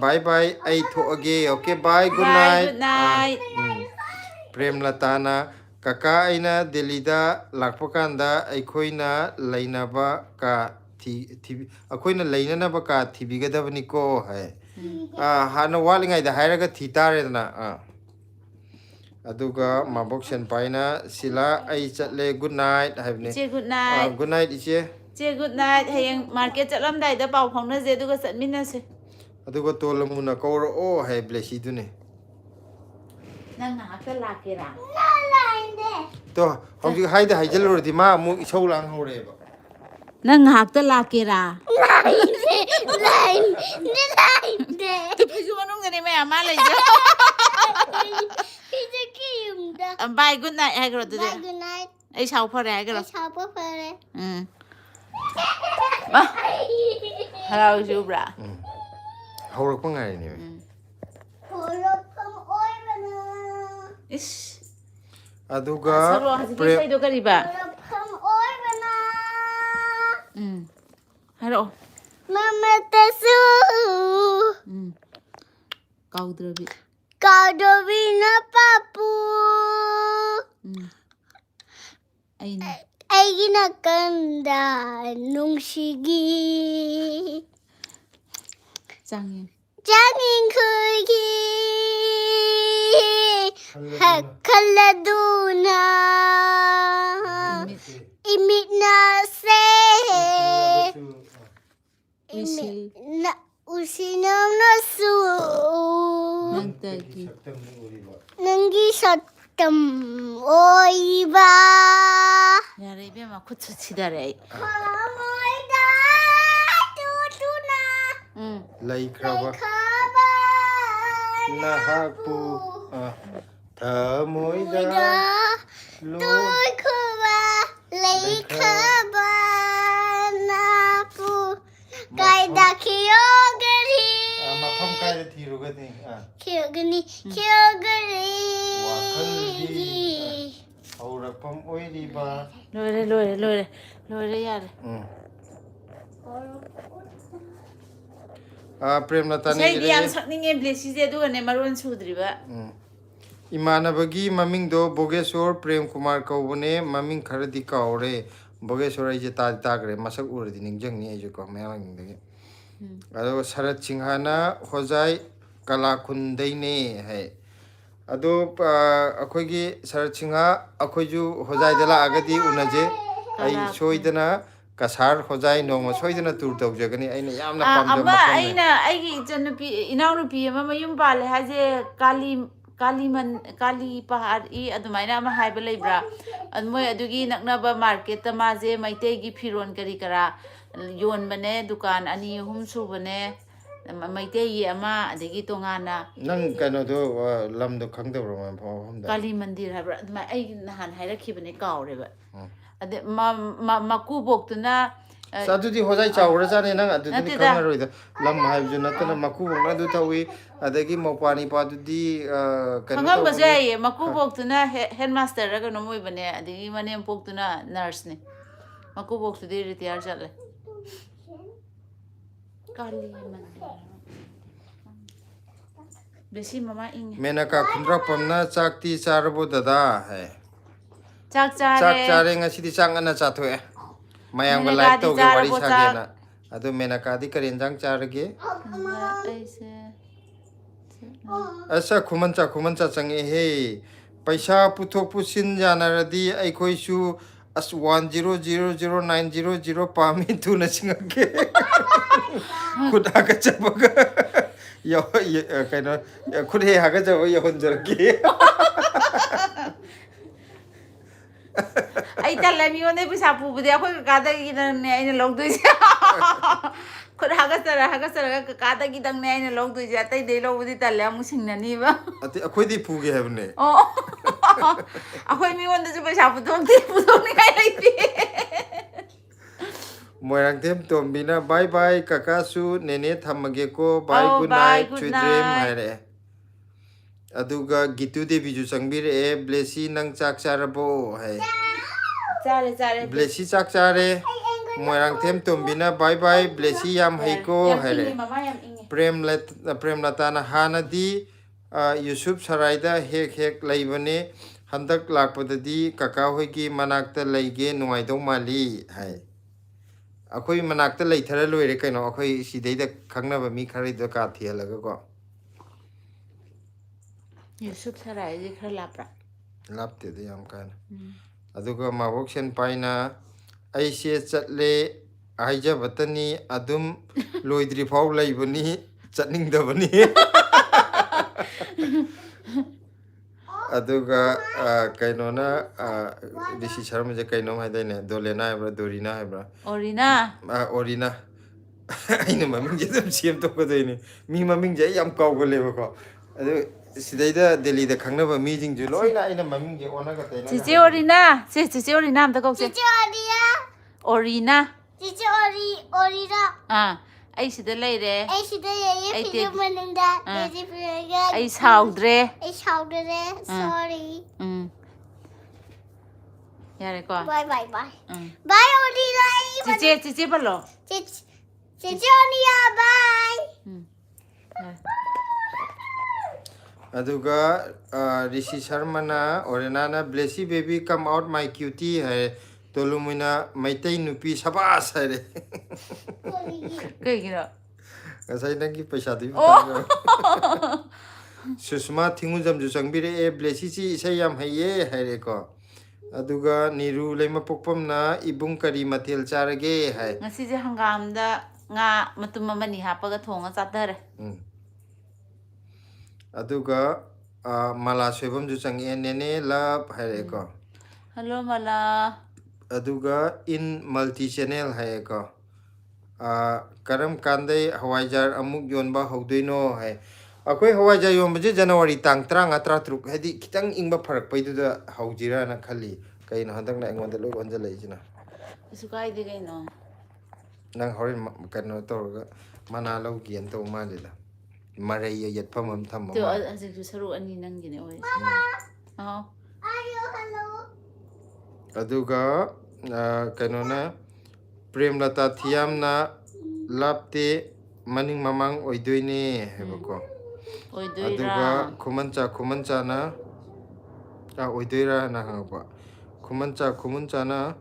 bye bye ai tho age okay bye good bye night good night prem latana kaka aina delhi da lakpa kanda aikoina lainaba ka akoina lainanaba ka thibigadabani ko hai hana walingai da hairaga thitare na aduga mabok sen paina sila ai chatle good night haibne che good night good night iche che good night hayang market chalam dai da pau phongna je duga chatmina se aduga tolamuna kawro o hai blessy dune nang ha ka lakera to hauji haida haijalo di ma mu isau lang hore ba nang hakta lakera Line. tu phisu manung ne me ama lai ja It's a game. bye good night hai gro tu de Bye, good night. ai sau phare hai gro Chào bố phê. harau ju bra haurak pa ngai ni Holo không oi mà nè. ish aduga saro ha ji sai do kari ba Holo không oi mà nè. haro Mama ta su. kau drabi Kau do vina papu. ꯑꯩꯅ ꯑꯩꯒꯤ ꯅꯥꯀꯟꯗ ꯅꯨꯡꯁꯤꯒꯤ ꯆꯪꯉꯦ ꯆꯥꯅꯤꯡꯈꯣꯏꯒꯤ ꯈꯜꯂꯗꯨꯅ 이민나세 우시나나수 능기 섰담 오이바 야래 이베마 쿠츠 치다래 어머이다 두두나 레이크라바 카바 나하쿠 다모이다 똘쿠바 레이카바 나쿠 가이다 키오그리 마팜 가이드 뒤로거든 키오그니 하우라팜 오이리바 노래 야래 프레임나타니 이제 양 삭닝에 블레시제 두가네 마론 수드리바 이마나버기 마밍도 보게쇼르 프레임 쿠마르 카우보네 마밍 카르디 카오레 보게쇼르 이제 따그레 마삭 우르디 닝정니 이제고 매왕인데 아도 사라 칭하나 호자이 칼라쿤데이네 해 아도 아코기 사라 칭하 아코주 호자이데라 아가디 우나제 아이 소이드나 가사르 호자이 노모 소이드나 투르 tꯧꯖꯒꯅꯤ ꯑꯩꯅ ꯌꯥꯝꯅ ꯄꯥꯝꯖꯕ ꯑꯃ ꯑꯩꯅ ꯑꯩꯒꯤ ꯏꯆꯟꯅꯨꯄꯤ ꯏꯅꯥꯎꯅꯨꯄꯤ ꯑꯃ ꯃꯌꯨꯝ ꯄꯥꯜꯂꯦ ꯍꯥꯏꯁꯦ ꯀꯥꯂꯤ ꯄꯍꯥꯔꯤ ꯑꯗꯨꯃꯥꯏꯅ ꯑꯃ ꯍꯥꯏꯕ ꯂꯩꯕ꯭ꯔꯥ ꯃꯣꯏ ꯑꯗꯨꯒꯤ ꯅꯛꯅꯕ ꯃꯥꯔꯀꯦꯠꯇ ꯃꯥꯁꯦ ꯃꯩꯇꯩꯒꯤ ꯐꯤꯔꯣꯟ ꯀꯔꯤ ꯀꯔꯥ ꯌꯣꯟꯕꯅꯦ ꯗꯨꯀꯥꯟ 2-3 ꯁꯨꯕꯅꯦ ꯃꯩꯇꯩꯒꯤ ꯑꯃ ꯑꯗꯒꯤ ꯇꯣꯉꯥꯟꯅ ꯅꯪ ꯀꯩꯅꯣꯗꯣ ꯂꯝꯗꯣ ꯈꯪꯗꯕ꯭ꯔꯣ ꯃꯐꯝꯗ ꯀꯥꯂꯤ ꯃꯟꯗꯤꯔ ꯍꯥꯏꯕ꯭ꯔꯥ ꯑꯗꯨꯃꯥꯏꯅ ꯑꯩ ꯅꯍꯥꯟ ꯍꯥꯏꯔꯛꯈꯤꯕꯅꯦ ꯀꯥꯎꯔꯦꯕ ꯑꯗꯩ ꯃꯀꯨꯕꯣꯛꯇꯨꯅ ꯑꯗꯨꯗꯤ ꯍꯣꯖꯥꯏ ꯆꯥꯎꯔꯖꯥꯅꯦ ꯅꯪ ꯑꯗꯨꯗꯤ ꯈꯪꯉꯔꯣꯏꯗ ꯂꯝ ꯍꯥꯏꯕꯁꯨ ꯅꯠꯇꯅ ꯃꯀꯨꯕꯣꯛꯅ ꯑꯗꯨ ꯇꯧꯏ ꯑꯗꯒꯤ ꯃꯧꯄꯥꯅꯤꯄꯥꯗꯨꯗꯤ ꯀꯩꯅꯣ ꯈꯪꯉꯝꯕꯁꯨ ꯌꯥꯏꯌꯦ ꯃꯀꯨꯕꯣꯛꯇꯨꯅ ꯍꯦꯗ ꯃꯥꯁꯇꯔꯔ ꯀꯩꯅꯣꯝ ꯑꯣꯏꯕꯅꯦ ꯑꯗꯒꯤ ꯃꯅꯦꯝꯄꯣꯛꯇꯨꯅ ꯅꯔꯁꯅꯦ ꯃꯀꯨꯕꯣꯛꯇꯨꯗꯤ ꯔꯤꯇꯤꯌꯥꯔ ꯆꯠꯂꯦ ꯀꯥꯂꯤ ꯃꯟꯗꯤꯔ ꯕꯦꯁꯤ ꯃꯃꯥ ꯏꯪꯉꯦ ꯃꯦꯅꯀꯥ ꯈꯨꯟꯗ꯭ꯔꯥꯛꯄꯝꯅ ꯆꯥꯛꯇꯤ ꯆꯥꯔꯕꯣ ꯗꯗꯥ ꯍꯥꯏ ꯆꯥꯛ ꯆꯥꯔꯦ ꯆꯥꯔꯦ ꯉꯁꯤꯗꯤ ꯆꯥꯛ ꯉꯟꯅ ꯆꯥꯊꯣꯛꯑꯦ ꯃꯌꯥꯝꯒ ꯂꯥꯏꯚ ꯃꯦꯅꯀꯥꯗꯤ ꯇꯧꯒꯦ ꯋꯥꯔꯤ ꯆꯥꯔꯕꯣ ꯁꯥꯒꯦꯅ ꯑꯗꯨ ꯃꯦꯅꯀꯥꯗꯤ ꯀꯔꯤ ꯏꯟꯖꯥꯡ ꯆꯥꯔꯒꯦ ꯑꯩꯁꯦ ꯑꯁ ꯈꯨꯃꯟꯆꯥ ꯆꯪꯉꯦꯍꯦ ꯄꯩꯁꯥ ꯄꯨꯊꯣꯛ ꯄꯨꯁꯤꯟ ꯌꯥꯅꯔꯗꯤ ꯑꯩꯈꯣꯏꯁꯨ ꯑꯁ 1000900 ꯄꯥꯝꯃꯤ ꯊꯨꯅ ꯁꯤꯡꯉꯛꯀꯦ ꯈꯨꯠ ꯍꯥꯒꯠꯆꯕꯒ ꯀꯩꯅꯣ ꯈꯨꯠ ꯍꯦꯛ ꯍꯥꯒꯠꯆꯕ ꯌꯧꯍꯟꯖꯔꯛꯀꯦ ꯑꯩ ꯇꯜꯂꯦ ꯃꯤꯉꯣꯟꯗꯩ ꯄꯩꯁꯥ ꯄꯨꯕꯗꯤ ꯑꯩꯈꯣꯏ ꯀꯀꯥꯗꯒꯤꯗꯪꯅꯦ ꯑꯩꯅ ꯂꯧꯗꯣꯏꯁꯦ ꯈꯨꯠ ꯍꯥꯒꯠꯆꯔꯒ ꯀꯀꯥꯗꯒꯤꯗꯪꯅꯦ ꯑꯩꯅ ꯂꯧꯗꯣꯏꯁꯦ ꯑꯇꯩꯗꯩ ꯂꯧꯕꯗꯤ ꯇꯜꯂꯦ ꯑꯃꯨꯛ ꯁꯤꯡꯅꯅꯤꯕ ꯑꯩꯈꯣꯏꯗꯤ ꯄꯨꯒꯦ ꯍꯥꯏꯕꯅꯦ ꯑꯣ ꯑꯩꯈꯣꯏ ꯃꯤꯉꯣꯟꯗꯁꯨ ꯄꯩꯁꯥ ꯄꯨꯊꯣꯛꯅꯤꯡꯉꯥꯏ ꯂꯩꯇꯦ ꯃꯣꯏꯔꯥꯡꯊꯦꯝ ꯇꯣꯝꯕꯤꯅ ꯕꯥꯏ ꯕꯥꯏ ꯀꯀꯥꯁꯨ ꯅꯦꯅꯦ ꯊꯝꯃꯒꯦꯀꯣ bye good night sweet dream ꯍꯥꯏꯔꯛꯑꯦ ꯑꯗꯨꯒ ꯒꯤꯇꯨ ꯗꯦꯕꯤꯁꯨ ꯆꯪꯕꯤꯔꯛꯑꯦ ꯕ꯭ꯂꯦꯁꯤ ꯅꯪ ꯆꯥꯛ ꯆꯥꯔꯕꯣ ꯍꯥꯏ ꯆꯥꯔꯦ ꯕ꯭ꯂꯦꯁꯤ ꯆꯥꯛ ꯆꯥꯔꯦ ꯃꯣꯏꯔꯥꯡꯊꯦꯝ ꯇꯣꯝꯕꯤꯅ ꯕꯥꯏ ꯕꯥꯏ ꯕ꯭ꯂꯦꯁꯤ ꯌꯥꯝ ꯍꯩꯀꯣ ꯍꯥꯏꯔꯛꯑꯦ ꯃꯃꯥ ꯌꯥꯝ ꯏꯪꯉꯦ ꯄ꯭ꯔꯦꯝꯂꯇꯥꯅ ꯍꯥꯟꯅꯗꯤ ꯌꯨꯁꯨꯞ ꯁꯔꯥꯏꯗ ꯍꯦꯛ ꯂꯩꯕꯅꯦ ꯍꯟꯗꯛ ꯂꯥꯛꯄꯗꯗꯤ ꯀꯀꯥ ꯍꯣꯏꯒꯤ ꯃꯅꯥꯛꯇ ꯂꯩꯒꯦ ꯅꯨꯡꯉꯥꯏꯗꯧ ꯃꯥꯜꯂꯤ ꯍꯥꯏ ꯑꯩꯈꯣꯏ ꯃꯅꯥꯛꯇ ꯂꯩꯊꯔ ꯂꯣꯏꯔꯦ ꯀꯩꯅꯣ ꯑꯩꯈꯣꯏ ꯁꯤꯗꯩꯗ ꯈꯪꯅꯕ ꯃꯤ ꯈꯔꯗ ꯀꯥ ꯊꯤꯍꯜꯂꯒꯀꯣ ꯌꯨꯁꯨꯞ ꯁꯔꯥꯏꯁꯦ ꯈꯔ ꯂꯥꯞꯄ꯭ꯔꯥ ꯂꯥꯞꯇꯦꯗ ꯌꯥꯝ ꯀꯥꯏꯅ ꯑꯗꯨꯒ ꯃꯥꯕꯣꯛ ꯁꯦꯟꯄꯥꯏꯅ ꯑꯩꯁꯦ ꯆꯠꯂꯦ ꯍꯥꯏꯖꯕꯇꯅꯤ ꯑꯗꯨꯝ ꯂꯣꯏꯗ꯭ꯔꯤꯐꯥꯎ ꯂꯩꯕꯅꯤ ꯆꯠꯅꯤꯡꯗꯕꯅꯤ ꯑꯗꯨꯒ ꯀꯩꯅꯣꯅ ꯗꯤꯁꯤ ꯁꯔꯃꯁꯦ ꯀꯩꯅꯣꯝ ꯍꯥꯏꯗꯥꯏꯅꯦ ꯗꯣꯂꯦꯅꯥ ꯍꯥꯏꯕ꯭ꯔꯥ ꯗꯣꯔꯤꯅꯥ ꯍꯥꯏꯕ꯭ꯔꯥ ꯑꯣꯔꯤꯅꯥ ꯑꯩꯅ ꯃꯃꯤꯡꯁꯦ ꯑꯗꯨꯝ ꯁꯦꯝꯗꯣꯛꯀꯗꯣꯏꯅꯤ ꯃꯤ ꯃꯃꯤꯡꯁꯦ ꯑꯩ ꯌꯥꯝ ꯀꯥꯎꯒꯜꯂꯦꯕꯀꯣ ꯑꯗꯨ ꯁꯤꯗꯩꯗ ꯗꯦꯜꯂꯤꯗ ꯈꯪꯅꯕ ꯃꯤꯁꯤꯡꯁꯨ ꯂꯣꯏꯅ ꯑꯩꯅ ꯃꯃꯤꯡꯁꯦ ꯑꯣꯟꯅꯒ ꯇꯩꯅꯒ ꯆꯤꯆꯦ ꯑꯣꯔꯤꯅꯥ ꯆꯤꯆꯦ ꯑꯣꯔꯤꯅꯥ ꯑꯝꯇ ꯀꯧꯁꯦ ꯆꯤꯆꯦ ꯑꯣꯔꯤꯌꯥ ꯑꯣꯔꯤꯅꯥ ꯆꯤꯆꯦ ꯑꯣꯔꯤꯔꯥ ꯑꯩ ꯁꯤꯗ ꯂꯩꯔꯦ ꯑꯩ ꯁꯤꯗ ꯂꯩꯌꯦ ꯐꯤꯂꯝ ꯃꯅꯨꯡꯗ ꯗꯦꯖꯤ ꯐꯤꯂꯝꯒ ꯑꯩ ꯁꯥꯎꯗ꯭ꯔꯦ ꯁꯣꯔꯤ ꯌꯥꯔꯦꯀꯣ Bye bye bye. Bye Olivia. Cici belum. Cici Olivia bye. aduga Rishi Sharmana Orenana blessy baby come out my cutie hai tolumina maitai nupi sabas hai Kaigino. ngasai nangi paisa di Oh. Susma thingujam ju changbire e blessy chi isai yam haiye haire ko aduga niru leima pokpam na ibung kari mathel charage hai Ngasi je hangam da nga matum mamani hapaga thonga chatare. aduga mala soibam ju changi nene love haire ko Hello mala. aduga in multi channel hai ko karam kandai hawaijar amuk yonba haudoino hai akoi hawaijar yonbaje January tang 33 hadi kitang ingba pharak paiduda haujira na khali kaina handak na engonda loi onja leijina Sukai de gaino. nang horin kano torga mana lau gian to malila marai yat phamam thamma To azik ju saru ani nangine oi. Oh. Ayo, hello. aduga kanona prem lata thiam na lapte maning mamang oidoine hebako Oi aduga doira. khumancha na oidoira na hangba khumancha na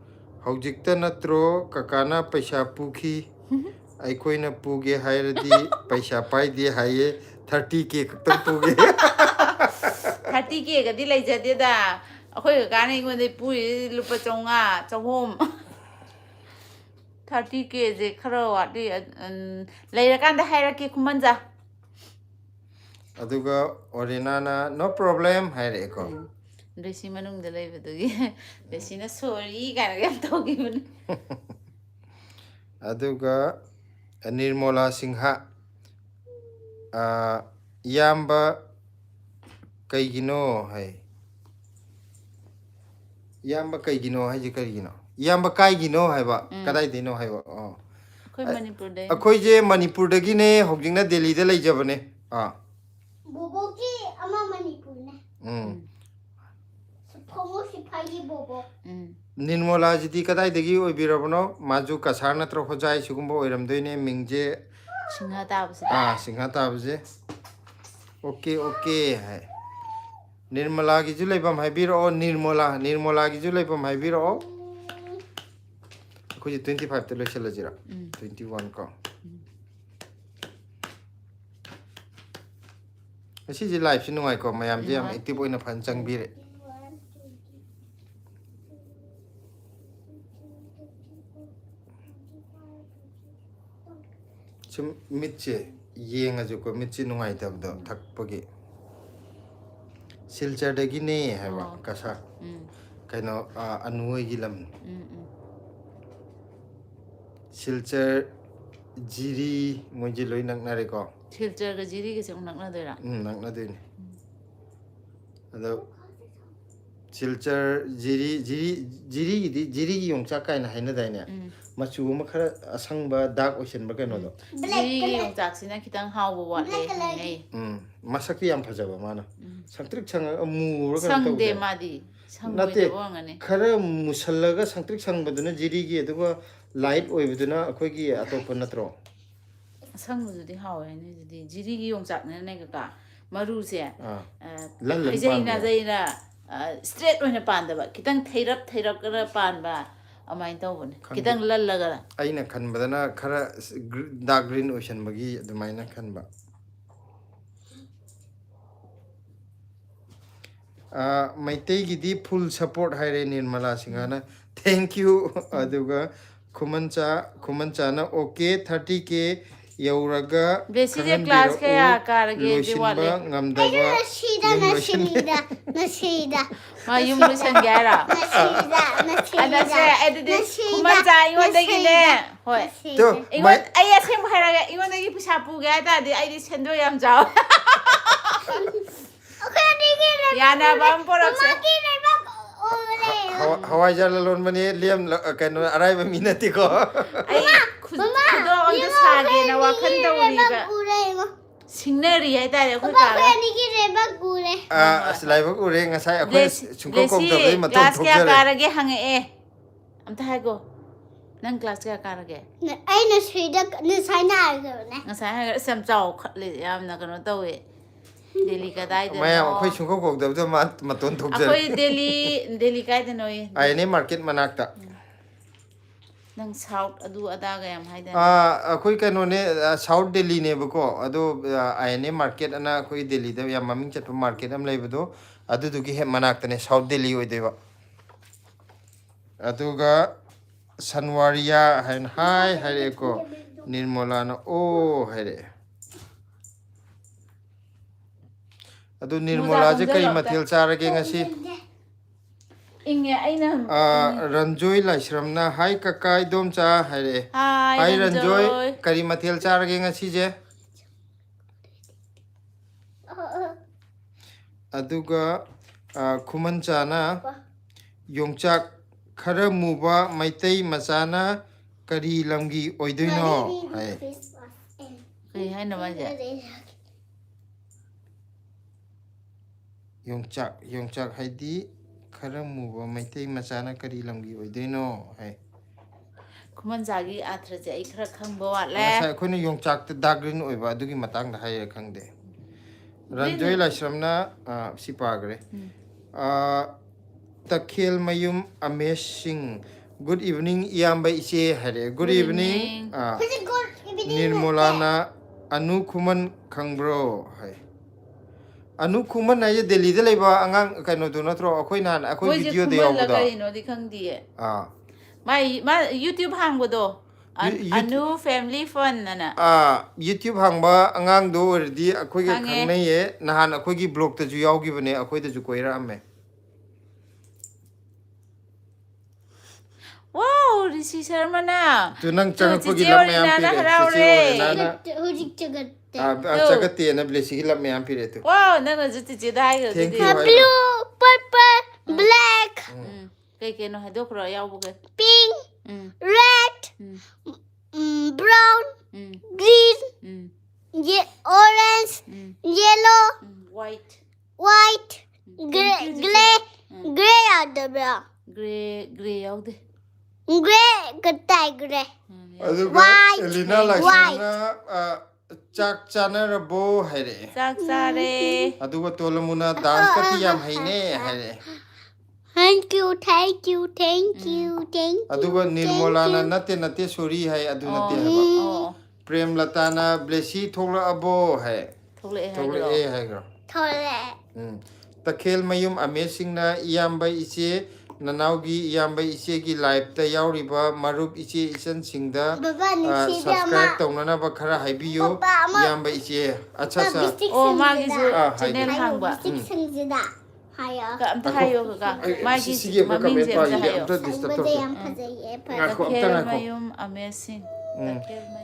haujikta natro kakana paisa pukhi aikoina puge hairadi paisa paide haye 30k kakta puge 30K ga di lai jade da. Akhoi ga ni ngonde pui lupa chonga chawhom. 30K je khara wa di leira kan da hairaki khumanja. aduga orenana no problem haire ko Resi manung da lai bedugi. Resi na sorry ga ga togi mun. aduga Nirmala Singha yamba kaigino hai yamba kaigino hai je kaigino yamba kaigino hai ba kadai dino hai ba Akhoi Manipur dai. akhoi je Manipur dagi ne hojingna Delhi da lai jabane Bobo ki ama Manipur ne. Phomo sipai bobo. Nirmala jidi kadai dagi oibirabano maju kasar natra hojai sigumba oiramdoine mingje Singha ta bus. Singha tabje okay hai Nirmala ki julai bam haibiro Nirmala ki julai bam haibiro ko 25 te loisela jira 21 ko asi ji live si nungai ko mayam je am active oina phan changbire chum mitche yenga jo ko mitchi nungai tab do thakpagi silchar dagi ne haiba kasa kaino anuoi gi lam silchar jiri monji loi nak nare ko Silchar ga jiri ga sing nak na doira. nak na din ado silchar jiri gi yong cha kai na haina dai ne machu ma khara asangba dark ocean ba kaino do Jiri yung jaksina kitang hawo wa le ngai. masakti yam phajaba mana sangtrik sang mu ro kan Sangde madi. Sangoi de bo ngane. khara musallaga sangtrik sang baduna jiri gi aduga light oibaduna akhoi gi atop natro Sangdu di hawo ne di jiri gi yung jak ne ga ka maru se. lan Zaina straight oina pan da ba kitang thairap ga pan ba amai to bone kitang lallaga aina khan badana khara dark green ocean bagi adumaina khan ba maitei gi di full support haire Nirmala Singhana thank you aduga khumancha na okay 30k yauraga Blessy je class kaya karage di wale. ngamdaba Nasida. Ma yung lusan gara. Ada se edit kumancha ingon dagi ne. Hoi. to Ingon ay asem haraga ingon dagi pisa pu ga ta di ay di sendo yam jaw. Okay, digi. Yana bam porok se. hawai jalalon mani liam kaino arai ba minati ko Ay kudo on the sage na wakan da uri ba. Singneri ay ta ko ka. aslai ba ure ngasai akhoi sungko kom da bai matom class kaya thokjare karage hange e. Amta hay go. Nang class kaya karage. Ay nasida na sana agaro ne. Ngasay sam jaw khatli yam na kano tawe. Delhi kadai Maya no. akhoi sungko kok dabda maton thokjar. Akhoi Delhi kai de noi. Ayane market manakta. Nang South adu ada ga yam hai da. Akhoi kano ne South Delhi ne bako ado ayane market ana akhoi Delhi da ya maming chatpa market am leibado adu dugi he manakta ne South Delhi oi deba. Aduga Sanwaria hain hai hare ko Nirmala na o hare. Adu Nirmala je kari mathil charage ngasi. Inge aina. Ranjoy Laishramna hai kakai dom cha hare. Hai Ranjoy kari mathil charage ngasi je. Aduga Kuman chana Yongchak khara muba maitai machana kari lamgi oidoino hai. Kai hai na ma je. Yongchak haidi khara muba maitai machana kari lamgi oidoino hai. Kuman jagi atra je ai khara khangba wa le. Asa khone Yongchak ta dagrin oiba adugi matang da hai khangde. Ranjoy Laishramna sipagre. Takhel mayum amazing. Good evening Iyamba Ise hare. Good evening. Nirmolana Anu Kuman Khangbro hai. Anu Kuman ay Delhi de leba angang kaino do natro akhoi nan akhoi video de yaw da. Kai no di khang di e. Ma YouTube hang bo do. Anu family fun na. YouTube hangba angang do ordi akhoi ga khangnai ye nahan akhoi gi blog ta ju yaw gi bane akhoi da ju koira amme. Wow, Rishi Sharma na. Tu nang changpo gi lam yam pire. Hujik chagat. Chagate na blessy gi lam yam pire tu. Wow, nang juti je dai ga. Thank you. Blue, purple, black. Kai no ha dokro yaw bu ga. Pink, red, brown, green, orange, yellow, white, gray out the brown. Gray yaw de. Gray, katai gray. White. Elina Lakshmana chak chana rabo haire. Chak sare. Aduga tolamuna dance kati yam haine haire. Thank you, thank you, thank you, thank you. Aduga Nirmolana nate suri hai adu nate haba. Prem Latana blessy thogla abo hai. Thogle hai gro. Thole. Takhel mayum amazing na iyamba ise nanaugi iyamba ise gi live ta yauriba marup ise isan singda subscribe tawnana ba khara haibiyo iyamba ise acha sa Oh magi su channel hangba. Singda. Haya. Ka amta hayo ka. Magi mamin je amta hayo. Takhel mayum amazing.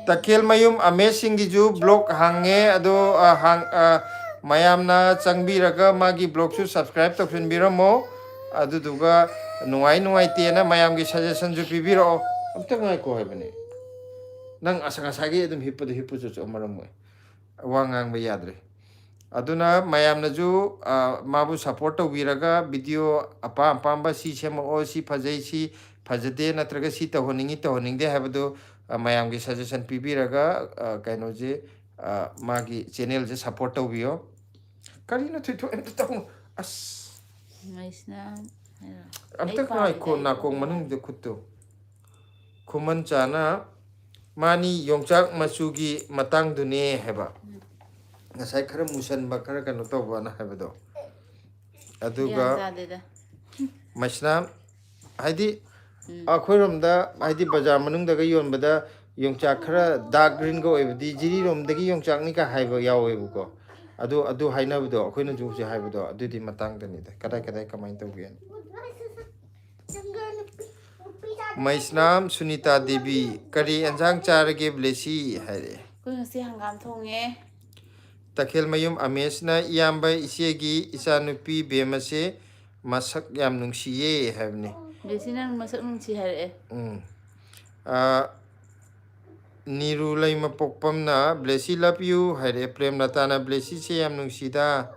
Takhel mayum amazing gi ju blog hange ado mayamna changbiraga magi blog su subscribe tawsin biramo aduduga nuai tena mayam gi suggestion ju pibiro amta ngai ko hebane nang asanga sagi edum hippu ju maram moi wangang ba yadre aduna mayamna ju mabu support tawbiraga video apamba si sema o si phajai si phajade natraga si tawhoningde habado mayam gi suggestion pibiraga kaino je magi channel je support tawbiyo karina thito ent taw as Maisna. amta kai ko na ko manung de khutto kuman chana mani yongchak machugi matang dune heba ngasai khara musan ba khara kanu to ba na hebado aduga maisna haidi akhoirom da haidi bazar manung daga yonbada yongchak khara dark green go ebdi jiri rom dagi yongchak ni ka haiba yawe buko adu hainabdo akoina jusi haibado adudi matang dani da kadai kamai to gen Maisnam Sunita Devi kari anjang charage blessy hare Ko ngasi hangam thonge. Takhel mayum amesna iyamba isegi isanupi bemase masak yam nungsiye habne Blessy nang masak nungsi hare. Niru laima pokpamna blessy love you hare prem latana blessy se yam nungsida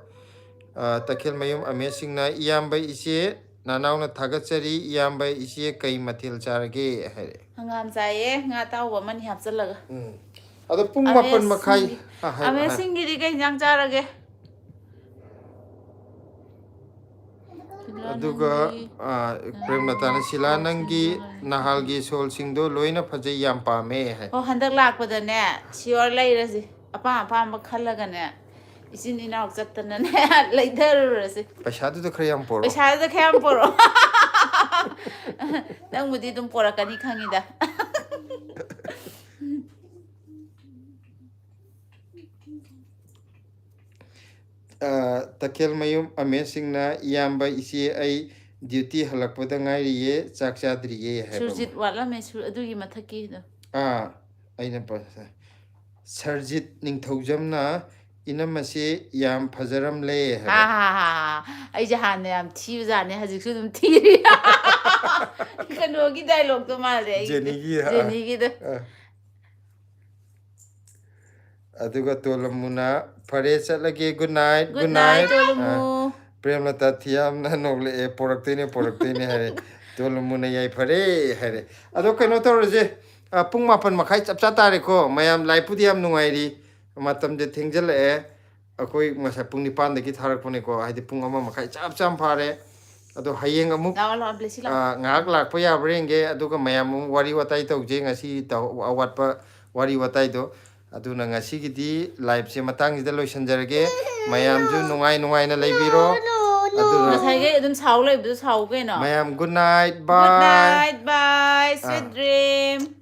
takhel mayum amazing na iyamba ise nanauna thagachari iyamba ise kai mathil charage hare Hangam saye nga taw ba man hap chalaga. ado pung mapan makhai Amazing gi kai jang charage. aduga Premlatana sila nangi nahalgi sol singdo loina phajai yam pame hai oh handak lakpadane sure lairasi apa makhalagane isin ina oksatana ne laidarurasi paisa du khare yam poro paisa da khayam poro nang mudi dum porakani khangida takel mayum amazing na yamba isi ai duty halakpada ngai riye chak chadriye hai surjit wala me sur adugi mathaki do aina pa sarjit ningthaujamna inamase yam phajaram le hai ha ai jahan ne am thiu jane hajik su dum thiri kanogi dialogue to male jeni gi do aduga tolamuna phare chatlage good night tolamu Premlata thiam na nogle e poraktine hare tolamuna yai phare hare ado kaino torje pung mapan makhai chap cha tare ko mayam laipudi am nungairi matam de thingjal e akoi masa pung nipan de ki tharak pone ko haidi pung ama makhai chap cham phare ado hayeng amuk blessy ngak lak pa ya brenge aduga mayam wari watai tawje ngasi awat pa wari watai do aduna ngasi gidi live se matang ida loisanjarage mayam ju nungai na leibiro aduna masai adum saw leibdu saw ke no mayam good night bye sweet dream